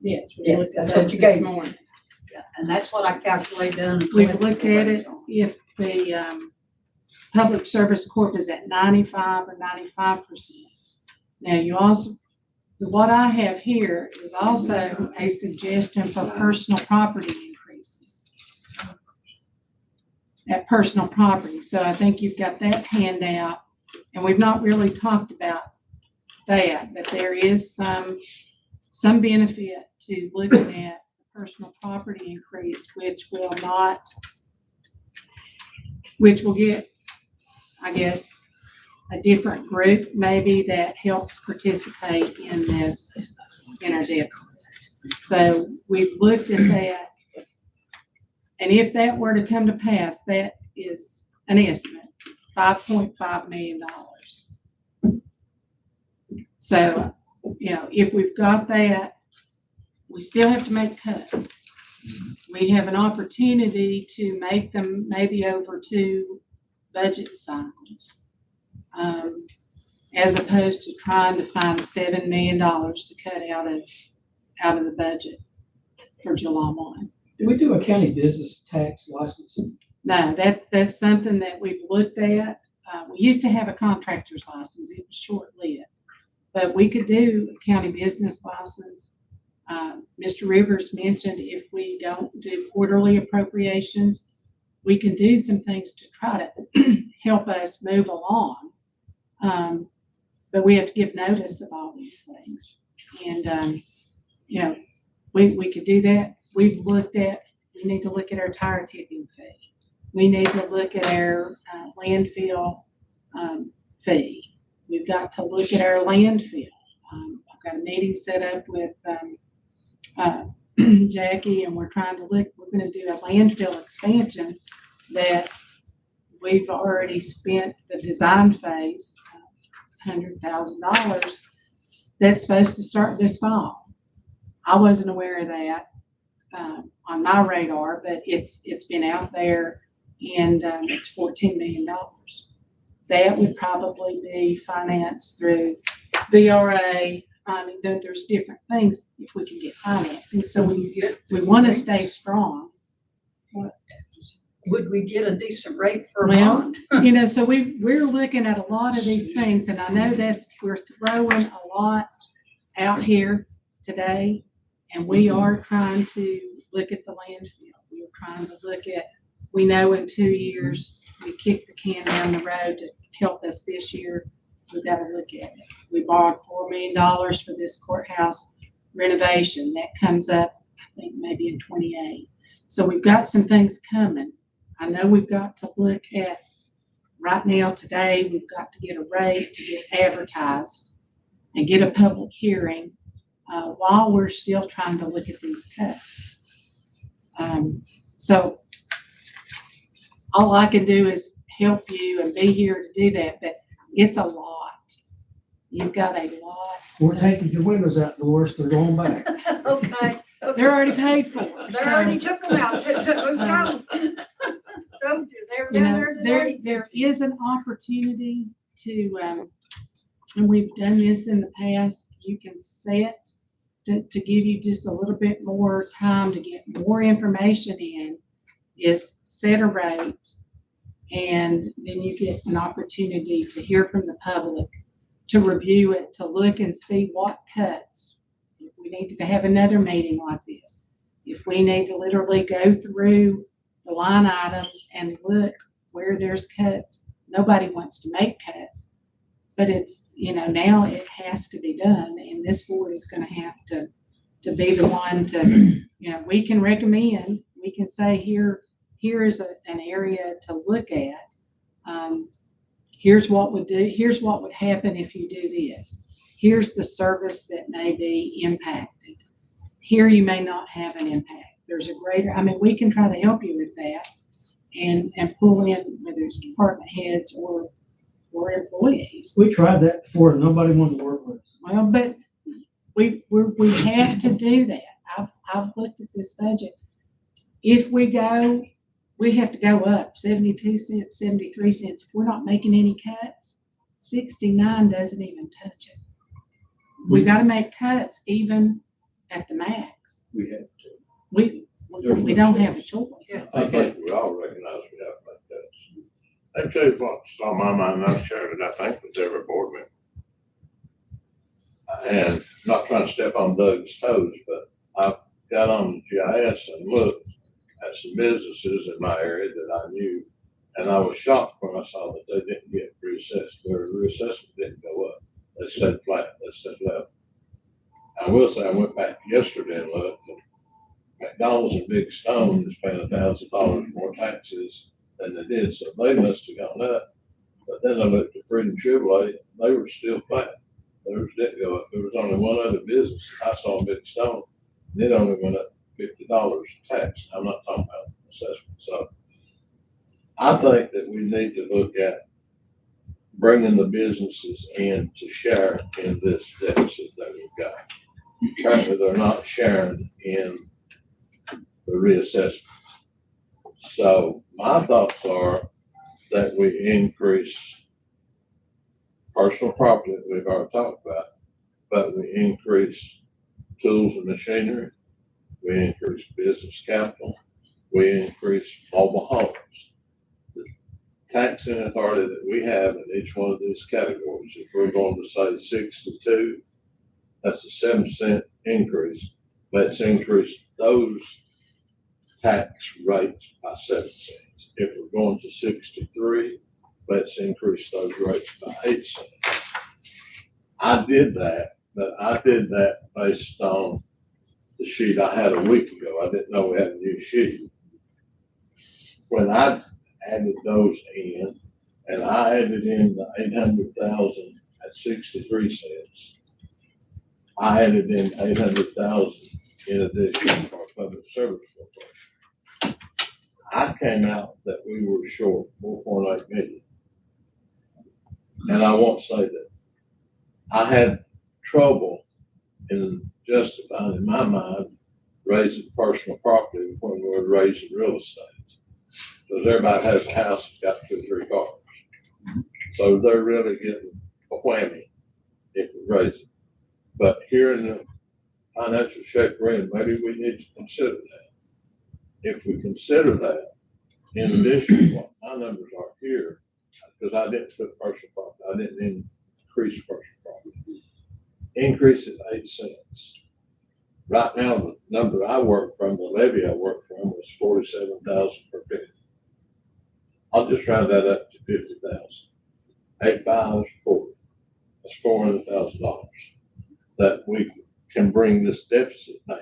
yes, we Yeah, looked at that's what those you this gave me. morning. Yeah, and that's what I calculated and We've collected looked the at rates it, on. if the public service corp is at 95 or 95%. Now, you also, what I have here is also a suggestion for personal property increases. At personal property, so I think you've got that handout, and we've not really talked about that, but there is some benefit to looking at the personal property increase, which will get, I guess, a different group maybe that helps participate in this, in our deficit. So we've looked at that. And if that were to come to pass, that is an estimate, $5.5 million. So, if we've got that, we still have to make cuts. We have an opportunity to make them maybe over 2 budget cycles, as opposed to trying to find $7 million to cut out of the budget for July 1. Do we do a county business tax license? No, that's something that we've looked at. We used to have a contractor's license. It was short-lived. But we could do a county business license. Mr. Rivers mentioned if we don't do quarterly appropriations, we can do some things to try to help us move along. But we have to give notice of all these things. And, we could do that. We need to look at our tire tipping fee. We need to look at our landfill fee. We've got to look at our landfill. I've got a meeting set up with Jackie, and we're going to do a landfill expansion that we've already spent the design phase, $100,000. That's supposed to start this fall. I wasn't aware of that on my radar, but it's been out there, and it's $14 million. That would probably be financed through VRA. I mean, there's different things if we can get financing. So we want to stay strong. Would we get a decent rate for a Well, bond? so we're looking at a lot of these things, and I know we're throwing a lot out here today, and we are trying to look at the landfill. We're trying to look at, we know in 2 years, we kicked the can down the road to help us this year. We've got to look at it. We borrowed $4 million for this courthouse renovation. That comes up, I think, maybe in 28. So we've got some things coming. I know we've got to look at, right now, today, we've got to get a rate to get advertised and get a public hearing while we're still trying to look at these cuts. So all I can do is help you and be here to do that, but it's a lot. You've got a lot. We're taking your windows out, Dolores, they're going back. Okay. They're already paid for. They already took them out. Let's go. Told you, they're You down know, there there, today. there is an opportunity to, and we've done this in the past, you can set to give you just a little bit more time to get more information in, is set a rate, and then you get an opportunity to hear from the public, to review it, to look and see what cuts. If we need to have another meeting like this, if we need to literally go through the line items and look where there's cuts. Nobody wants to make cuts, but it's, now it has to be done, and this board is gonna have to be the one to, we can recommend, we can say, here is an area to look at. Here's what would happen if you do this. Here's the service that may be impacted. Here you may not have an impact. There's a greater, we can try to help you with that and pull in whether it's department heads or employees. We tried that before and nobody wanted to work with us. Well, but we have to do that. I've looked at this budget. If we go, we have to go up 72 cents, 73 cents. If we're not making any cuts, 69 doesn't even touch it. We got to make cuts even at the max. We have to. We don't have a choice. I think we all recognize we have to make cuts. Let me tell you what's on my mind, and I've shared it, I think, with every board member. And not trying to step on Doug's toes, but I've got on the GIS and looked at some businesses in my area that I knew, and I was shocked when I saw that they didn't get reassessed. Their reassessment didn't go up. They stayed flat. They stayed level. I will say I went back yesterday and looked, and McDonald's and Big Stone is paying $1,000 more taxes than they did, so they must have gone up. But then I looked at Freedom Chevrolet, they were still flat. Theirs didn't go up. There was only one other business I saw in Big Stone, and it only went up $50 tax. I'm not talking about assessment. So I think that we need to look at bringing the businesses in to share in this deficit that we've got. Apparently, they're not sharing in the reassessment. So my thoughts are that we increase personal property that we've already talked about, but we increase tools and machinery, we increase business capital, we increase mobile homes. The taxing authority that we have in each one of these categories, if we're going to say 62, that's a 7-cent increase. Let's increase those tax rates by 7 cents. If we're going to 63, let's increase those rates by 8 cents. I did that, but I did that based on the sheet I had a week ago. I didn't know we had a new sheet. When I added those in, and I added in the 800,000 at 63 cents, I added in 800,000 in addition for public service corporation. I came out that we were short 4.8 million. And I won't say that. I had trouble in justifying, in my mind, raising personal property when we were raising real estate. Because everybody has a house that's got 2 or 3 cars. So they're really getting a whammy if we raise it. But here in the financial shape we're in, maybe we need to consider that. If we consider that, in addition to what my numbers are here, because I didn't put personal property, I didn't increase personal property. Increase it 8 cents. Right now, the number I work from, the levy I work from, was 47,000 per penny. I'll just round that up to 50,000. 8 5 is 40. That's $400,000 that we can bring this deficit down,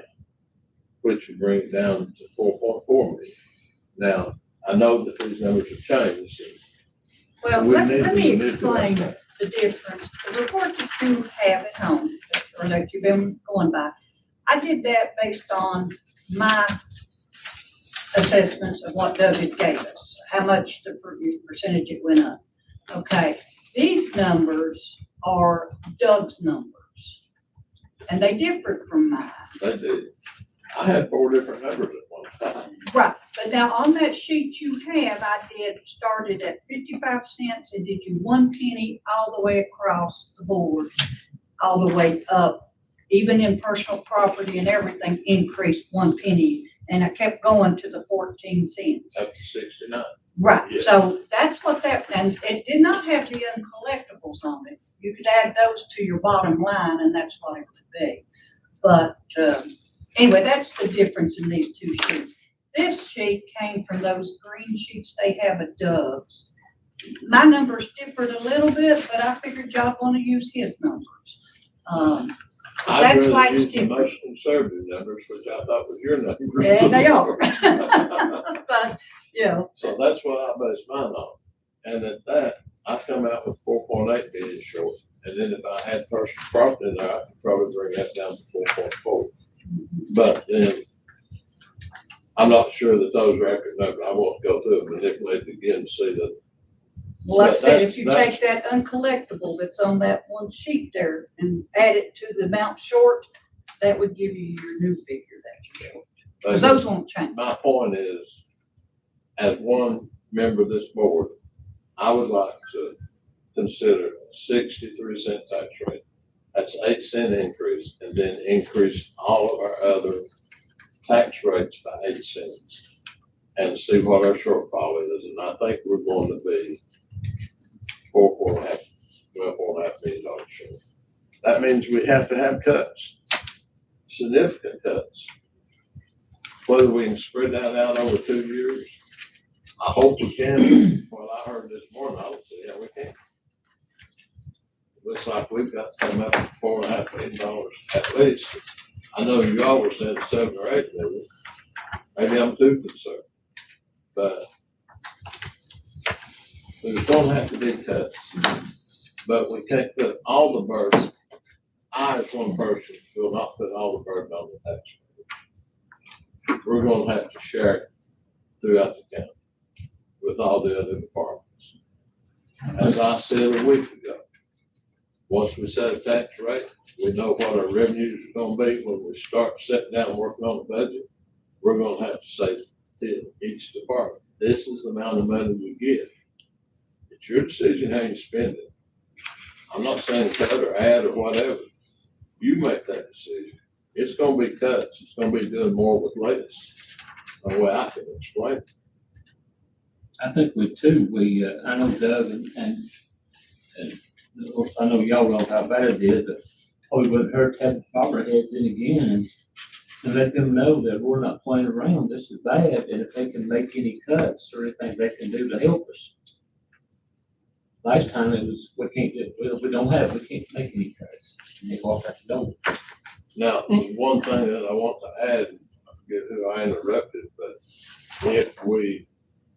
which would bring it down to 4.4 million. Now, I know that these numbers have changed. Well, We let need me to explain the difference. The report that you have at home, or that you've been going by. I did that based on my assessments of what Doug had gave us, how much the percentage it went up. Okay, these numbers are Doug's numbers, and they differed from mine. They did. I had 4 different numbers at one time. Right, but now on that sheet you have, I started at 55 cents and did you 1 penny all the way across the board, all the way up, even in personal property and everything increased 1 penny. And I kept going to the 14 cents. Up to 69. Right, Yes. so that's what and it did not have the uncollectibles on it. You could add those to your bottom line and that's what it would be. But anyway, that's the difference in these two sheets. This sheet came from those green sheets they have at Doug's. My numbers differed a little bit, but I figured y'all want to use his numbers. I'd That's rather why it's use the different. most conservative numbers, which I thought was your numbers. And they are. But, yeah. So that's what I base mine on. And at that, I come out with 4.8 million short. And then if I had personal property in there, I could probably bring that down to 4.4. But then I'm not sure that those record numbers, I won't go through and manipulate again to see that. Well, like I said, if you That's- take that uncollectible that's on that one sheet there and add it to the amount short, that would give you your new figure that you short. Because those won't change. My point is, as one member of this board, I would like to consider a 63-cent tax rate. That's 8-cent increase, and then increase all of our other tax rates by 8 cents and see what our shortfall is. And I think we're going to be $4.5 million short. That means we have to have cuts, significant cuts. Whether we can spread that out over 2 years, I hope we can. Well, I heard this morning, I don't see how we can. Looks like we've got to come up with $4.5 million at least. I know y'all were saying 7 or 8 million. Maybe I'm too concerned. But there's gonna have to be cuts. But we can't put all the burden. I, as one person, will not put all the burden on the taxpayer. We're gonna have to share it throughout the county with all the other departments. As I said a week ago, once we set a tax rate, we know what our revenues are gonna be. When we start sitting down and working on the budget, we're gonna have to say to each department, this is the amount of money we get. It's your decision how you spend it. I'm not saying cut or add or whatever. You make that decision. It's gonna be cuts. It's gonna be doing more with less. The way I can explain it. I think I know Doug and of course, I know y'all know how bad it is, but probably wouldn't hurt to have the department heads in again and let them know that we're not playing around. This is bad, and if they can make any cuts or anything they can do to help us. Last time it was, we can't make any cuts. And they walk out the door. Now, one thing that I want to add, I forget who I interrupted, but if we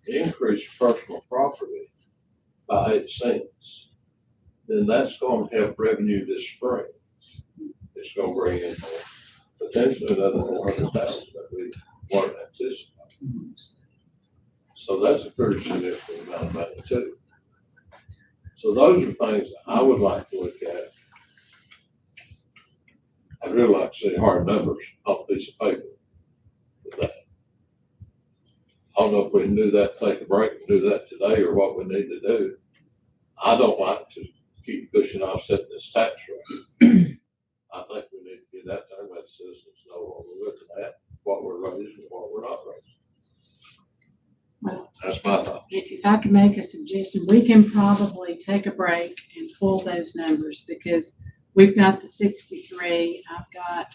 increase personal property by 8 cents, then that's going to help revenue this spring. It's going to bring in potentially another 400,000 that we weren't anticipating. So that's a pretty significant amount of money too. So those are things that I would like to look at. I'd really like to see hard numbers on a piece of paper with that. I don't know if we can do that, take a break and do that today or what we need to do. I don't like to keep pushing off setting this tax rate. I think we need to get that done, let citizens know what we're looking at, what we're raising and what we're not raising. Well, That's my thought. if I could make a suggestion, we can probably take a break and pull those numbers because we've got the 63. I've got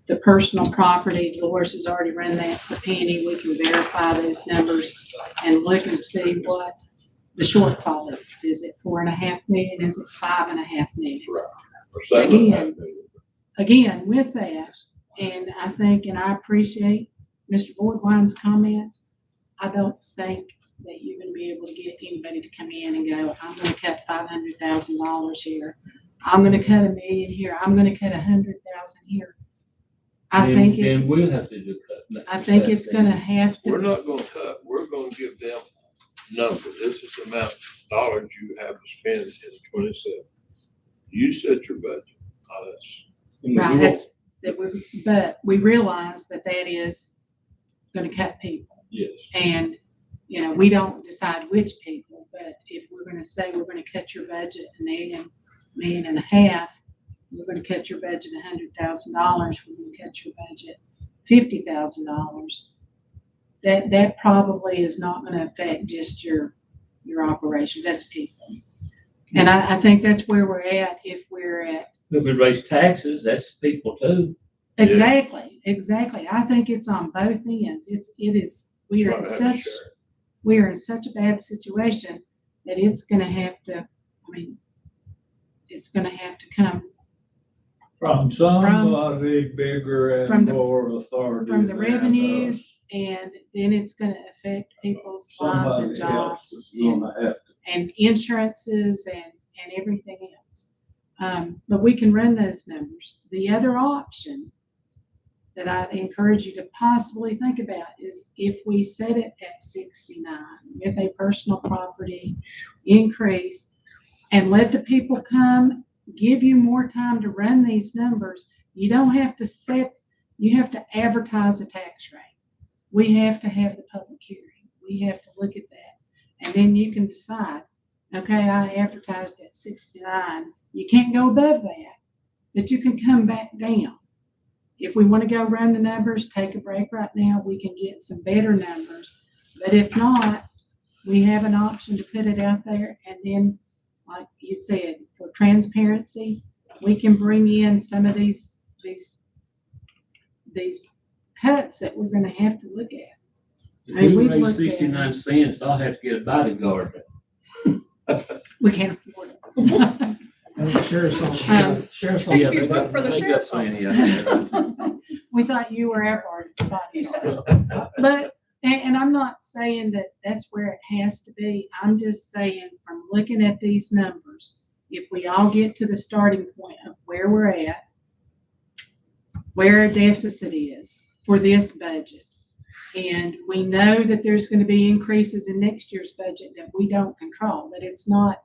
the personal property. Dolores has already run that for Penny. We can verify those numbers and look and see what the shortfall is. Is it 4.5 million? Is it 5.5 million? Right. Or 7.5 million. Again, with that, and I think, and I appreciate Mr. Boardwine's comments, I don't think that you're going to be able to get anybody to come in and go, I'm going to cut $500,000 here. I'm gonna cut $1 million here, I'm gonna cut 100,000 here. I think it's, Then we'll have to do cut. I think it's gonna have We're to, not gonna cut, we're gonna give them numbers. This is the amount of dollars you have to spend in 27. You set your budget. right, but we realize that is gonna cut people. Yes. And, you know, we don't decide which people, but if we're gonna say we're gonna cut your budget $1.5 million, we're gonna cut your budget $100,000, we're gonna cut your budget $50,000. That probably is not gonna affect just your operation, that's people. And I think that's where we're at, if we're at. If we raise taxes, that's people too. Exactly. I think it's on both ends. We are in such a bad situation that it's gonna have to, it's gonna have to come From somebody bigger from and the- more authority. from the than revenues, and then it's gonna affect people's lives and Somebody else jobs is gonna have to. and insurances and everything else. But we can run those numbers. The other option that I encourage you to possibly think about is if we set it at 69 with a personal property increase and let the people come, give you more time to run these numbers. You don't have to you have to advertise a tax rate. We have to have the public hearing. We have to look at that. And then you can decide, okay, I advertised at 69. You can't go above that, but you can come back down. If we want to go run the numbers, take a break right now, we can get some better numbers. But if not, we have an option to put it out there. And then, like you said, for transparency, we can bring in some of these cuts that we're going to have to look at. If we raise 69 cents, I'll have to get a bodyguard. We can't afford it. And the sheriff's on, sheriff's on. Yeah, You they vote got, for the they got sheriff's plenty of it. We thought you were our bodyguard. But, and I'm not saying that that's where it has to be. I'm just saying from looking at these numbers, if we all get to the starting point of where we're at, where our deficit is for this budget, and we know that there's going to be increases in next year's budget that we don't control, that it's not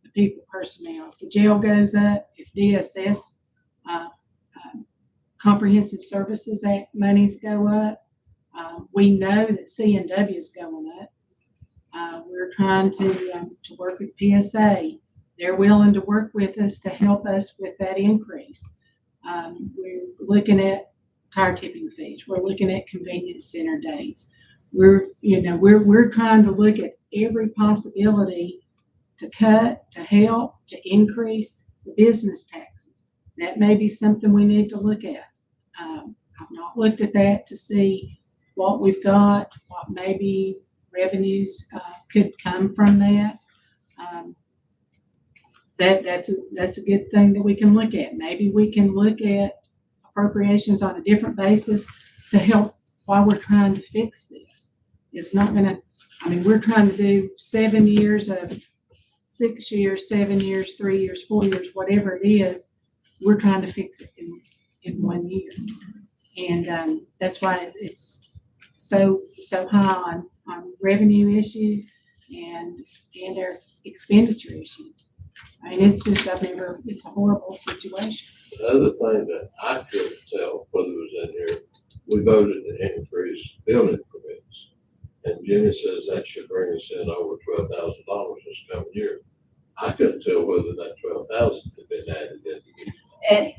the people personnel. If the jail goes up, if DSS, Comprehensive Services Act monies go up, we know that C&W is going up. We're trying to work with PSA. They're willing to work with us to help us with that increase. We're looking at tire tipping fees. We're looking at convenience center dates. We're trying to look at every possibility to cut, to help, to increase the business taxes. That may be something we need to look at. I've not looked at that to see what we've got, what maybe revenues could come from that. That's a good thing that we can look at. Maybe we can look at appropriations on a different basis to help while we're trying to fix this. It's not gonna, we're trying to do 7 years of 6 years, 7 years, 3 years, 4 years, whatever it is, we're trying to fix it in 1 year. And that's why it's so high on revenue issues and our expenditure issues. It's just, it's a horrible situation. The other thing that I couldn't tell whether it was in here, we voted to increase building permits. And Jimmy says that should bring us in over $12,000 this coming year. I couldn't tell whether that 12,000 had been added in.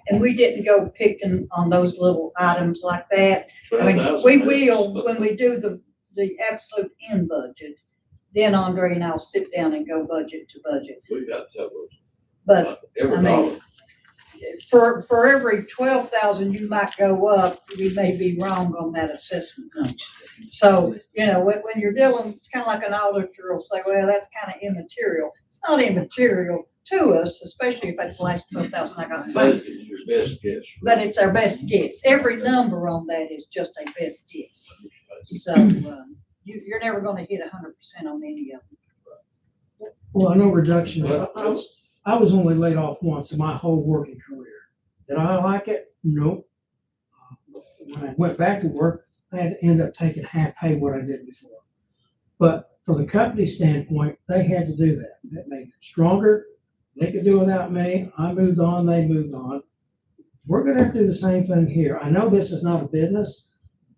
And we didn't go picking on those little items like that. We 12,000 will, when we do the absolute end budget, then Andre and I'll sit down and go budget to budget. We got to tell those. But Every dollar. for every 12,000 you might go up, you may be wrong on that assessment number. So, when you're dealing, it's kind of like an auditor will say, well, that's kind of immaterial. It's not immaterial to us, especially if that's the last 12,000 I got. But it's your best guess. But it's our best guess. Every number on that is just a best guess. So, you're never going to hit 100% on any of them. Well, I know reductions. I was only laid off once in my whole working career. Did I like it? Nope. When I went back to work, I had to end up taking half pay what I did before. But from the company standpoint, they had to do that. That made them stronger. They could do without me. I moved on, they moved on. We're gonna have to do the same thing here. I know this is not a business,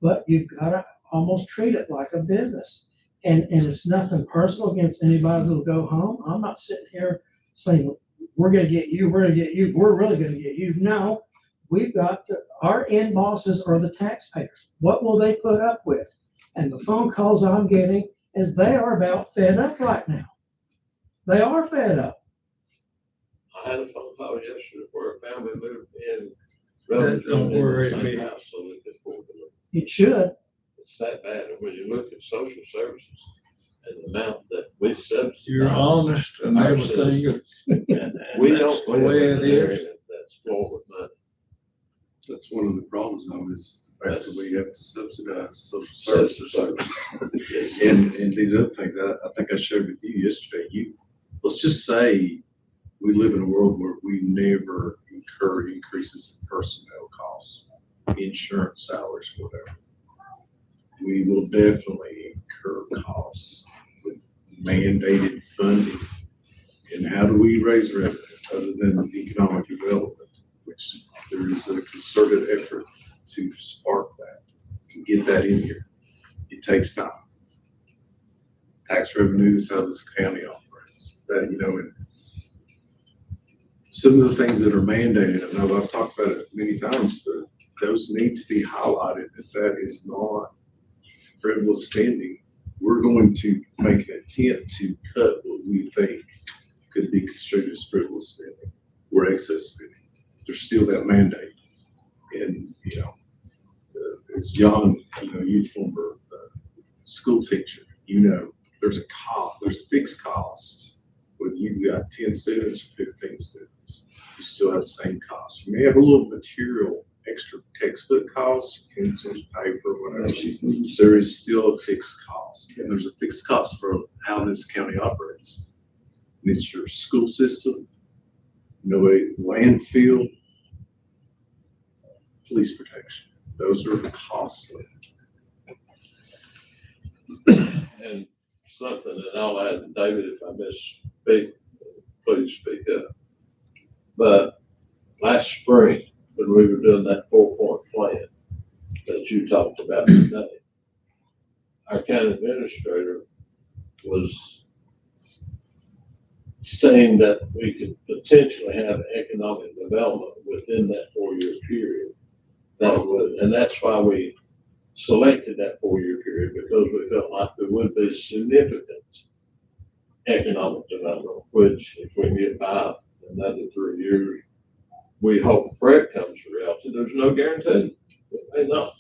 but you've gotta almost treat it like a business. And it's nothing personal against anybody that'll go home. I'm not sitting here saying, we're gonna get you, we're gonna get you, we're really gonna get you. No, we've got our end bosses are the taxpayers. What will they put up with? And the phone calls I'm getting is they are about fed up right now. They are fed up. I had a phone call yesterday where a family moved in. Don't worry, in the same man. house so they could afford to live. It should. It's that bad, and when you look at social services and the amount that we subsidize. You're honest and our everything. citizens, And We that's don't the live way in it an area is. that's flowing with money. That's one of the problems though, is the fact that we have to subsidize social Social services. services. And these other things, I think I shared with you yesterday, let's just say we live in a world where we never incur increases in personnel costs, insurance, salaries, whatever. We will definitely incur costs with mandated funding. And how do we raise revenue other than economic development, which there is a concerted effort to spark that, to get that in here. It takes time. Tax revenue is how this county operates. That, and some of the things that are mandated, I know I've talked about it many times, but those need to be highlighted that is not frivolous spending. We're going to make an attempt to cut what we think could be construed as frivolous spending or excess spending. There's still that mandate. And, as John, you former school teacher, there's a cost, there's a fixed cost. When you've got 10 students or 15 students, you still have the same cost. You may have a little material, extra textbook costs, pencils, paper, whatever. There is still a fixed cost. And there's a fixed cost for how this county operates. And it's your school system, landfill, police protection. Those are costly. And something that I'll add, and David, if I misspeak, please speak up. But last spring, when we were doing that 4-point plan that you talked about today, our county administrator was saying that we could potentially have economic development within that 4-year period. And that's why we selected that 4-year period, because we felt like there would be significant economic development, which if we can get by another 3 years, we hope Fred comes to reality. There's no guarantee. It may not.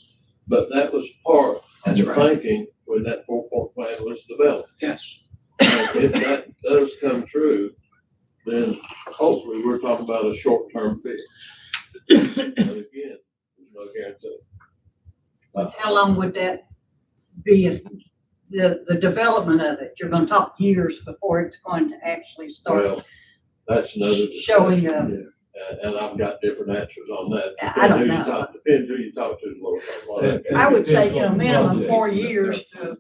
But that was part of the thinking when that 4-point plan was developed. Yes. And if that does come true, then hopefully we're talking about a short-term fix. But again, there's no guarantee. How long would that be, the development of it? You're gonna talk years before it's going to actually start. Well, that's another Showing discussion. And I've got different answers on that. I don't know. Depends who you talk to, Lord. I would say, minimum 4 years to,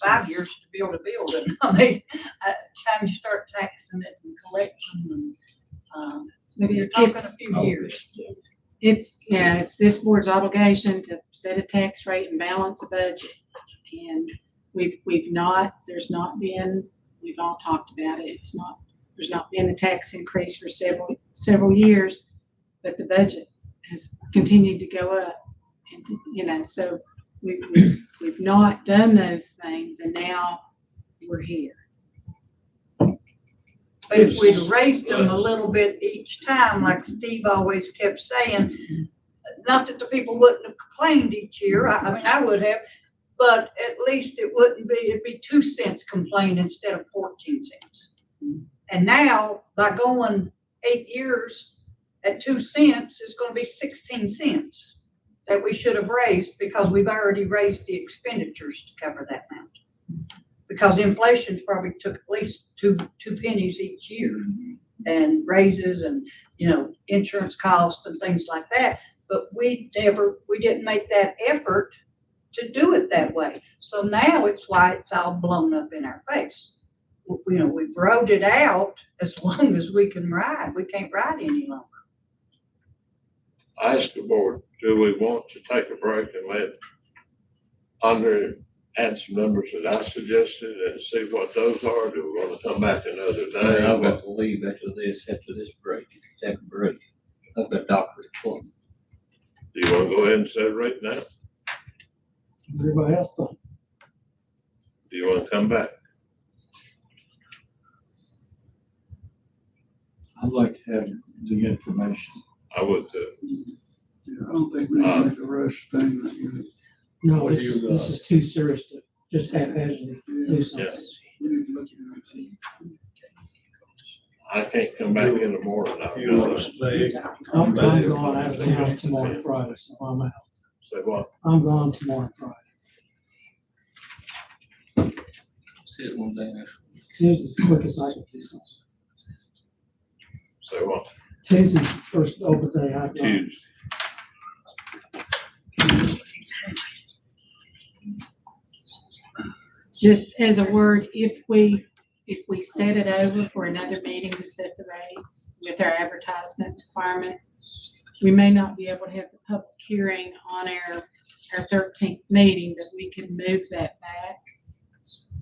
5 years to build a building. I mean, time you start taxing it and collecting and, you're talking a few years. It's this board's obligation to set a tax rate and balance a budget. And we've all talked about it. There's not been a tax increase for several years, but the budget has continued to go up. And, so we've not done those things, and now we're here. But if we'd raised them a little bit each time, like Steve always kept saying, not that the people wouldn't have complained each year, I mean, I would have, but at least it'd be 2 cents complaint instead of 14 cents. And now, by going 8 years at 2 cents, it's gonna be 16 cents that we should have raised, because we've already raised the expenditures to cover that amount. Because inflation's probably took at least two pennies each year. and raises and, insurance costs and things like that. But we didn't make that effort to do it that way. So now it's why it's all blown up in our face. We've rode it out as long as we can ride. We can't ride any longer. I asked the board, do we want to take a break and let Andre add some numbers that I suggested and see what those are? Do we want to come back another day? I've got to leave after this break, if you take a break. I've got a doctor's appointment. Do you want to go ahead and set it right now? Everybody else thought. Do you want to come back? I'd like to have the information. I would too. Yeah, I don't think we need to make a rush thing right here. No, What do this you, is too serious to just haphazardly do something. We need to look at it and see. I can't come back in the morning. I'm gone out of town tomorrow and Friday, so I'm out. Say what? I'm gone tomorrow and Friday. Sit one day next week. Tuesday's the quickest I can do something. Say what? Tuesday's the first open day I've got. Tuesday. Just as a word, if we set it over for another meeting to set the rate with our advertisement requirements, we may not be able to have the public hearing on our 13th meeting, but we can move that back.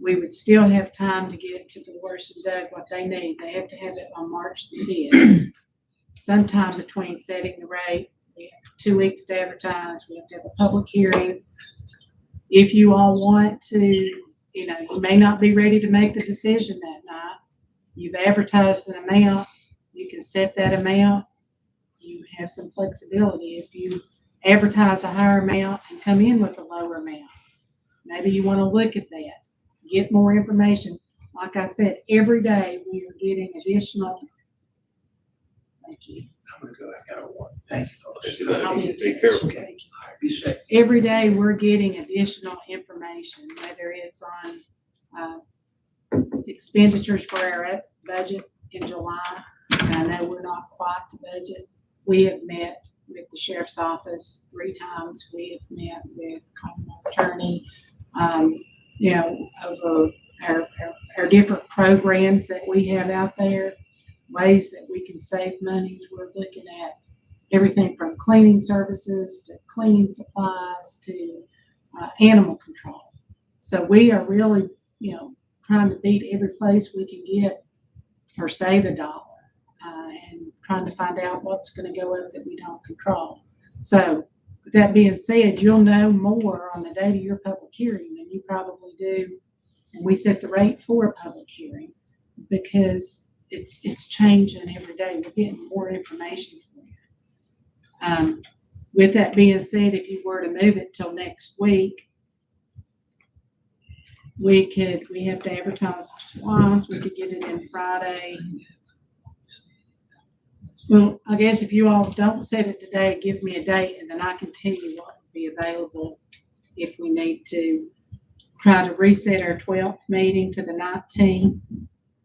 We would still have time to get to Dolores and Doug what they need. They have to have it on March the 5th. Sometime between setting the rate, we have 2 weeks to advertise, we have to have a public hearing. If you all want to, you may not be ready to make the decision that night. You've advertised an amount, you can set that amount. You have some flexibility. If you advertise a higher amount and come in with a lower amount, maybe you want to look at that, get more information. Like I said, every day we are getting additional. Thank you. I'm gonna go, I gotta work. Thank you, folks. I'll be Be careful. Okay, all right, be safe. Every day we're getting additional information, whether it's on expenditures for our budget in July. And I know we're not quite the budget. We have met with the sheriff's office 3 times. We have met with Commonwealth Attorney, over our different programs that we have out there, ways that we can save money. We're looking at everything from cleaning services to cleaning supplies to animal control. So we are really, trying to beat every place we can get or save a dollar, and trying to find out what's going to go up that we don't control. So with that being said, you'll know more on the date of your public hearing than you probably do. And we set the rate for a public hearing because it's changing every day. We're getting more information for you. With that being said, if you were to move it till next week, we have to advertise twice. We could get it in Friday. Well, I guess if you all don't set it today, give me a date and then I can tell you what would be available if we need to try to reset our 12th meeting to the 19th,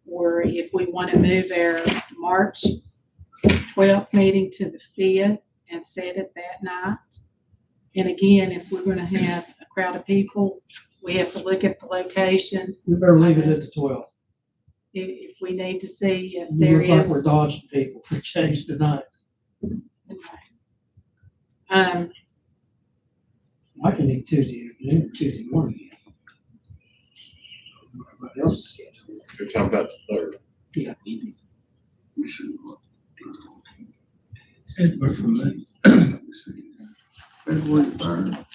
or if we want to move our March 12th meeting to the 5th and set it that night. And again, if we're going to have a crowd of people, we have to look at the location. We better leave it at the 12th. If we need to see if We there look like is. we're dodging people. We changed the night. Okay. I can meet Tuesday afternoon, or Tuesday morning. Everybody else's schedule. You're talking about the 3rd. Yeah. We should look. February 3rd.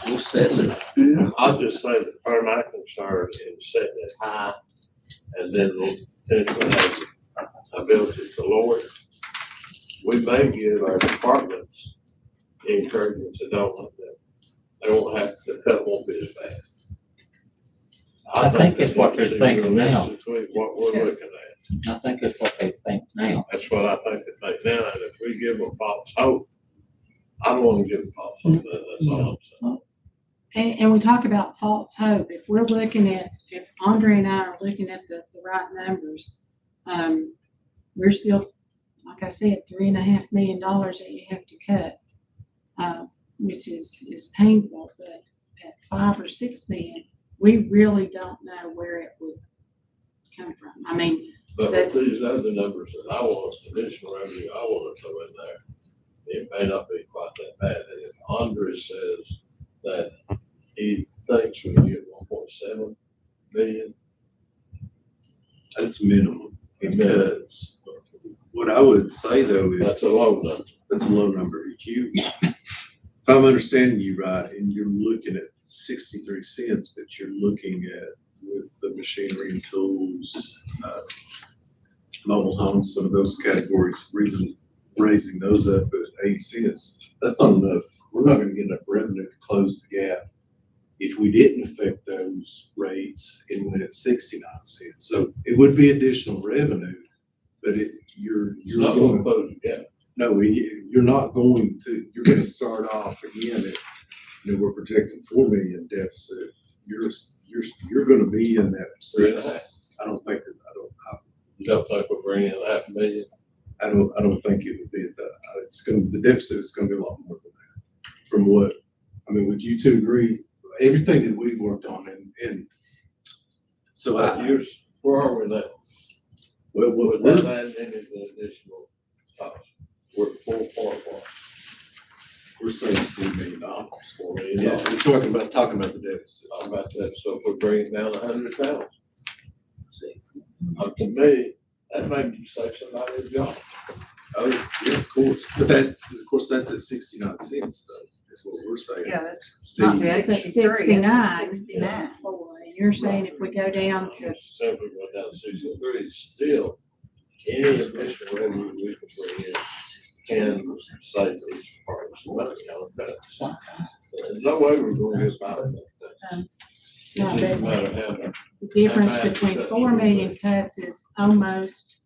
We'll settle it. Yeah, I'll just say that part of my concern in setting it high and then potentially have the ability to lower it. We may give our departments encouragement to don't let them. They won't have, the cut won't be as bad. I think that's what they're thinking now. Realistically, what we're looking at. I think that's what they think now. That's what I think they think now, and if we give them false hope, I don't want to give false hope, that's all I'm saying. And we talk about false hope. If we're looking at, if Andre and I are looking at the right numbers, we're still, like I said, $3.5 million that you have to cut, which is painful, but at 5 or 6 million, we really don't know where it would come from. I mean, But with these other numbers that I want, additional revenue, I want to throw in there, it may not be quite that bad. And if Andre says that he thinks we can get 1.7 million, That's minimum, because what I would say though is. that's a low number. That's a low number. If I'm understanding you right, and you're looking at 63 cents, but you're looking at with the machinery and tools, mobile homes, some of those categories, raising those up at 80 cents, that's not enough. We're not gonna get enough revenue to close the gap if we didn't affect those rates and went at 69 cents. So it would be additional revenue, but you're It's not going to close the gap. no, you're not going to, you're gonna start off again at, we're projecting 4 million deficit. You're gonna be in that 6. I don't think You don't think we're bringing in $500,000? I don't think it would be at that. The deficit is gonna be a lot more than that. From what, would you two agree? Everything that we've worked on and so Where are we now? what Without adding any of the additional costs, we're at 4.1. we're saying $4 million. $4 million. Yeah, we're talking about the deficit. How about that? So if we bring it down 100,000, to me, that may save somebody's job. Oh, yeah, of course. But that's at 69 cents though. That's what we're saying. Yeah, that's The- not that's at 63, that's 69. 69. And you're saying if we go down to, Simply go down to 63, still, any additional revenue we can bring in can save these departments money on that. There's no way we're going to get by that. no, It doesn't but matter how much. the difference How bad between cuts 4 we million make. cuts is almost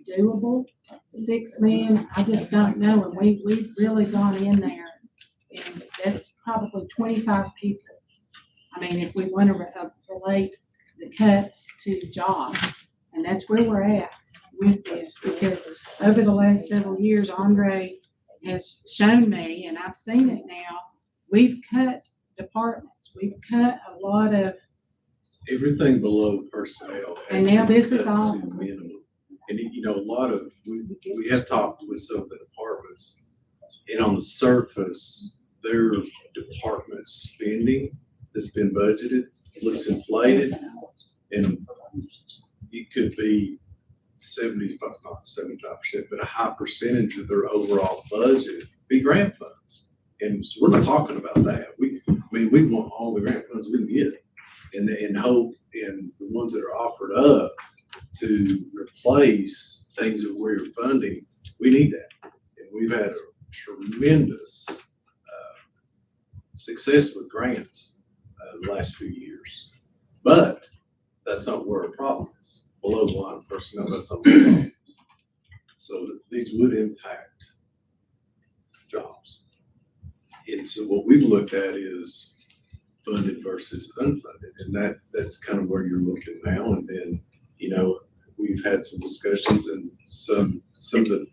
doable. 6 million, I just don't know, and we've really gone in there, and that's probably 25 people. I mean, if we want to relate the cuts to jobs, and that's where we're at with this, because over the last several years, Andre has shown me, and I've seen it now, we've cut departments, we've cut a lot of, Everything below personnel. has And now been this is cut all- to minimum. And a lot of, we have talked with some of the departments, and on the surface, their department spending that's been budgeted looks inflated, and it could be 75, not 75%, but a high percentage of their overall budget be grant funds. And so we're not talking about that. We want all the grant funds we can get, and hope, and the ones that are offered up to replace things that we're funding, we need that. And we've had a tremendous success with grants the last few years. But that's not where our problem is. Below the line personnel, that's not where our problem is. So these would impact jobs. And so what we've looked at is funded versus unfunded. And that's kind of where you're looking now. And then, we've had some discussions, and some of the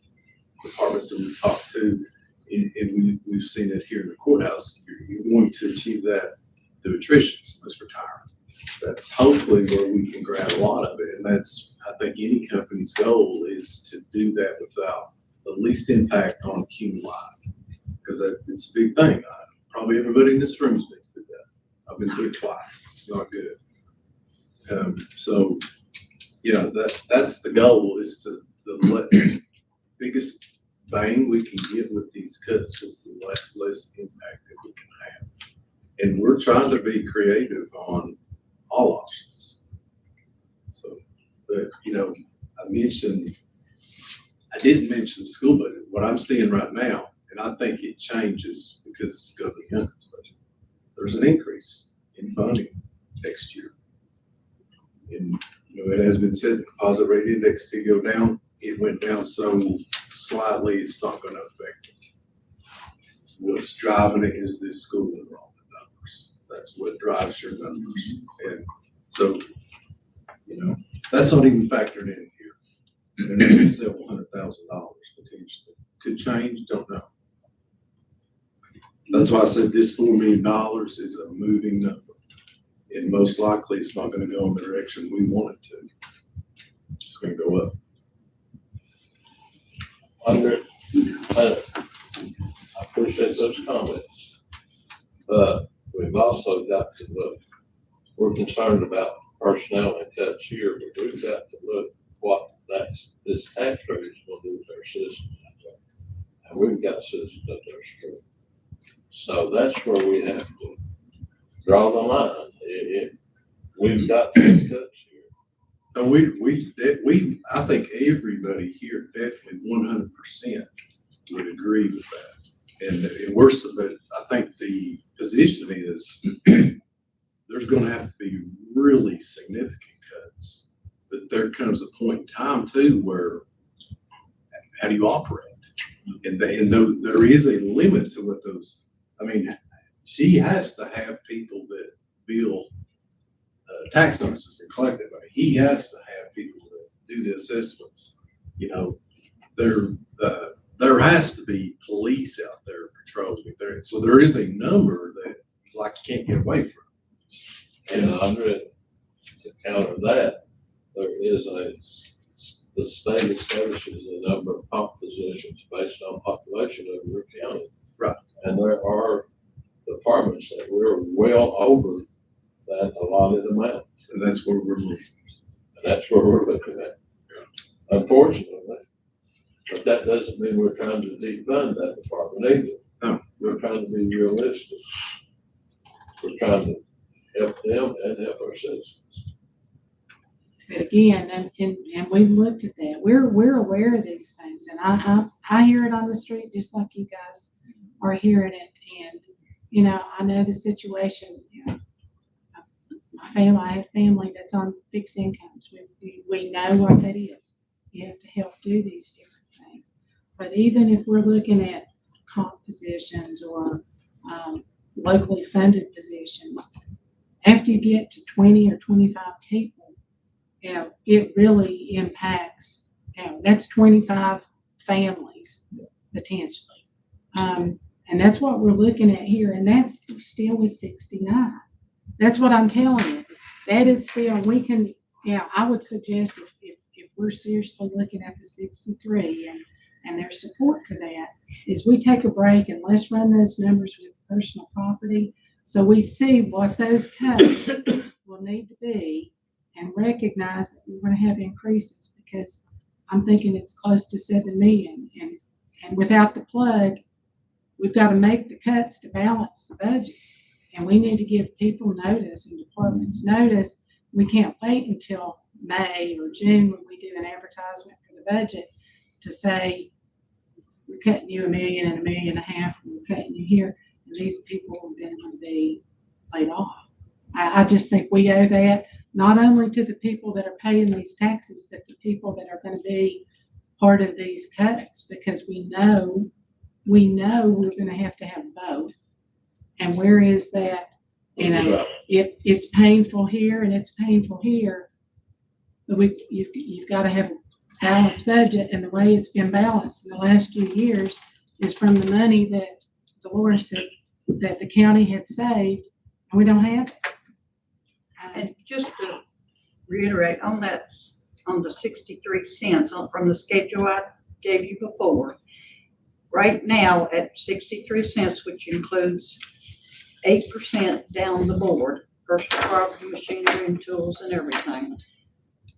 departments that we've talked to, and we've seen it here in the courthouse. You're going to achieve that through attrition, so let's retire. That's hopefully where we can grab a lot of it. And that's, I think, any company's goal is to do that without the least impact on human life. Because it's a big thing. Probably everybody in this room has been through that. I've been through it twice. It's not good. So, yeah, that's the goal, is to the biggest bang we can get with these cuts with the less impact that we can have. And we're trying to be creative on all options. So, but, I didn't mention the school budget. What I'm seeing right now, and I think it changes because it's government budget, there's an increase in funding next year. And, it has been said the composite rate index to go down. It went down so slightly, it's not going to affect it. what's driving it is this school enrollment numbers. That's what drives your numbers. And so, that's not even factored in here. And that's several $100,000 potentially. Could change, don't know. That's why I said this $4 million is a moving number. And most likely it's not gonna go in the direction we want it to. It's gonna go up. Andre, I appreciate those comments. But we've also got to look, we're concerned about personnel and cuts here, but we've got to look what this tax rate is going to do with our citizens. And we've got citizens that are struggling. So that's where we have to draw the line. We've got to make cuts here. So I think everybody here definitely 100% would agree with that. And worse, but I think the position is there's going to have to be really significant cuts. But there comes a point in time too where how do you operate? And there is a limit to what those. I mean, she has to have people that bill tax notices and collect it. He has to have people that do the assessments. There has to be police out there patrolling there. So there is a number that you can't get away from. And Andre, to counter that, there is the state establishes a number of pump positions based on population of your county. Right. And there are departments that we're well over that allotted amount. And that's where we're looking. And that's where we're looking at, unfortunately. But that doesn't mean we're trying to defund that department either. No. We're trying to be realistic. We're trying to help them and help our citizens. But again, and we've looked at that. We're aware of these things, and I hear it on the street just like you guys are hearing it. And I know the situation. I have family that's on fixed incomes. We know what that is. You have to help do these different things. But even if we're looking at comp positions or locally funded positions, after you get to 20 or 25 people, it really impacts, that's 25 families potentially. And that's what we're looking at here. And that's still with 69. That's what I'm telling you. That is still, we can, I would suggest if we're seriously looking at the 63 and there's support for that, is we take a break and let's run those numbers with personal property so we see what those cuts will need to be and recognize that we're going to have increases, because I'm thinking it's close to 7 million. And without the plug, we've got to make the cuts to balance the budget. And we need to give people notice and departments notice. We can't wait until May or June when we do an advertisement for the budget to say, we're cutting you $1 million and $1.5 million, and we're cutting you here. And these people are then going to be laid off. I just think we owe that not only to the people that are paying these taxes, but the people that are going to be part of these cuts, because we know we're going to have both. And where is that? It's painful here and it's painful here, but you've got to have a balanced budget, and the way it's been balanced in the last few years is from the money that Dolores said that the county had saved, and we don't have it. And just to reiterate on that, on the 63 cents from the schedule I gave you before, right now at 63 cents, which includes 8% down the board, personal property, machinery and tools and everything,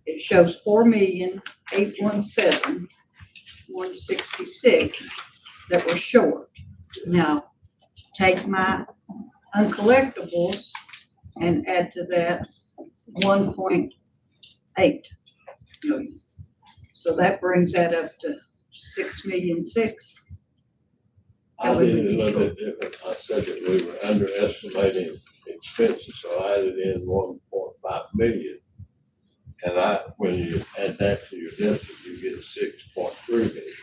it shows 4,817,166 that were short. Now, take my uncollectibles and add to that 1.8 million. So that brings that up to 6,000,006. I did it a little bit different. I said that we were underestimating expenses, so I added in 1.5 million. And when you add that to your deficit, you get 6.3 million.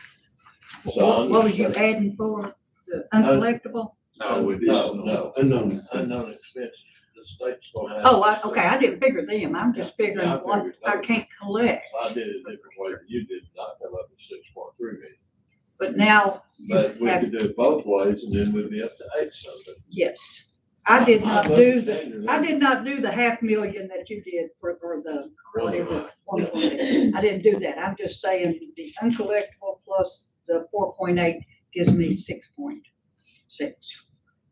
So what were you adding for? The uncollectible? No, we No, didn't, no. Unknown. Unknown expenses, the state's gonna have. Oh, okay, I didn't figure them. I'm just figuring Yeah, I what figured I those. can't collect. I did it a different way than you did, not come up with 6.3 million. But now you But we have, could do it both ways and then we'd be up to 8 something. yes. I did not do understand I did not do the 500,000 that you did for the, whatever. I didn't do that. I'm just saying the uncollectible plus the 4.8 gives me 6.6.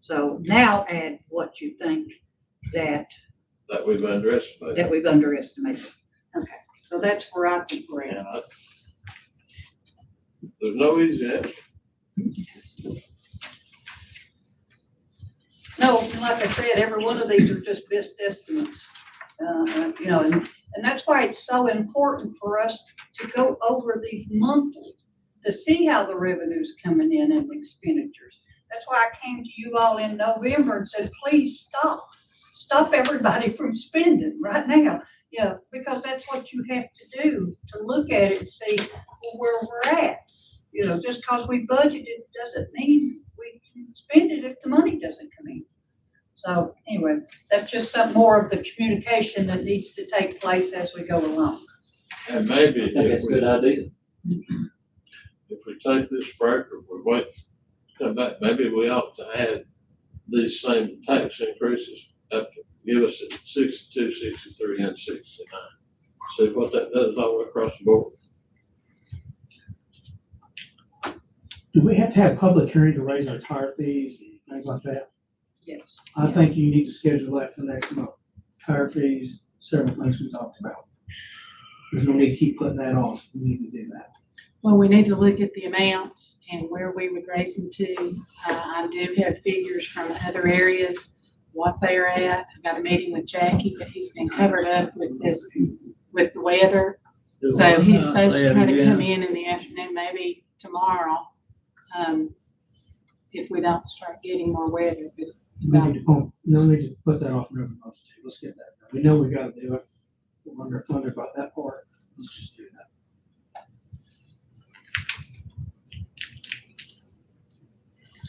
So now add what you think that That we've underestimated. we've underestimated. Okay, so that's where I think we're at. And there's no easy answer. No, like I said, every one of these are just best estimates. You know, and that's why it's so important for us to go over these monthly to see how the revenue's coming in and expenditures. That's why I came to you all in November and said, please stop everybody from spending right now. You know, because that's what you have to do, to look at it and see where we're at. You know, just because we budgeted doesn't mean we can spend it if the money doesn't come in. So anyway, that's just some more of the communication that needs to take place as we go along. And maybe I think that's a good idea. if we take this break or we wait, come back, maybe we ought to add these same tax increases up to give us at 62, 63, and 69. See what that does all across the board. Do we have to have public hearing to raise our tire fees and things like that? Yes. I think you need to schedule that for next month. Tire fees, several things we talked about. There's no need to keep putting that off. We need to do that. Well, we need to look at the amounts and where we would raise them to. I do have figures from other areas, what they're at. I got a meeting with Jackie, but he's been covered up with this, with the weather. So he's supposed to try to come in the afternoon, maybe tomorrow, if we don't start getting more weather. But No need to put that off another month. Let's get that done. We know we gotta do it. We're underfunded about that part. Let's just do that.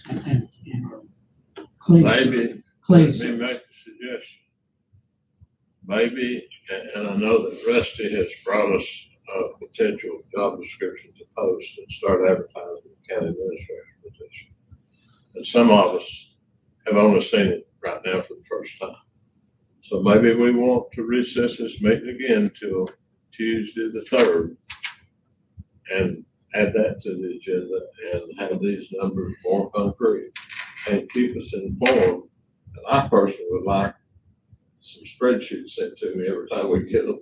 And clean. Maybe, Clean. let me make a suggestion. Maybe, and I know that Rusty has brought us a potential job description to post and start advertising the county administrator position. And some of us have only seen it right now for the first time. So maybe we want to recess this meeting again till Tuesday the 3rd and add that to the agenda and have these numbers more concrete and keep us informed. And I personally would like some spreadsheets sent to me every time we get them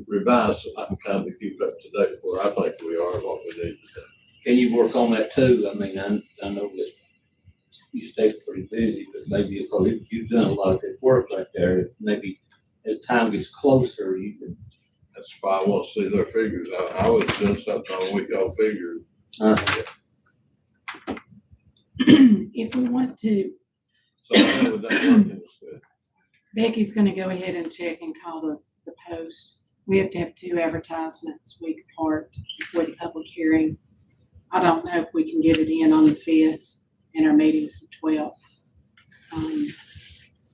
revised so I can kind of keep up to date where I think we are and what we need to do. Can you work on that too? I mean, I know that you stay pretty busy, but maybe if you've done a lot of good work right there, maybe as time gets closer, you can. That's why I want to see their figures. I was doing something on what y'all figured. if we want to, So I know that working is good. Becky's gonna go ahead and check and call the post. We have to have 2 advertisements a week apart before the public hearing. I don't know if we can get it in on the 5th and our meeting's the 12th.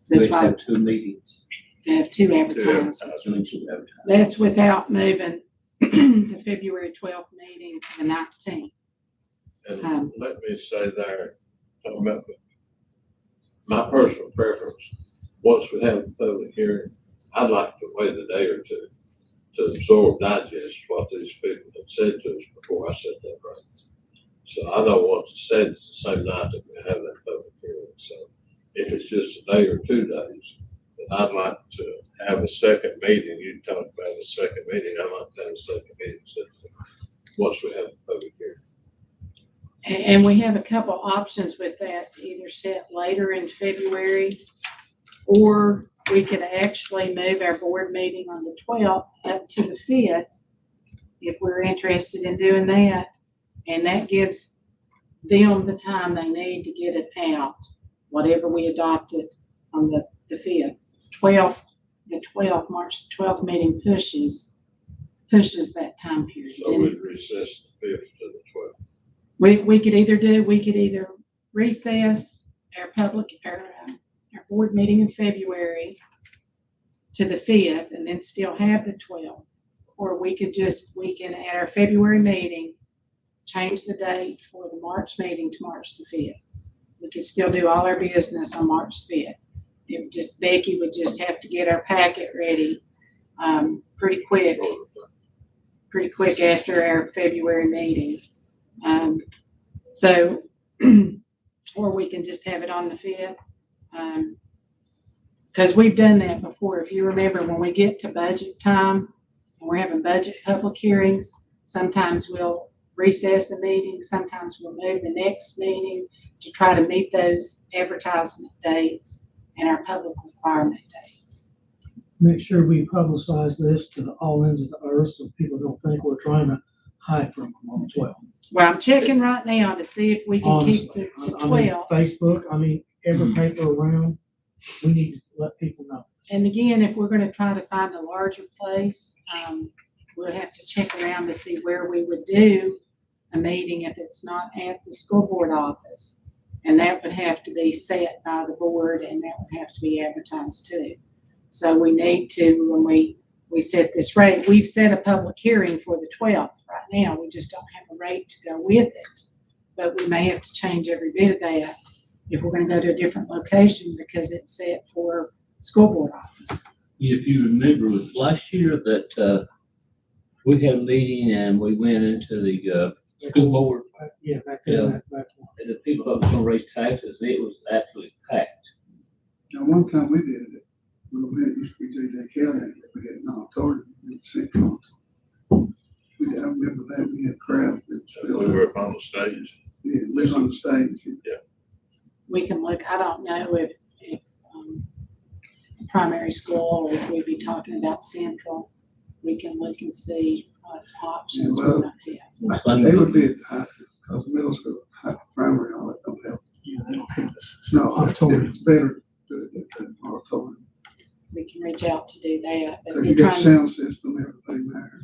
That's We why have 2 meetings. they have 2 advertisements. That's without moving the February 12th meeting to the 19th. And let me say there, talking about my personal preference, once we have the public hearing, I'd like to wait a day or two to absorb, digest what these people have said to us before I set that right. So I don't want to say it's the same night that we have that public hearing. So if it's just a day or 2 days, then I'd like to have a second meeting. You talked about a second meeting. I'd like to have a second meeting once we have the public hearing. And we have a couple options with that, to either set later in February, or we could actually move our board meeting on the 12th up to the 5th, if we're interested in doing that. And that gives them the time they need to get it out, whatever we adopted on the 5th. March 12th meeting pushes that time period. So we'd recess the 5th to the 12th. We could either recess our board meeting in February to the 5th and then still have the 12th. Or we can, at our February meeting, change the date for the March meeting to March the 5th. We could still do all our business on March 5th. Becky would just have to get our packet ready, pretty quick after our February meeting. Or we can just have it on the 5th. Cause we've done that before. If you remember, when we get to budget time and we're having budget public hearings, sometimes we'll recess a meeting, sometimes we'll move the next meeting to try to meet those advertisement dates and our public requirement dates. Make sure we publicize this to all ends of the earth so people don't think we're trying to hide from them on the 12th. Well, I'm checking right now to see if we can keep Honestly, the I mean, 12. Facebook, every paper around, we need to let people know. And again, if we're gonna try to find a larger place, we'll have to check around to see where we would do a meeting if it's not at the school board office. And that would have to be set by the board and that would have to be advertised too. So we need to, when we set this rate, we've set a public hearing for the 12th right now. We just don't have a rate to go with it. But we may have to change every bit of that if we're gonna go to a different location because it's set for school board office. If you remember, it was last year that we had a meeting and we went into the school board. Yeah, back then, back then. And the people that were gonna raise taxes, and it was absolutely packed. Now, one time we did it, it used to be J.J. Kelly, we had an auditorium in Central. I remember that, we had crowds that We filled were up. up on the stage. Yeah, we was on the stage. We can look, I don't know if primary school or if we'd be talking about central, we can look and see what options we might have. They would be at the high school, because middle school, primary, all that don't help. Yeah, they don't have this. No, Auditorium. it's better to do it at the auditorium. We can reach out to do that, but Because we're you got trying, sound system, everything there.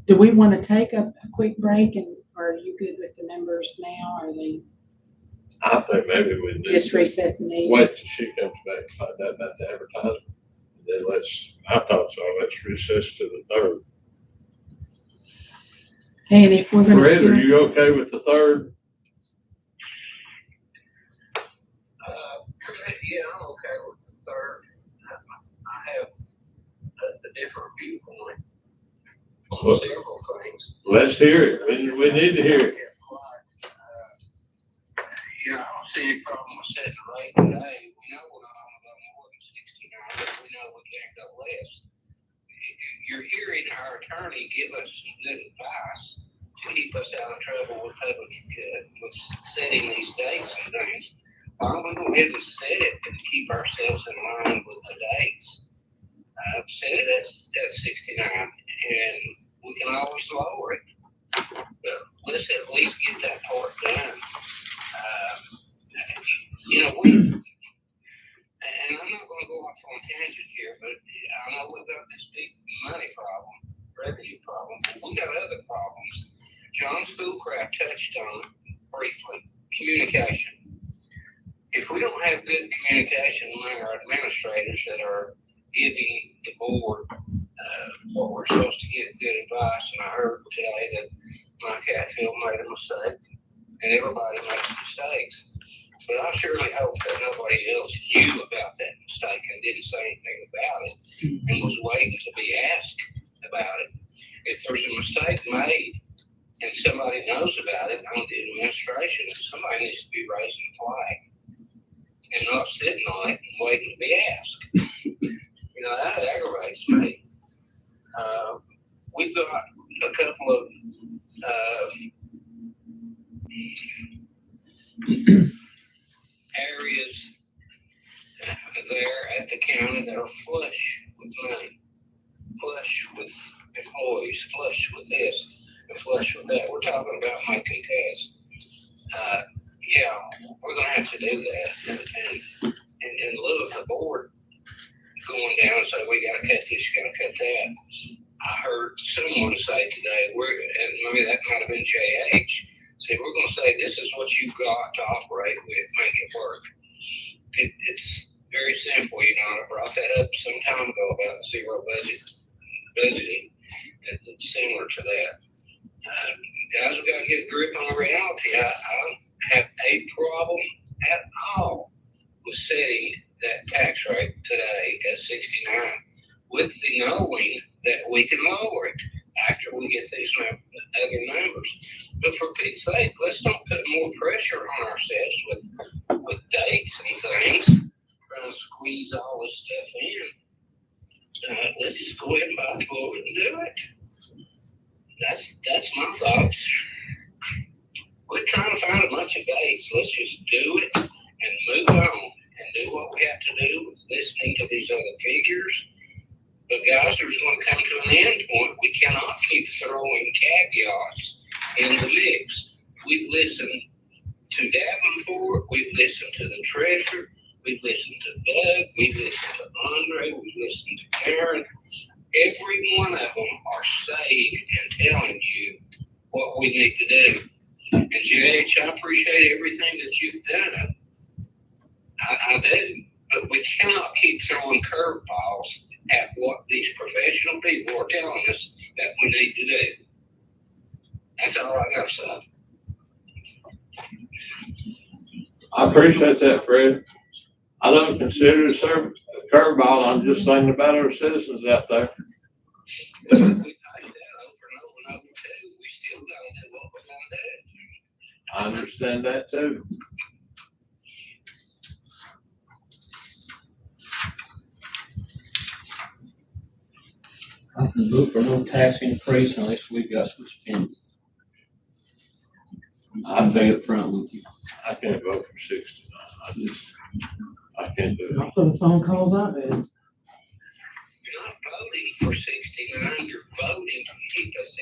do we want to take a quick break and are you good with the numbers now? Are they I think maybe we need just to reset the meeting? wait till she comes back and find out about the advertisement. Then I thought so, let's recess to the 3rd. And if we're gonna Fred, are still, you okay with the 3rd? Yeah, I'm okay with the 3rd. I have a different viewpoint on several things. Let's hear it. We need to hear it. I don't see any problem with setting the rate today. We know we're not gonna go more than 69, but we know we can't go less. You're hearing our attorney give us some good advice to keep us out of trouble with with setting these dates and things. Why don't we go ahead and set it and keep ourselves in line with the dates? Set it at 69, and we can always lower it. But let's at least get that part done. And I'm not gonna go off on a tangent here, but I know we've got this big money problem, revenue problem, but we got other problems. John Schoolcraft touched on briefly, communication. If we don't have good communication among our administrators that are giving the board what we're supposed to get good advice, and I heard today that Mike Hatfield made a mistake, and everybody makes mistakes. But I surely hope that nobody else knew about that mistake and didn't say anything about it and was waiting to be asked about it. If there's a mistake made and somebody knows about it on the administration, somebody needs to be raising the flag and not sitting on it and waiting to be asked. That aggravates me. We've got a couple of areas there at the county that are flush with money, flush with employees, flush with this, and flush with that. We're talking about making cuts. We're gonna have to do that. And in lieu of the board going down and say, we gotta cut this, you gotta cut that. I heard someone say today, and maybe that might have been JH, See, we're gonna say, this is what you've got to operate with, make it work. It's very simple, you know, I brought that up some time ago about zero budgeting. It's similar to that. Guys, we gotta get a grip on the reality. I don't have a problem at all with setting that tax rate today at 69, with the knowing that we can lower it after we get these other numbers. But for Pete's sake, let's not put more pressure on ourselves with dates and things, trying to squeeze all this stuff in. Let's just go ahead and buy the bullet and do it. That's my thoughts. We're trying to find a bunch of dates. Let's just do it and move on and do what we have to do with listening to these other figures. But guys, there's going to come to an end point. We cannot keep throwing caveats in the mix. We've listened to Davenport. We've listened to the treasurer. We've listened to Doug. We've listened to Andre. We've listened to Karen. Every one of them are saying and telling you what we need to do. And JH, I appreciate everything that you've done. I do. But we cannot keep throwing curveballs at what these professional people are telling us that we need to do. That's all I got to say. I appreciate that, Fred. I don't consider it a curveball. I'm just thinking about our citizens out there. We passed that over and over and over too. We still got to do what we're going to do. I understand that too. I can vote for no tax increase unless we got some spending. I'll be up front with you. I can't vote for 69. I can't do it. Not for the phone calls I've had. You're not voting for 69, you're voting to keep us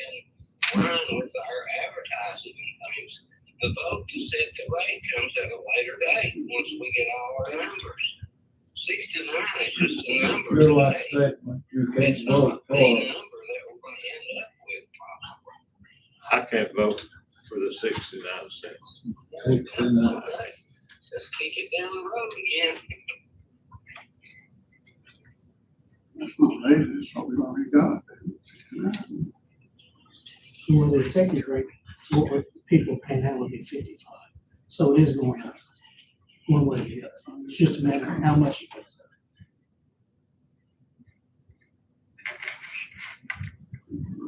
in line with our advertising and things. The vote to set the rate comes at a later date, once we get all our numbers. 69 is just a number Your last today. statement, you It's can't not vote the for number it. that we're gonna end up with probably. I can't vote for the 69 cents. Okay, let's kick it down the road again. That's not amazing, it's what we've already got. 69. Well, the effective rate for what people paying out would be 55. So it is going up one way or the other. It's just a matter of how much it goes up.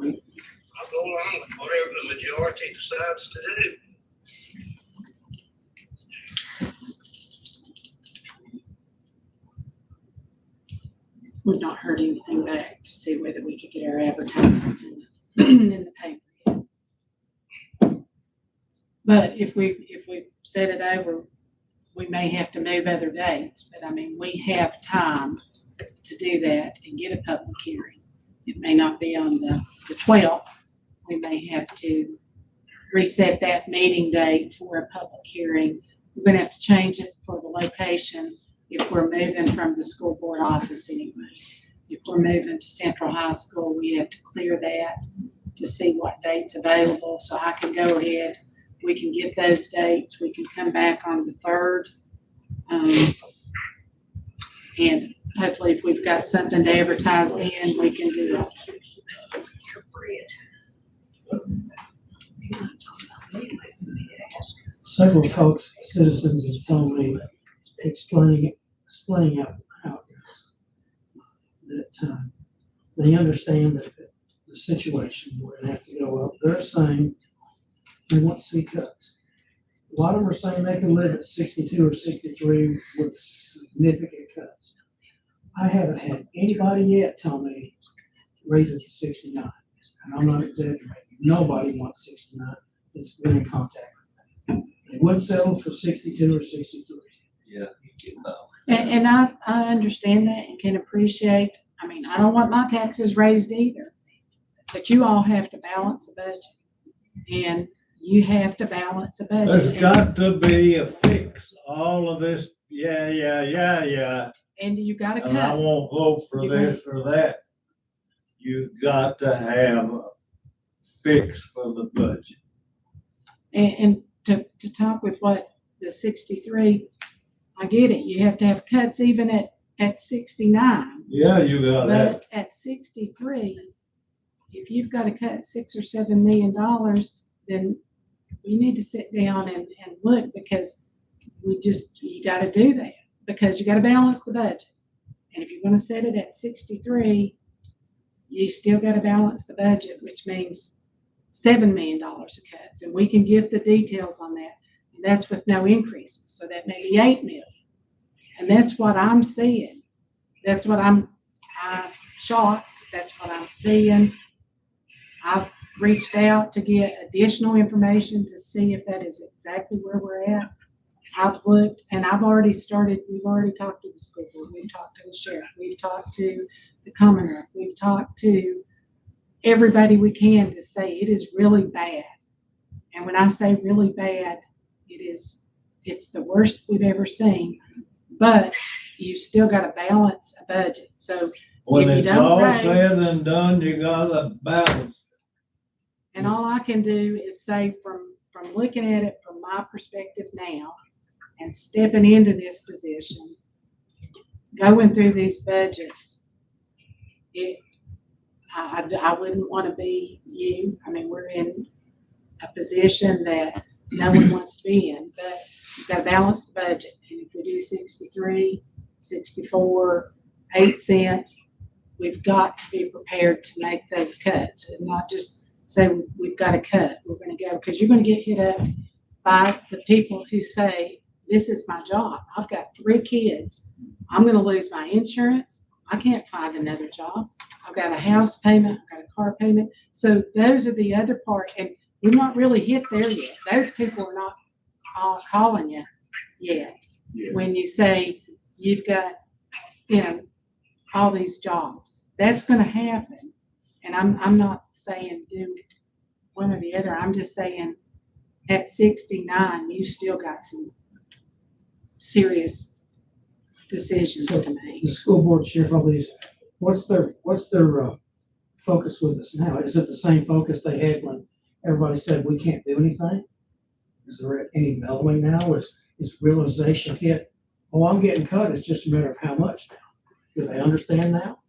I'll go along with whatever the majority decides to do. Would not hurt anything back to see whether we could get our advertisements in the, in the paper. But if we set it over, we may have to move other dates, but I mean, we have time to do that and get a public hearing. It may not be on the 12th. We may have to reset that meeting date for a public hearing. We're gonna have to change it for the location if we're moving from the school board office anyway. If we're moving to Central High School, we have to clear that to see what date's available, so I can go ahead. We can get those dates. We can come back on the 3rd. And hopefully if we've got something to advertise then, we can do it. Several folks, citizens have told me, explaining out how it goes, that they understand that the situation, we're gonna have to go up. They're saying they want to see cuts. A lot of them are saying they can live at 62 or 63 with significant cuts. I haven't had anybody yet tell me raise it to 69, and I'm not exaggerating. Nobody wants 69 that's been in contact with me. They wouldn't settle for 62 or 63. Yeah, you get that. And I understand that and can appreciate, I mean, I don't want my taxes raised either. But you all have to balance a budget. And you have to balance a budget. There's got to be a fix. All of this, yeah. And you gotta And I cut. won't vote for this or that. You've got to have a fix for the budget. And to talk with what the 63, I get it. You have to have cuts even at 69. Yeah, you got that. But at 63, if you've got to cut $6 or $7 million, then we need to sit down and look, because you got to do that, because you got to balance the budget. And if you're going to set it at 63, you still got to balance the budget, which means $7 million of cuts. And we can get the details on that. And that's with no increases. So that may be 8 million. And that's what I'm seeing. That's what I'm shocked. That's what I'm seeing. I've reached out to get additional information to see if that is exactly where we're at. I've looked, and we've already talked to the school board, we've talked to the sheriff, we've talked to the commoner, we've talked to everybody we can to say it is really bad. And when I say really bad, it's the worst we've ever seen, but you still got to balance a budget. So When if you it's don't all raise- said and done, you gotta balance. And all I can do is say from looking at it from my perspective now and stepping into this position, going through these budgets, I wouldn't want to be you. I mean, we're in a position that no one wants to be in, but you've got to balance the budget. And if we do 63, 64, 8 cents, we've got to be prepared to make those cuts and not just say we've got to cut. We're going to go, because you're going to get hit up by the people who say, this is my job. I've got 3 kids. I'm going to lose my insurance. I can't find another job. I've got a house payment. I've got a car payment. So those are the other part. And we're not really hit there yet. Those people are not all calling you yet. Yeah. When you say you've got, all these jobs, that's going to happen. And I'm not saying do one or the other. I'm just saying at 69, you still got some serious decisions to make. The school board, sheriff, all these, what's their focus with us now? Is it the same focus they had when everybody said we can't do anything? Is there any mellowing now? Is realization hit? Oh, I'm getting cut. It's just a matter of how much now. Do they understand now?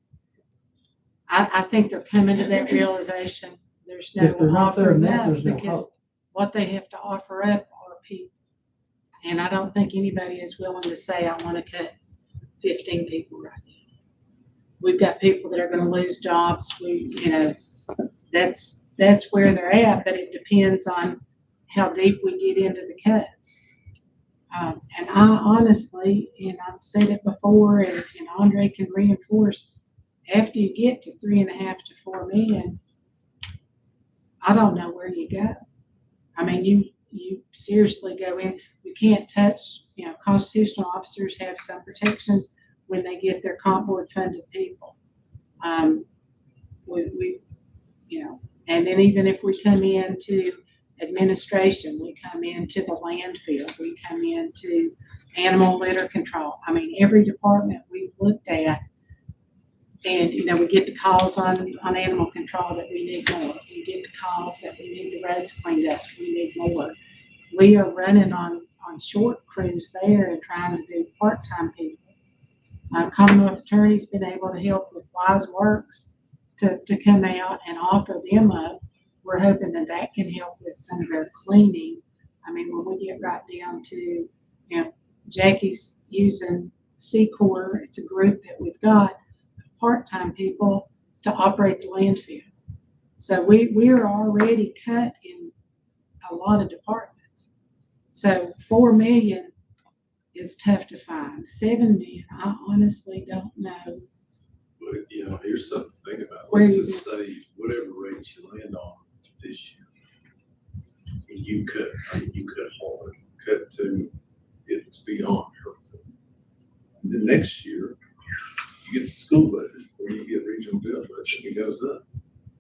I think they're coming to that realization. There's no If they're not there offer now, up, there's no because hope. what they have to offer up are people. And I don't think anybody is willing to say, I want to cut 15 people right now. We've got people that are going to lose jobs. That's where they're at, but it depends on how deep we get into the cuts. And I honestly, and I've said it before, and Andre can reinforce, after you get to 3.5 to 4 million, I don't know where you go. I mean, you seriously go in. You can't touch. Constitutional officers have some protections when they get their comp board funded people. And then even if we come into administration, we come into the landfill, we come into animal litter control. I mean, every department we've looked at, and we get the calls on animal control that we need more. We get the calls that we need the roads cleaned up. We need more. We are running on short crews there and trying to do part-time people. Commonwealth Attorney's been able to help with Wise Works to come out and offer them up. We're hoping that can help with some of our cleaning. I mean, when we get right down to, Jackie's using C-Corps, it's a group that we've got of part-time people to operate the landfill. So we are already cut in a lot of departments. So 4 million is tough to find. 7 million, I honestly don't know. But, here's something to think about. Where Let's you just say whatever rate you land on this year, and you cut hard, cut to it's beyond her. And then next year, you get the school budget, or you get regional jail budget, and it goes up.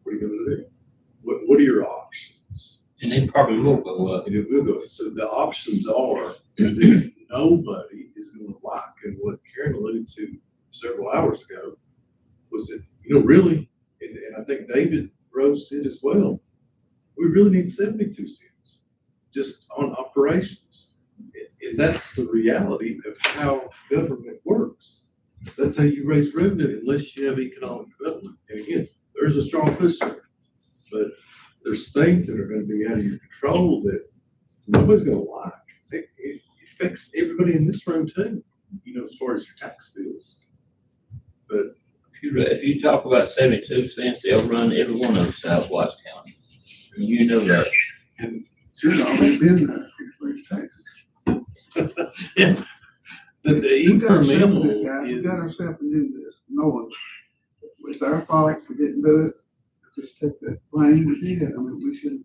What are you gonna do? What are your options? And they probably will go up. And it will go. So the options are that nobody is going to like, and what Karen alluded to several hours ago was that, really, and I think David Rose did as well, we really need 72 cents just on operations. And that's the reality of how government works. That's how you raise revenue unless you have economic development. And again, there's a strong push there. But there's things that are gonna be out of your control that nobody's gonna like. It affects everybody in this room too, as far as your tax bills. But If you talk about 72 cents, they'll run every one of us out of Watts County. You know that. Should always been there, people raise taxes. yeah, the We got ourselves in this, incremental guys. We got is, ourselves into this, knowing it's our fault, we didn't do it. Just take that blame, we did. I mean,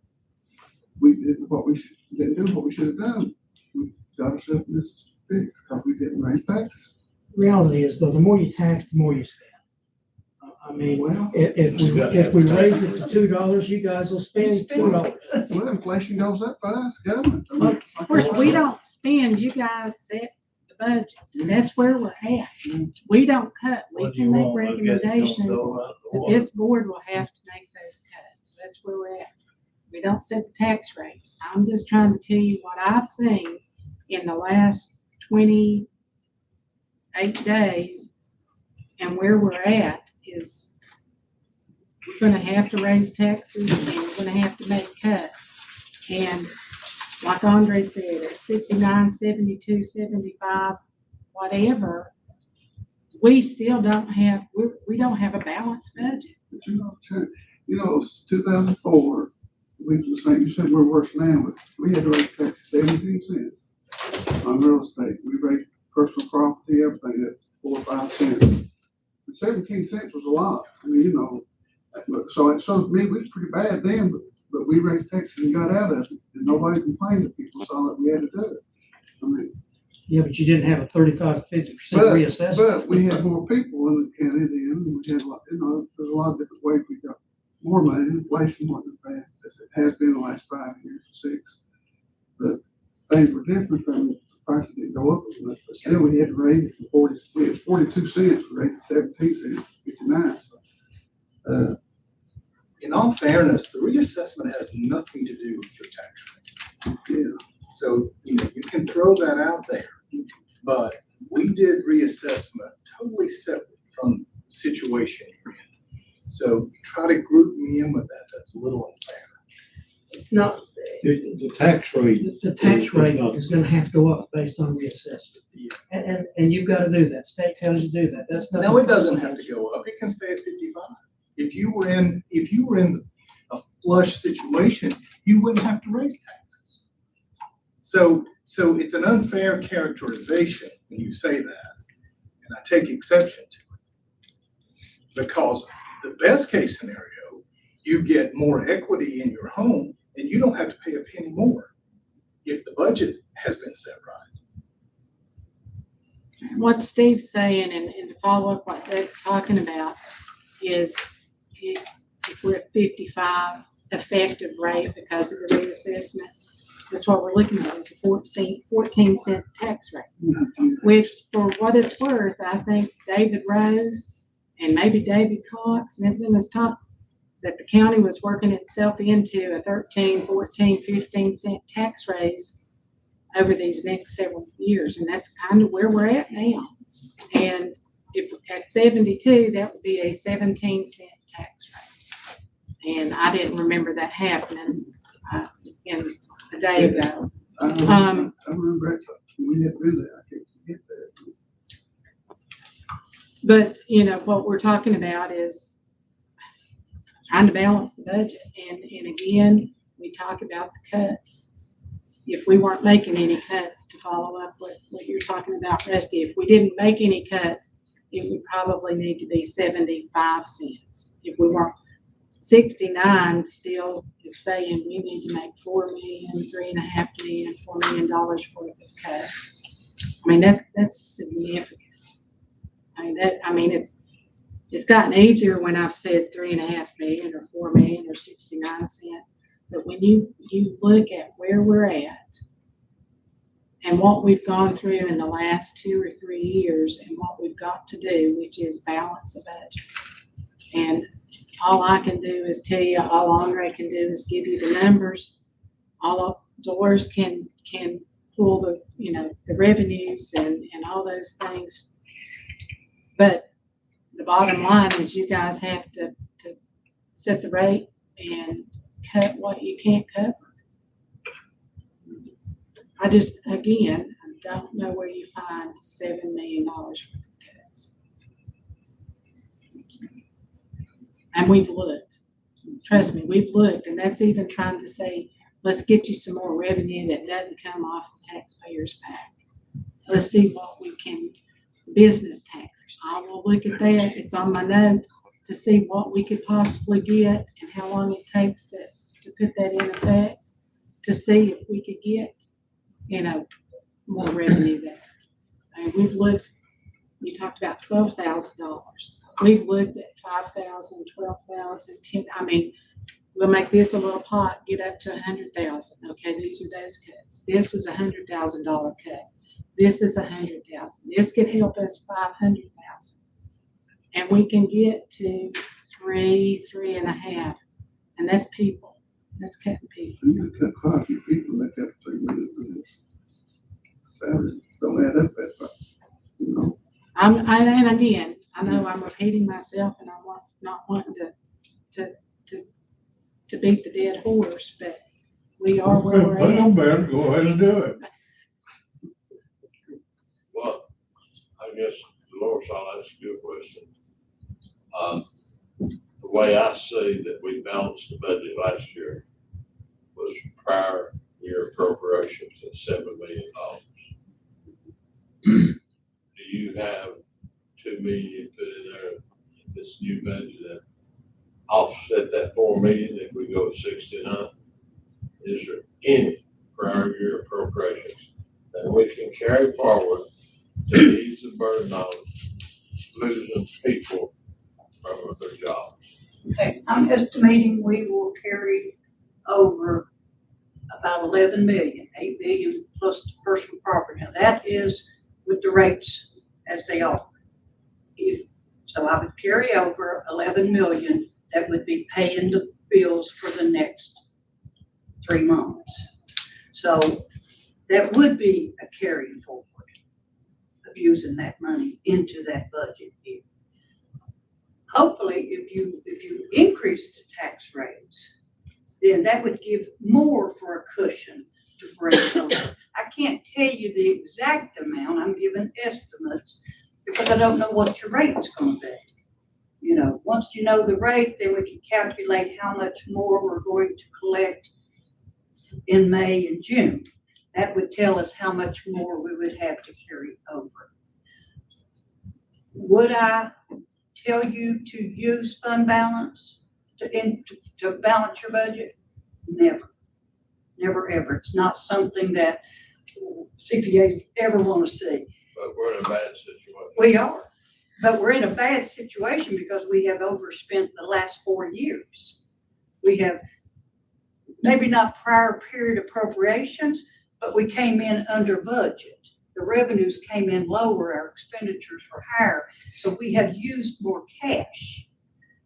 we didn't do what we should have done. We got ourselves in this fix, because we didn't raise taxes. Reality is though, the more you tax, the more you spend. I mean, Well, if we raise it to $2, you guys will spend $2. well, inflation goes up fast, government. I mean, Of course, we don't spend, you guys set the budget. That's where we're at. We don't cut. We What do you can make want? Look at it, don't recommendations, go out the but water. this board will have to make those cuts. That's where we're at. We don't set the tax rate. I'm just trying to tell you what I've seen in the last 28 days and where we're at is we're gonna have to raise taxes and we're gonna have to make cuts. And like Andre said, at 69, 72, 75, whatever, we still don't have, we don't have a balanced budget. But it's 2004, we was the same, you said we're worse now, but we had to raise taxes 17 cents on real estate. We raised personal property, everything at 4 or 5 cents. And 17 cents was a lot. I mean, so it shows me we was pretty bad then, but we raised taxes and got out of it, and nobody complained that people saw that we had to do it. I mean, Yeah, but you didn't have a 35 to 50% but reassessment. we had more people in the county then, and we had a lot, there's a lot of different ways we got more money. Inflation wasn't as bad as it has been the last 5 years or 6. But things were different, and the prices didn't go up as much, but still we had to raise it from 42 cents, we raised it 17 cents, 59. So, In all fairness, the reassessment has nothing to do with your tax rate. yeah. So, you can throw that out there, but we did reassessment totally separate from the situation you're in. So try to group me in with that. That's a little unfair. No, The tax rate. the tax rate is gonna have to go up based on reassessment. And you've gotta do that. State tells you to do that. That's nothing. No, it doesn't have to go up. It can stay at 55. If you were in a flush situation, you wouldn't have to raise taxes. So it's an unfair characterization when you say that, and I take exception to it. Because the best case scenario, you get more equity in your home and you don't have to pay a penny more if the budget has been set right. What Steve's saying, and to follow up what Doug's talking about, is if we're at 55 effective rate because of the reassessment, that's what we're looking at, is a 14-cent tax rate. Which, for what it's worth, I think David Rose and maybe David Cox and everything was talked that the county was working itself into a 13, 14, 15-cent tax raise over these next several years, and that's kind of where we're at now. And if at 72, that would be a 17-cent tax raise. And I didn't remember that happening. It's been a day ago. I remember it, we had been there, I can't forget that. But, what we're talking about is trying to balance the budget. And again, we talk about the cuts. If we weren't making any cuts, to follow up what you're talking about, Rusty, if we didn't make any cuts, it would probably need to be 75 cents. If we weren't, 69 still is saying we need to make $4 million, $3.5 million, $4 million worth of cuts. I mean, that's significant. It's gotten easier when I've said $3.5 million or $4 million or 69 cents. But when you look at where we're at and what we've gone through in the last 2 or 3 years and what we've got to do, which is balance the budget. And all I can do is tell you, all Andre can do is give you the numbers. Doors can pull the, the revenues and all those things. But the bottom line is you guys have to set the rate and cut what you can't cover. I just, again, I don't know where you find $7 million worth of cuts. And we've looked. Trust me, we've looked, and that's even trying to say, let's get you some more revenue that doesn't come off the taxpayers' back. Let's see what we can, business tax. I will look at that. It's on my note to see what we could possibly get and how long it takes to put that in effect, to see if we could get, more revenue there. I mean, we've looked, you talked about $12,000. We've looked at 5,000, 12,000, 10. I mean, we'll make this a little pot, get up to 100,000. Okay, these are those cuts. This is $100,000 cut. This is 100,000. This could help us 500,000, and we can get to 3.5, and that's people. That's cutting people. You got quite a few people that got $3 million for this. Salaries don't add up that far, And again, I know I'm repeating myself, and I'm not wanting to beat the dead horse, but we are where we're Put at. on better, go ahead and do it. Well, I guess, Dolores, I'll ask you a question. The way I see that we balanced the budget last year was prior year appropriations at $7 million. Do you have $2 million put in there in this new budget that offset that $4 million if we go at 69? Is there any prior year appropriations that we can carry forward to ease the burden on losing people from their jobs? Okay, I'm estimating we will carry over about 11 million, 8 million plus the personal property. Now that is with the rates as they are. So I would carry over 11 million that would be paying the bills for the next 3 months. So that would be a carrying forward of using that money into that budget year. Hopefully, if you increase the tax rates, then that would give more for a cushion to bring it over. I can't tell you the exact amount. I'm giving estimates because I don't know what your rate's going to be. Once you know the rate, then we can calculate how much more we're going to collect in May and June. That would tell us how much more we would have to carry over. Would I tell you to use fund balance to balance your budget? Never. Never, ever. It's not something that CPAs ever want to see. But we're in a bad situation. We are. But we're in a bad situation because we have overspent the last 4 years. We have maybe not prior period appropriations, but we came in under budget. The revenues came in lower, our expenditures were higher, so we have used more cash.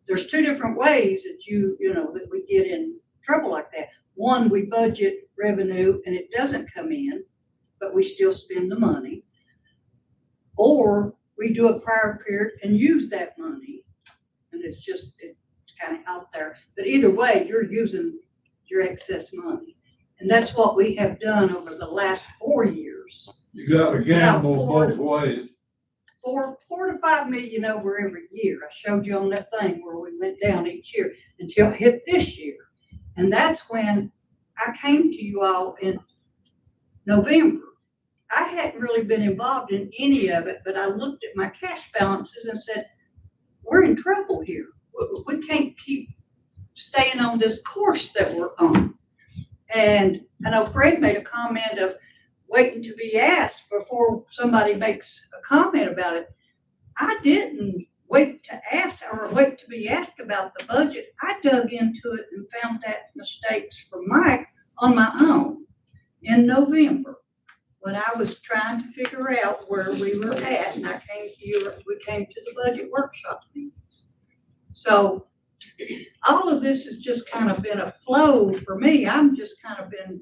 There's 2 different ways that that we get in trouble like that. One, we budget revenue and it doesn't come in, but we still spend the money. Or we do a prior period and use that money, and it's kind of out there. But either way, you're using your excess money. And that's what we have done over the last 4 years. You got to gamble both ways. 4 to 5 million over every year. I showed you on that thing where we went down each year until it hit this year. And that's when I came to you all in November. I hadn't really been involved in any of it, but I looked at my cash balances and said, we're in trouble here. We can't keep staying on this course that we're on. And I know Fred made a comment of waiting to be asked before somebody makes a comment about it. I didn't wait to ask or wait to be asked about the budget. I dug into it and found that mistakes from Mike on my own in November when I was trying to figure out where we were at, and we came to the budget workshop meetings. So all of this has just kind of been a flow for me. I'm just kind of been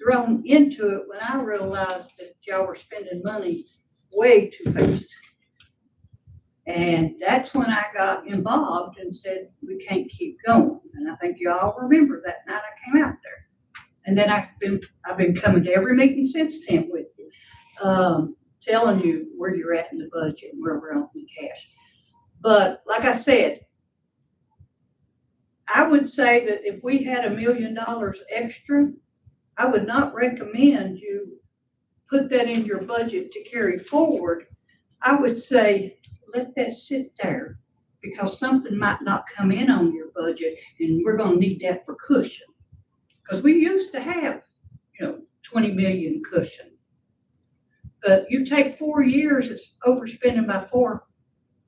thrown into it when I realized that y'all were spending money way too fast. And that's when I got involved and said, we can't keep going. And I think you all remember that night I came out there. And then I've been coming to every meeting since then with you, telling you where you're at in the budget and where we're on the cash. But like I said, I would say that if we had $1 million extra, I would not recommend you put that in your budget to carry forward. I would say, let that sit there because something might not come in on your budget and we're going to need that for cushion. Because we used to have, 20 million cushion. But you take 4 years, it's overspending by 4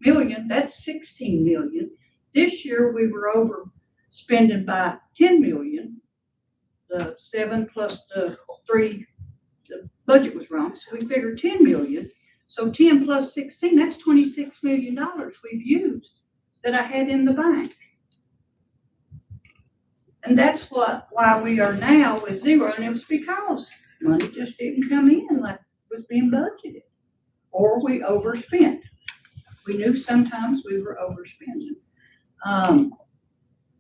million, that's 16 million. This year we were overspending by 10 million. The 7 plus the 3, the budget was wrong, so we figured 10 million. So 10 plus 16, that's $26 million we've used that I had in the bank. And that's why we are now with zero, and it was because money just didn't come in like it was being budgeted, or we overspent. We knew sometimes we were overspending.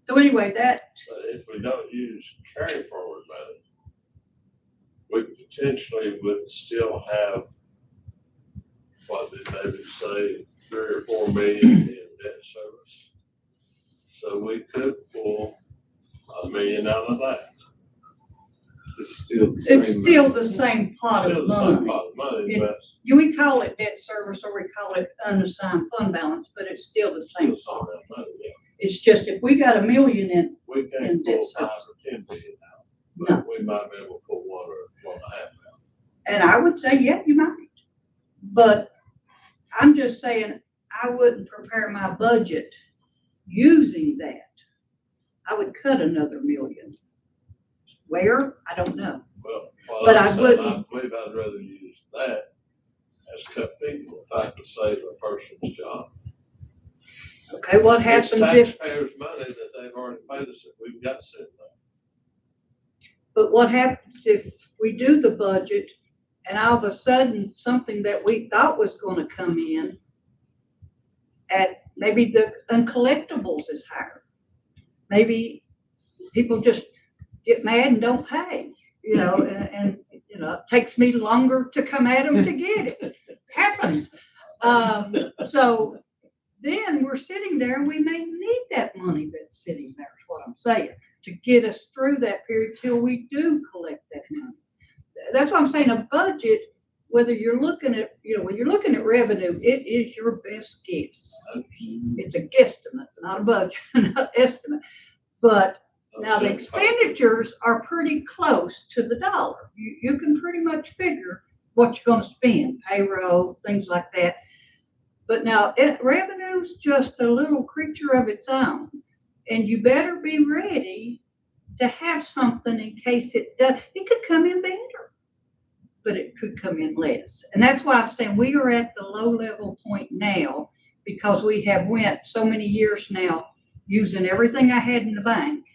So anyway, But if we don't use carry forward money, we potentially would still have, what did David say, 3 or 4 million in debt service. So we could pull $1 million out of that. It's still the same. it's still the same pot Still of the same money. pot of money, It- but We call it debt service or we call it unassigned fund balance, but it's still the same still pot. some of that money, yeah. It's just if we got $1 million in, We can't in pull debt 5 service. or 10 million out, No. but we might be able to pull 1 or 1.5 out. And I would say, yeah, you might. But I'm just saying, I wouldn't prepare my budget using that. I would cut another $1 million. Where? I don't know. Well, But like I said, wouldn't- I believe I'd rather use that as cut people if I could save a person's job. Okay, what happens if, It's taxpayers' money that they've already paid us, that we've got sitting there. but what happens if we do the budget and all of a sudden something that we thought was gonna come in at maybe the uncollectibles is higher. Maybe people just get mad and don't pay, and it takes me longer to come at them to get it. Happens. So then we're sitting there and we may need that money that's sitting there, is what I'm saying, to get us through that period till we do collect that money. That's why I'm saying a budget, whether you're looking at, when you're looking at revenue, it is your best guess. It's a guesstimate, not a budget, not an estimate. But now the expenditures are pretty close to the dollar. You can pretty much figure what you're gonna spend, payroll, things like that. But now revenue's just a little creature of its own. And you better be ready to have something in case it does. It could come in better, but it could come in less. And that's why I'm saying we are at the low level point now because we have went so many years now using everything I had in the bank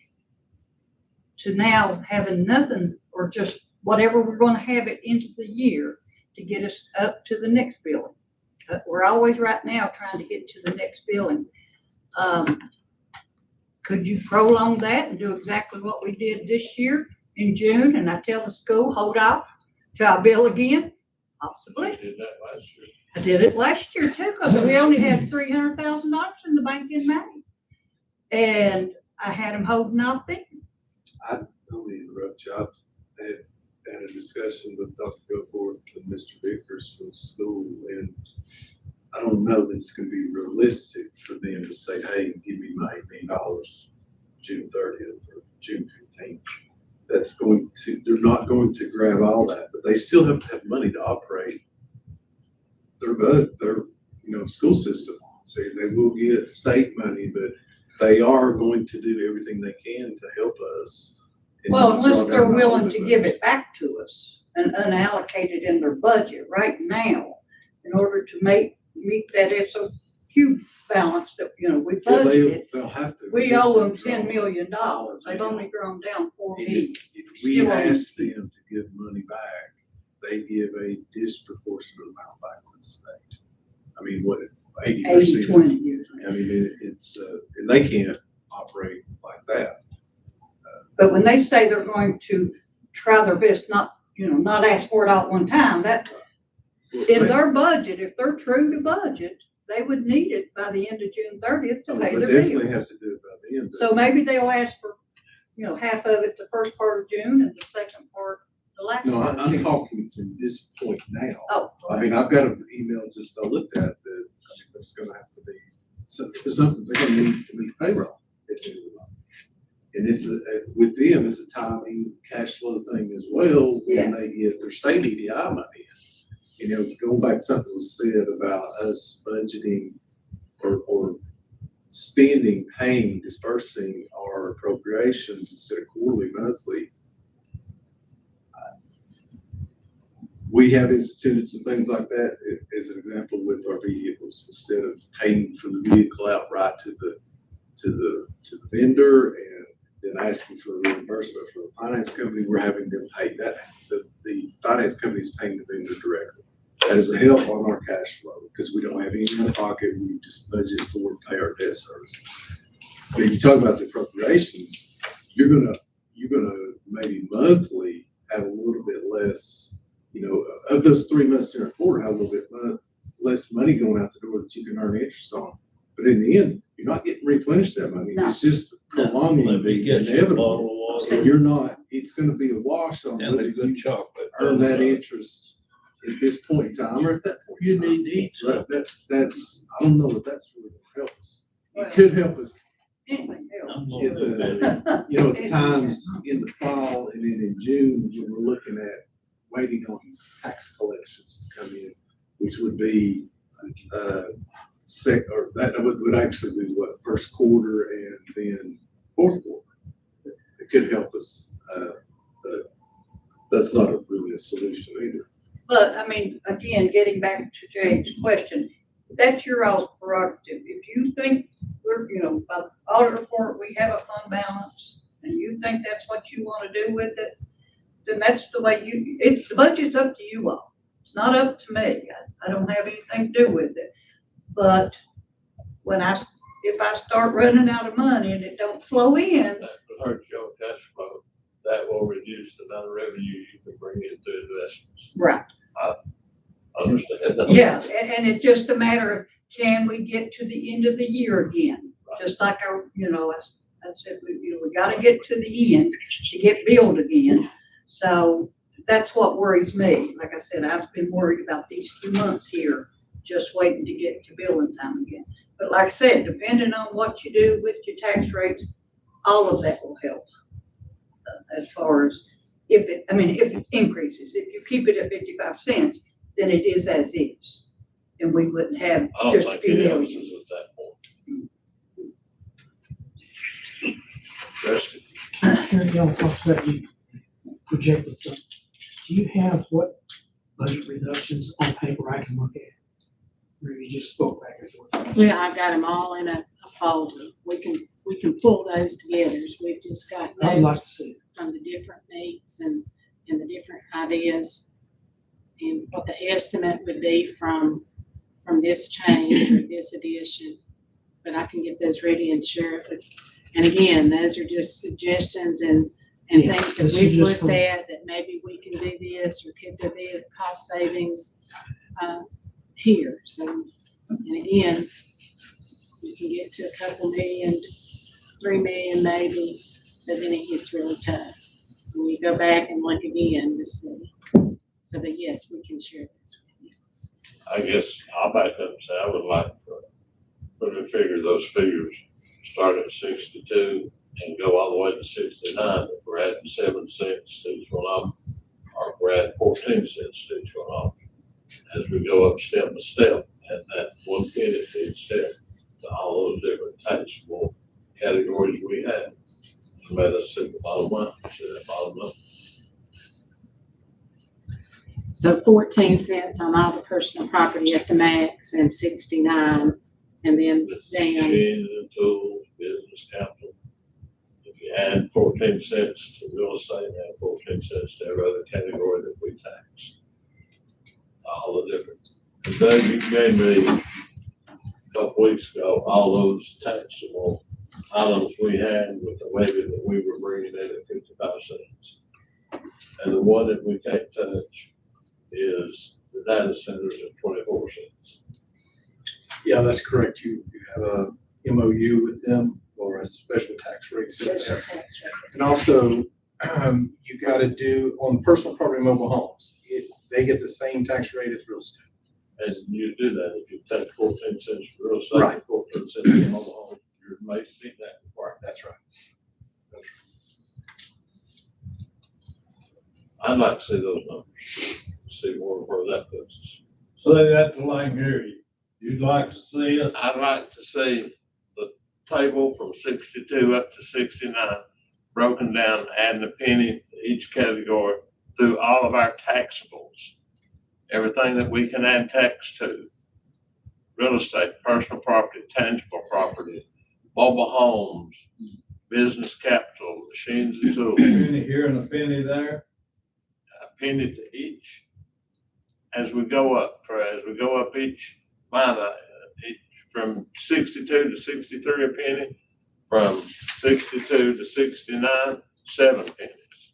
to now having nothing or just whatever we're going to have it into the year to get us up to the next billing. We're always right now trying to get to the next billing. Could you prolong that and do exactly what we did this year in June? And I tell the school, hold off till I bill again? Possibly. We did that last year. I did it last year too, because we only had $300,000 in the bank in May. And I had them holding off then. I don't interrupt you. I've had a discussion with Dr. Goforth and Mr. Vickers from school, and I don't know that it's going to be realistic for them to say, hey, give me my $8 million June 30th or June 15th. They're not going to grab all that, but they still have to have money to operate their school system. So they will get state money, but they are going to do everything they can to help us. and Well, not unless draw they're down all willing of to it. give it back to us and unallocate it in their budget right now in order to meet that SOQ balance that, we Yeah, budgeted. they'll have to. We owe them draw $10 million. all They've down. only drawn down $4 And million. if we Still ask them to give money back, they give a disproportionate amount back to the state. I mean, what, 80%? 80-20 years. I mean, it's, and they can't operate like that. But when they say they're going to try their best, not ask for it all at one time, that, in their budget, if they're true to budget, they would need it by the end of June 30th to pay They their definitely bills. have to do it by the end. So maybe they'll ask for, half of it the first part of June and the second part the last No, part of I'm June. talking from this point now. Oh, I mean, I've got an email just I looked at that, I mean, there's gonna have to be, something they're gonna need to meet payroll at the end of the month. And it's with them, it's a timing, cash flow thing as well, when they get their state EDI money in. Going back to something was said about us budgeting or spending, paying, dispersing our appropriations instead of quarterly, monthly. We have instituted some things like that as an example with our vehicles. Instead of paying for the vehicle outright to the vendor and then asking for reimbursement from the finance company, we're having them pay that. The finance company is paying the vendor directly. That is a help on our cash flow because we don't have any in the pocket. We just budget for and pay our debt service. But if you talk about the appropriations, you're gonna maybe monthly have a little bit less. Of those 3 months during a quarter, have a little bit less money going out the door that you can earn interest on. But in the end, you're not getting replenished that money. No. It's just prolonging the inevitable. And you're not. It's going to be a wash on And whether the good you chocolate. earn that interest at this point in time or at that point. You need to eat So something. that's I don't know if that's really going to help us. Well, It could help us anything else. I'm get gonna- the, at the times in the fall and then in June, when we're looking at waiting on tax collections to come in, which would be, that would actually be what, first quarter and then fourth quarter. It could help us, but that's not really a solution either. But, I mean, again, getting back to James' question, that's your all's prerogative. If you think we're, by the audit report, we have a fund balance, and you think that's what you want to do with it, then that's the way the budget's up to you all. It's not up to me. I don't have anything to do with it. But if I start running out of money and it don't flow in, That will hurt your cash flow. That will reduce the amount of revenue you can bring into investments. right. Understand? Yeah, and it's just a matter of, can we get to the end of the year again? Just like I said, we gotta get to the end to get billed again. So that's what worries me. Like I said, I've been worried about these 2 months here, just waiting to get to billing time again. But like I said, depending on what you do with your tax rates, all of that will help. As far as if it increases, if you keep it at 55 cents, then it is as is. And we wouldn't have I don't just a think few it helps million. us at that point. Justin? Karen, y'all talked about you projected some. Do you have what budget reductions on paper I can look at? Or you just spoke back and forth? Well, I've got them all in a folder. We can pull those together. We've just got I'd like notes to see it. from the different needs and the different ideas and what the estimate would be from this change or this addition. But I can get those ready and share it with, and again, those are just suggestions and Yeah, things that this is we've just looked for- at that maybe we can do this or could there be a cost savings here. So, and again, we can get to a couple million, 3 million maybe, but then it gets really tough. When we go back and look again to see. So, but yes, we can share this with you. I guess I'll back up and say I would like for them to figure those figures, start at 62 and go all the way to 69. If we're adding 7 cents to each one of them, or if we're adding 14 cents to each one of them, as we go up step by step, and that 1 penny to each step to all those different taxable categories we have. And let us set the bottom line, set the bottom line. So 14 cents on all the personal property at the max and 69, and then With down. machines and tools, business capital. If you add 14 cents to real estate and 14 cents to every other category that we tax. All the different. And Doug, you gave me a couple weeks ago all those taxable items we had with the levy that we were bringing in at 55 cents. And the one that we can't touch is the data centers at 24 cents. Yeah, that's correct. You have a MOU with them or a special tax rate. And also, you gotta do on personal property mobile homes, they get the same tax rate as real estate. And you do that if you take 14 cents for real estate, Right. 14 cents for mobile home, you're made to meet that requirement. That's right. I'd like to see those numbers, see where that puts us. Say that till I can hear you. You'd like to see us? I'd like to see the table from 62 up to 69 broken down, adding a penny to each category through all of our taxables. Everything that we can add tax to. Real estate, personal property, tangible property, mobile homes, business capital, machines and tools. A penny here and a penny there. A penny to each as we go up, each line item, from 62 to 63 a penny, from 62 to 69, 7 pennies.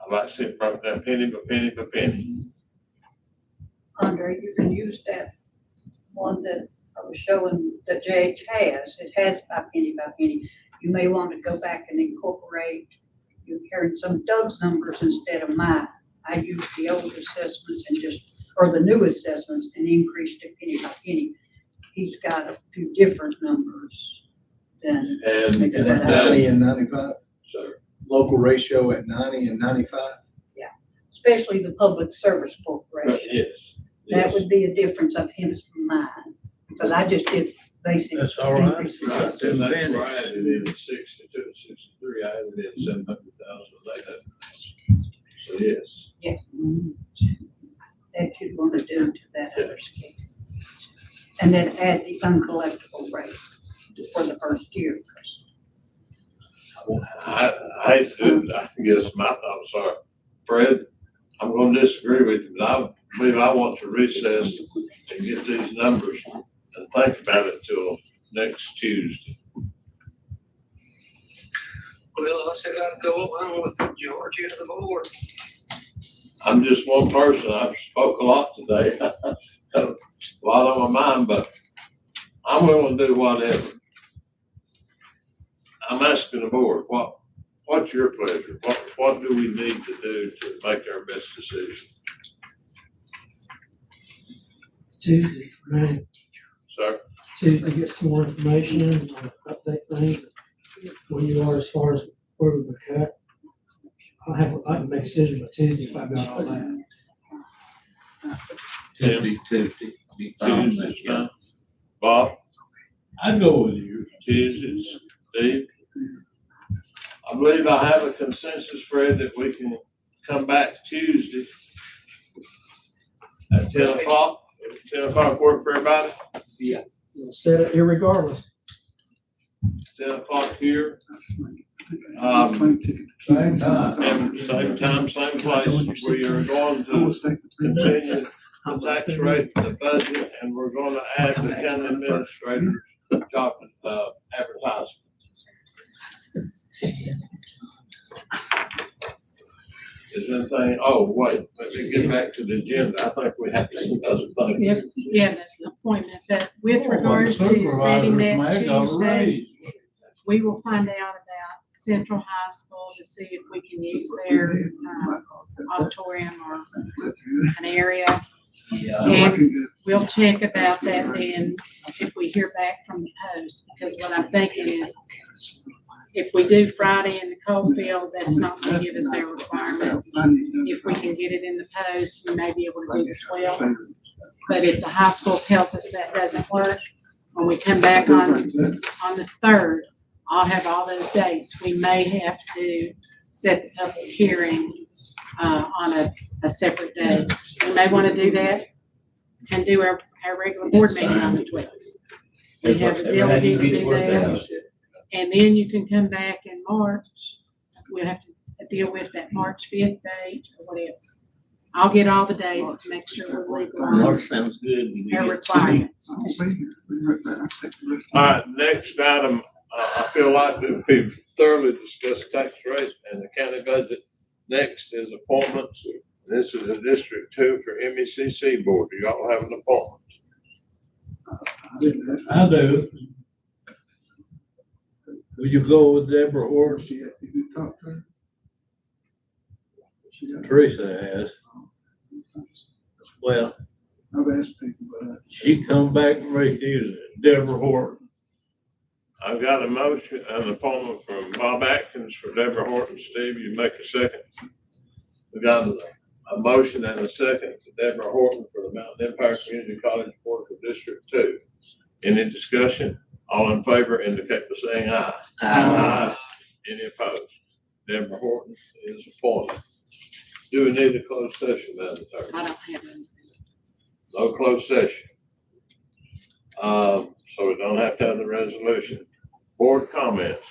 I like to see it broken down penny by penny by penny. Andre, you can use that one that I was showing that JH has. It has by penny. You may want to go back and incorporate, you carried some of Doug's numbers instead of mine. I used the old assessments or the new assessments and increased it penny by penny. He's got a few different numbers than. And And at 90 and 95, so local ratio at 90 and 95. Especially the Public Service Corporation. yes. That would be a difference of his from mine, because I just did basic. That's all right. increases. Right, and that's where I added in 62 and 63, I added in 700,000 later. So yes. Yeah. That you'd want to do to that other scale. And then add the uncollectible rate for the first year. I guess my thoughts are, Fred, I'm gonna disagree with you, but I believe I want to recess and get these numbers and think about it till next Tuesday. Well, I said I'd go along with the majority of the board. I'm just one person. I've spoke a lot today. Got a lot on my mind, but I'm willing to do whatever. I'm asking the board, what's your pleasure? What do we need to do to make our best decision? Tuesday, right? Sir? Tuesday, get some more information, update things, where you are as far as where we would cut. I can make a decision by Tuesday if I got all that. Tuesday, be fine. Tuesday's fine. Bob? I'd go with you. Tuesdays, Steve? I believe I have a consensus, Fred, that we can come back Tuesday at 10 o'clock. 10 o'clock work for everybody? We'll set it irregardless. 10 o'clock here. Same time. And same time, same place. We are going to continue the tax rate, the budget, and we're going to add the county administrator's job advertisement. Is anything, oh, wait, let me get back to the agenda. I think we have some other things. Yeah, that's the appointment, but with regards to setting that Tuesday, we will find out about Central High School to see if we can use their auditorium or an area. Yeah. And we'll check about that then if we hear back from the post, because what I'm thinking is if we do Friday in the Coalfield, that's not going to give us their requirements. If we can get it in the post, we may be able to do the 12th. But if the high school tells us that doesn't work, when we come back on the 3rd, I'll have all those dates. We may have to set the public hearing on a separate day. We may want to do that and do our regular board meeting on the 12th. We have the ability to do that. And then you can come back in March. We'll have to deal with that March 5th date or whatever. I'll get all the dates to make sure we're legal on March sounds good. You their get requirements. I won't be here. Be right back. I'll take the rest. All right, next item, I feel like we've thoroughly discussed tax rate and the county budget. Next is appointments. This is a District 2 for MECC board. Do y'all have an appointment? I didn't ask. I do. Will you go with Deborah Orr? She, did you talk to her? She got. Teresa has. Well, I've asked people, but she come back and refused it. Deborah Horton. I've got a motion, an appointment from Bob Atkins for Deborah Horton. Steve, you make a second. We got a motion and a second to Deborah Horton for the Mountain Empire Community College Board for District 2. Any discussion? All in favor indicate by saying aye. Aye. Any opposed? Deborah Horton is appointed. Do we need a closed session, Madam Attorney? I don't have anything. No closed session. So we don't have to have the resolution. Board comments.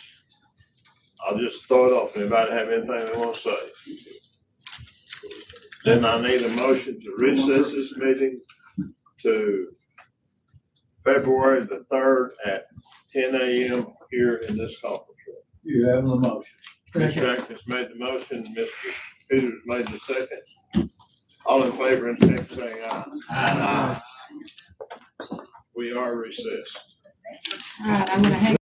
I'll just throw it off. Anybody have anything they want to say? Then I need a motion to recess this meeting to February the 3rd at 10 a.m. here in this conference room. You have the motion. Mr. Atkins made the motion, Mr. Peters made the second. All in favor and second saying aye. Aye. We are recessed. All right, I'm gonna hang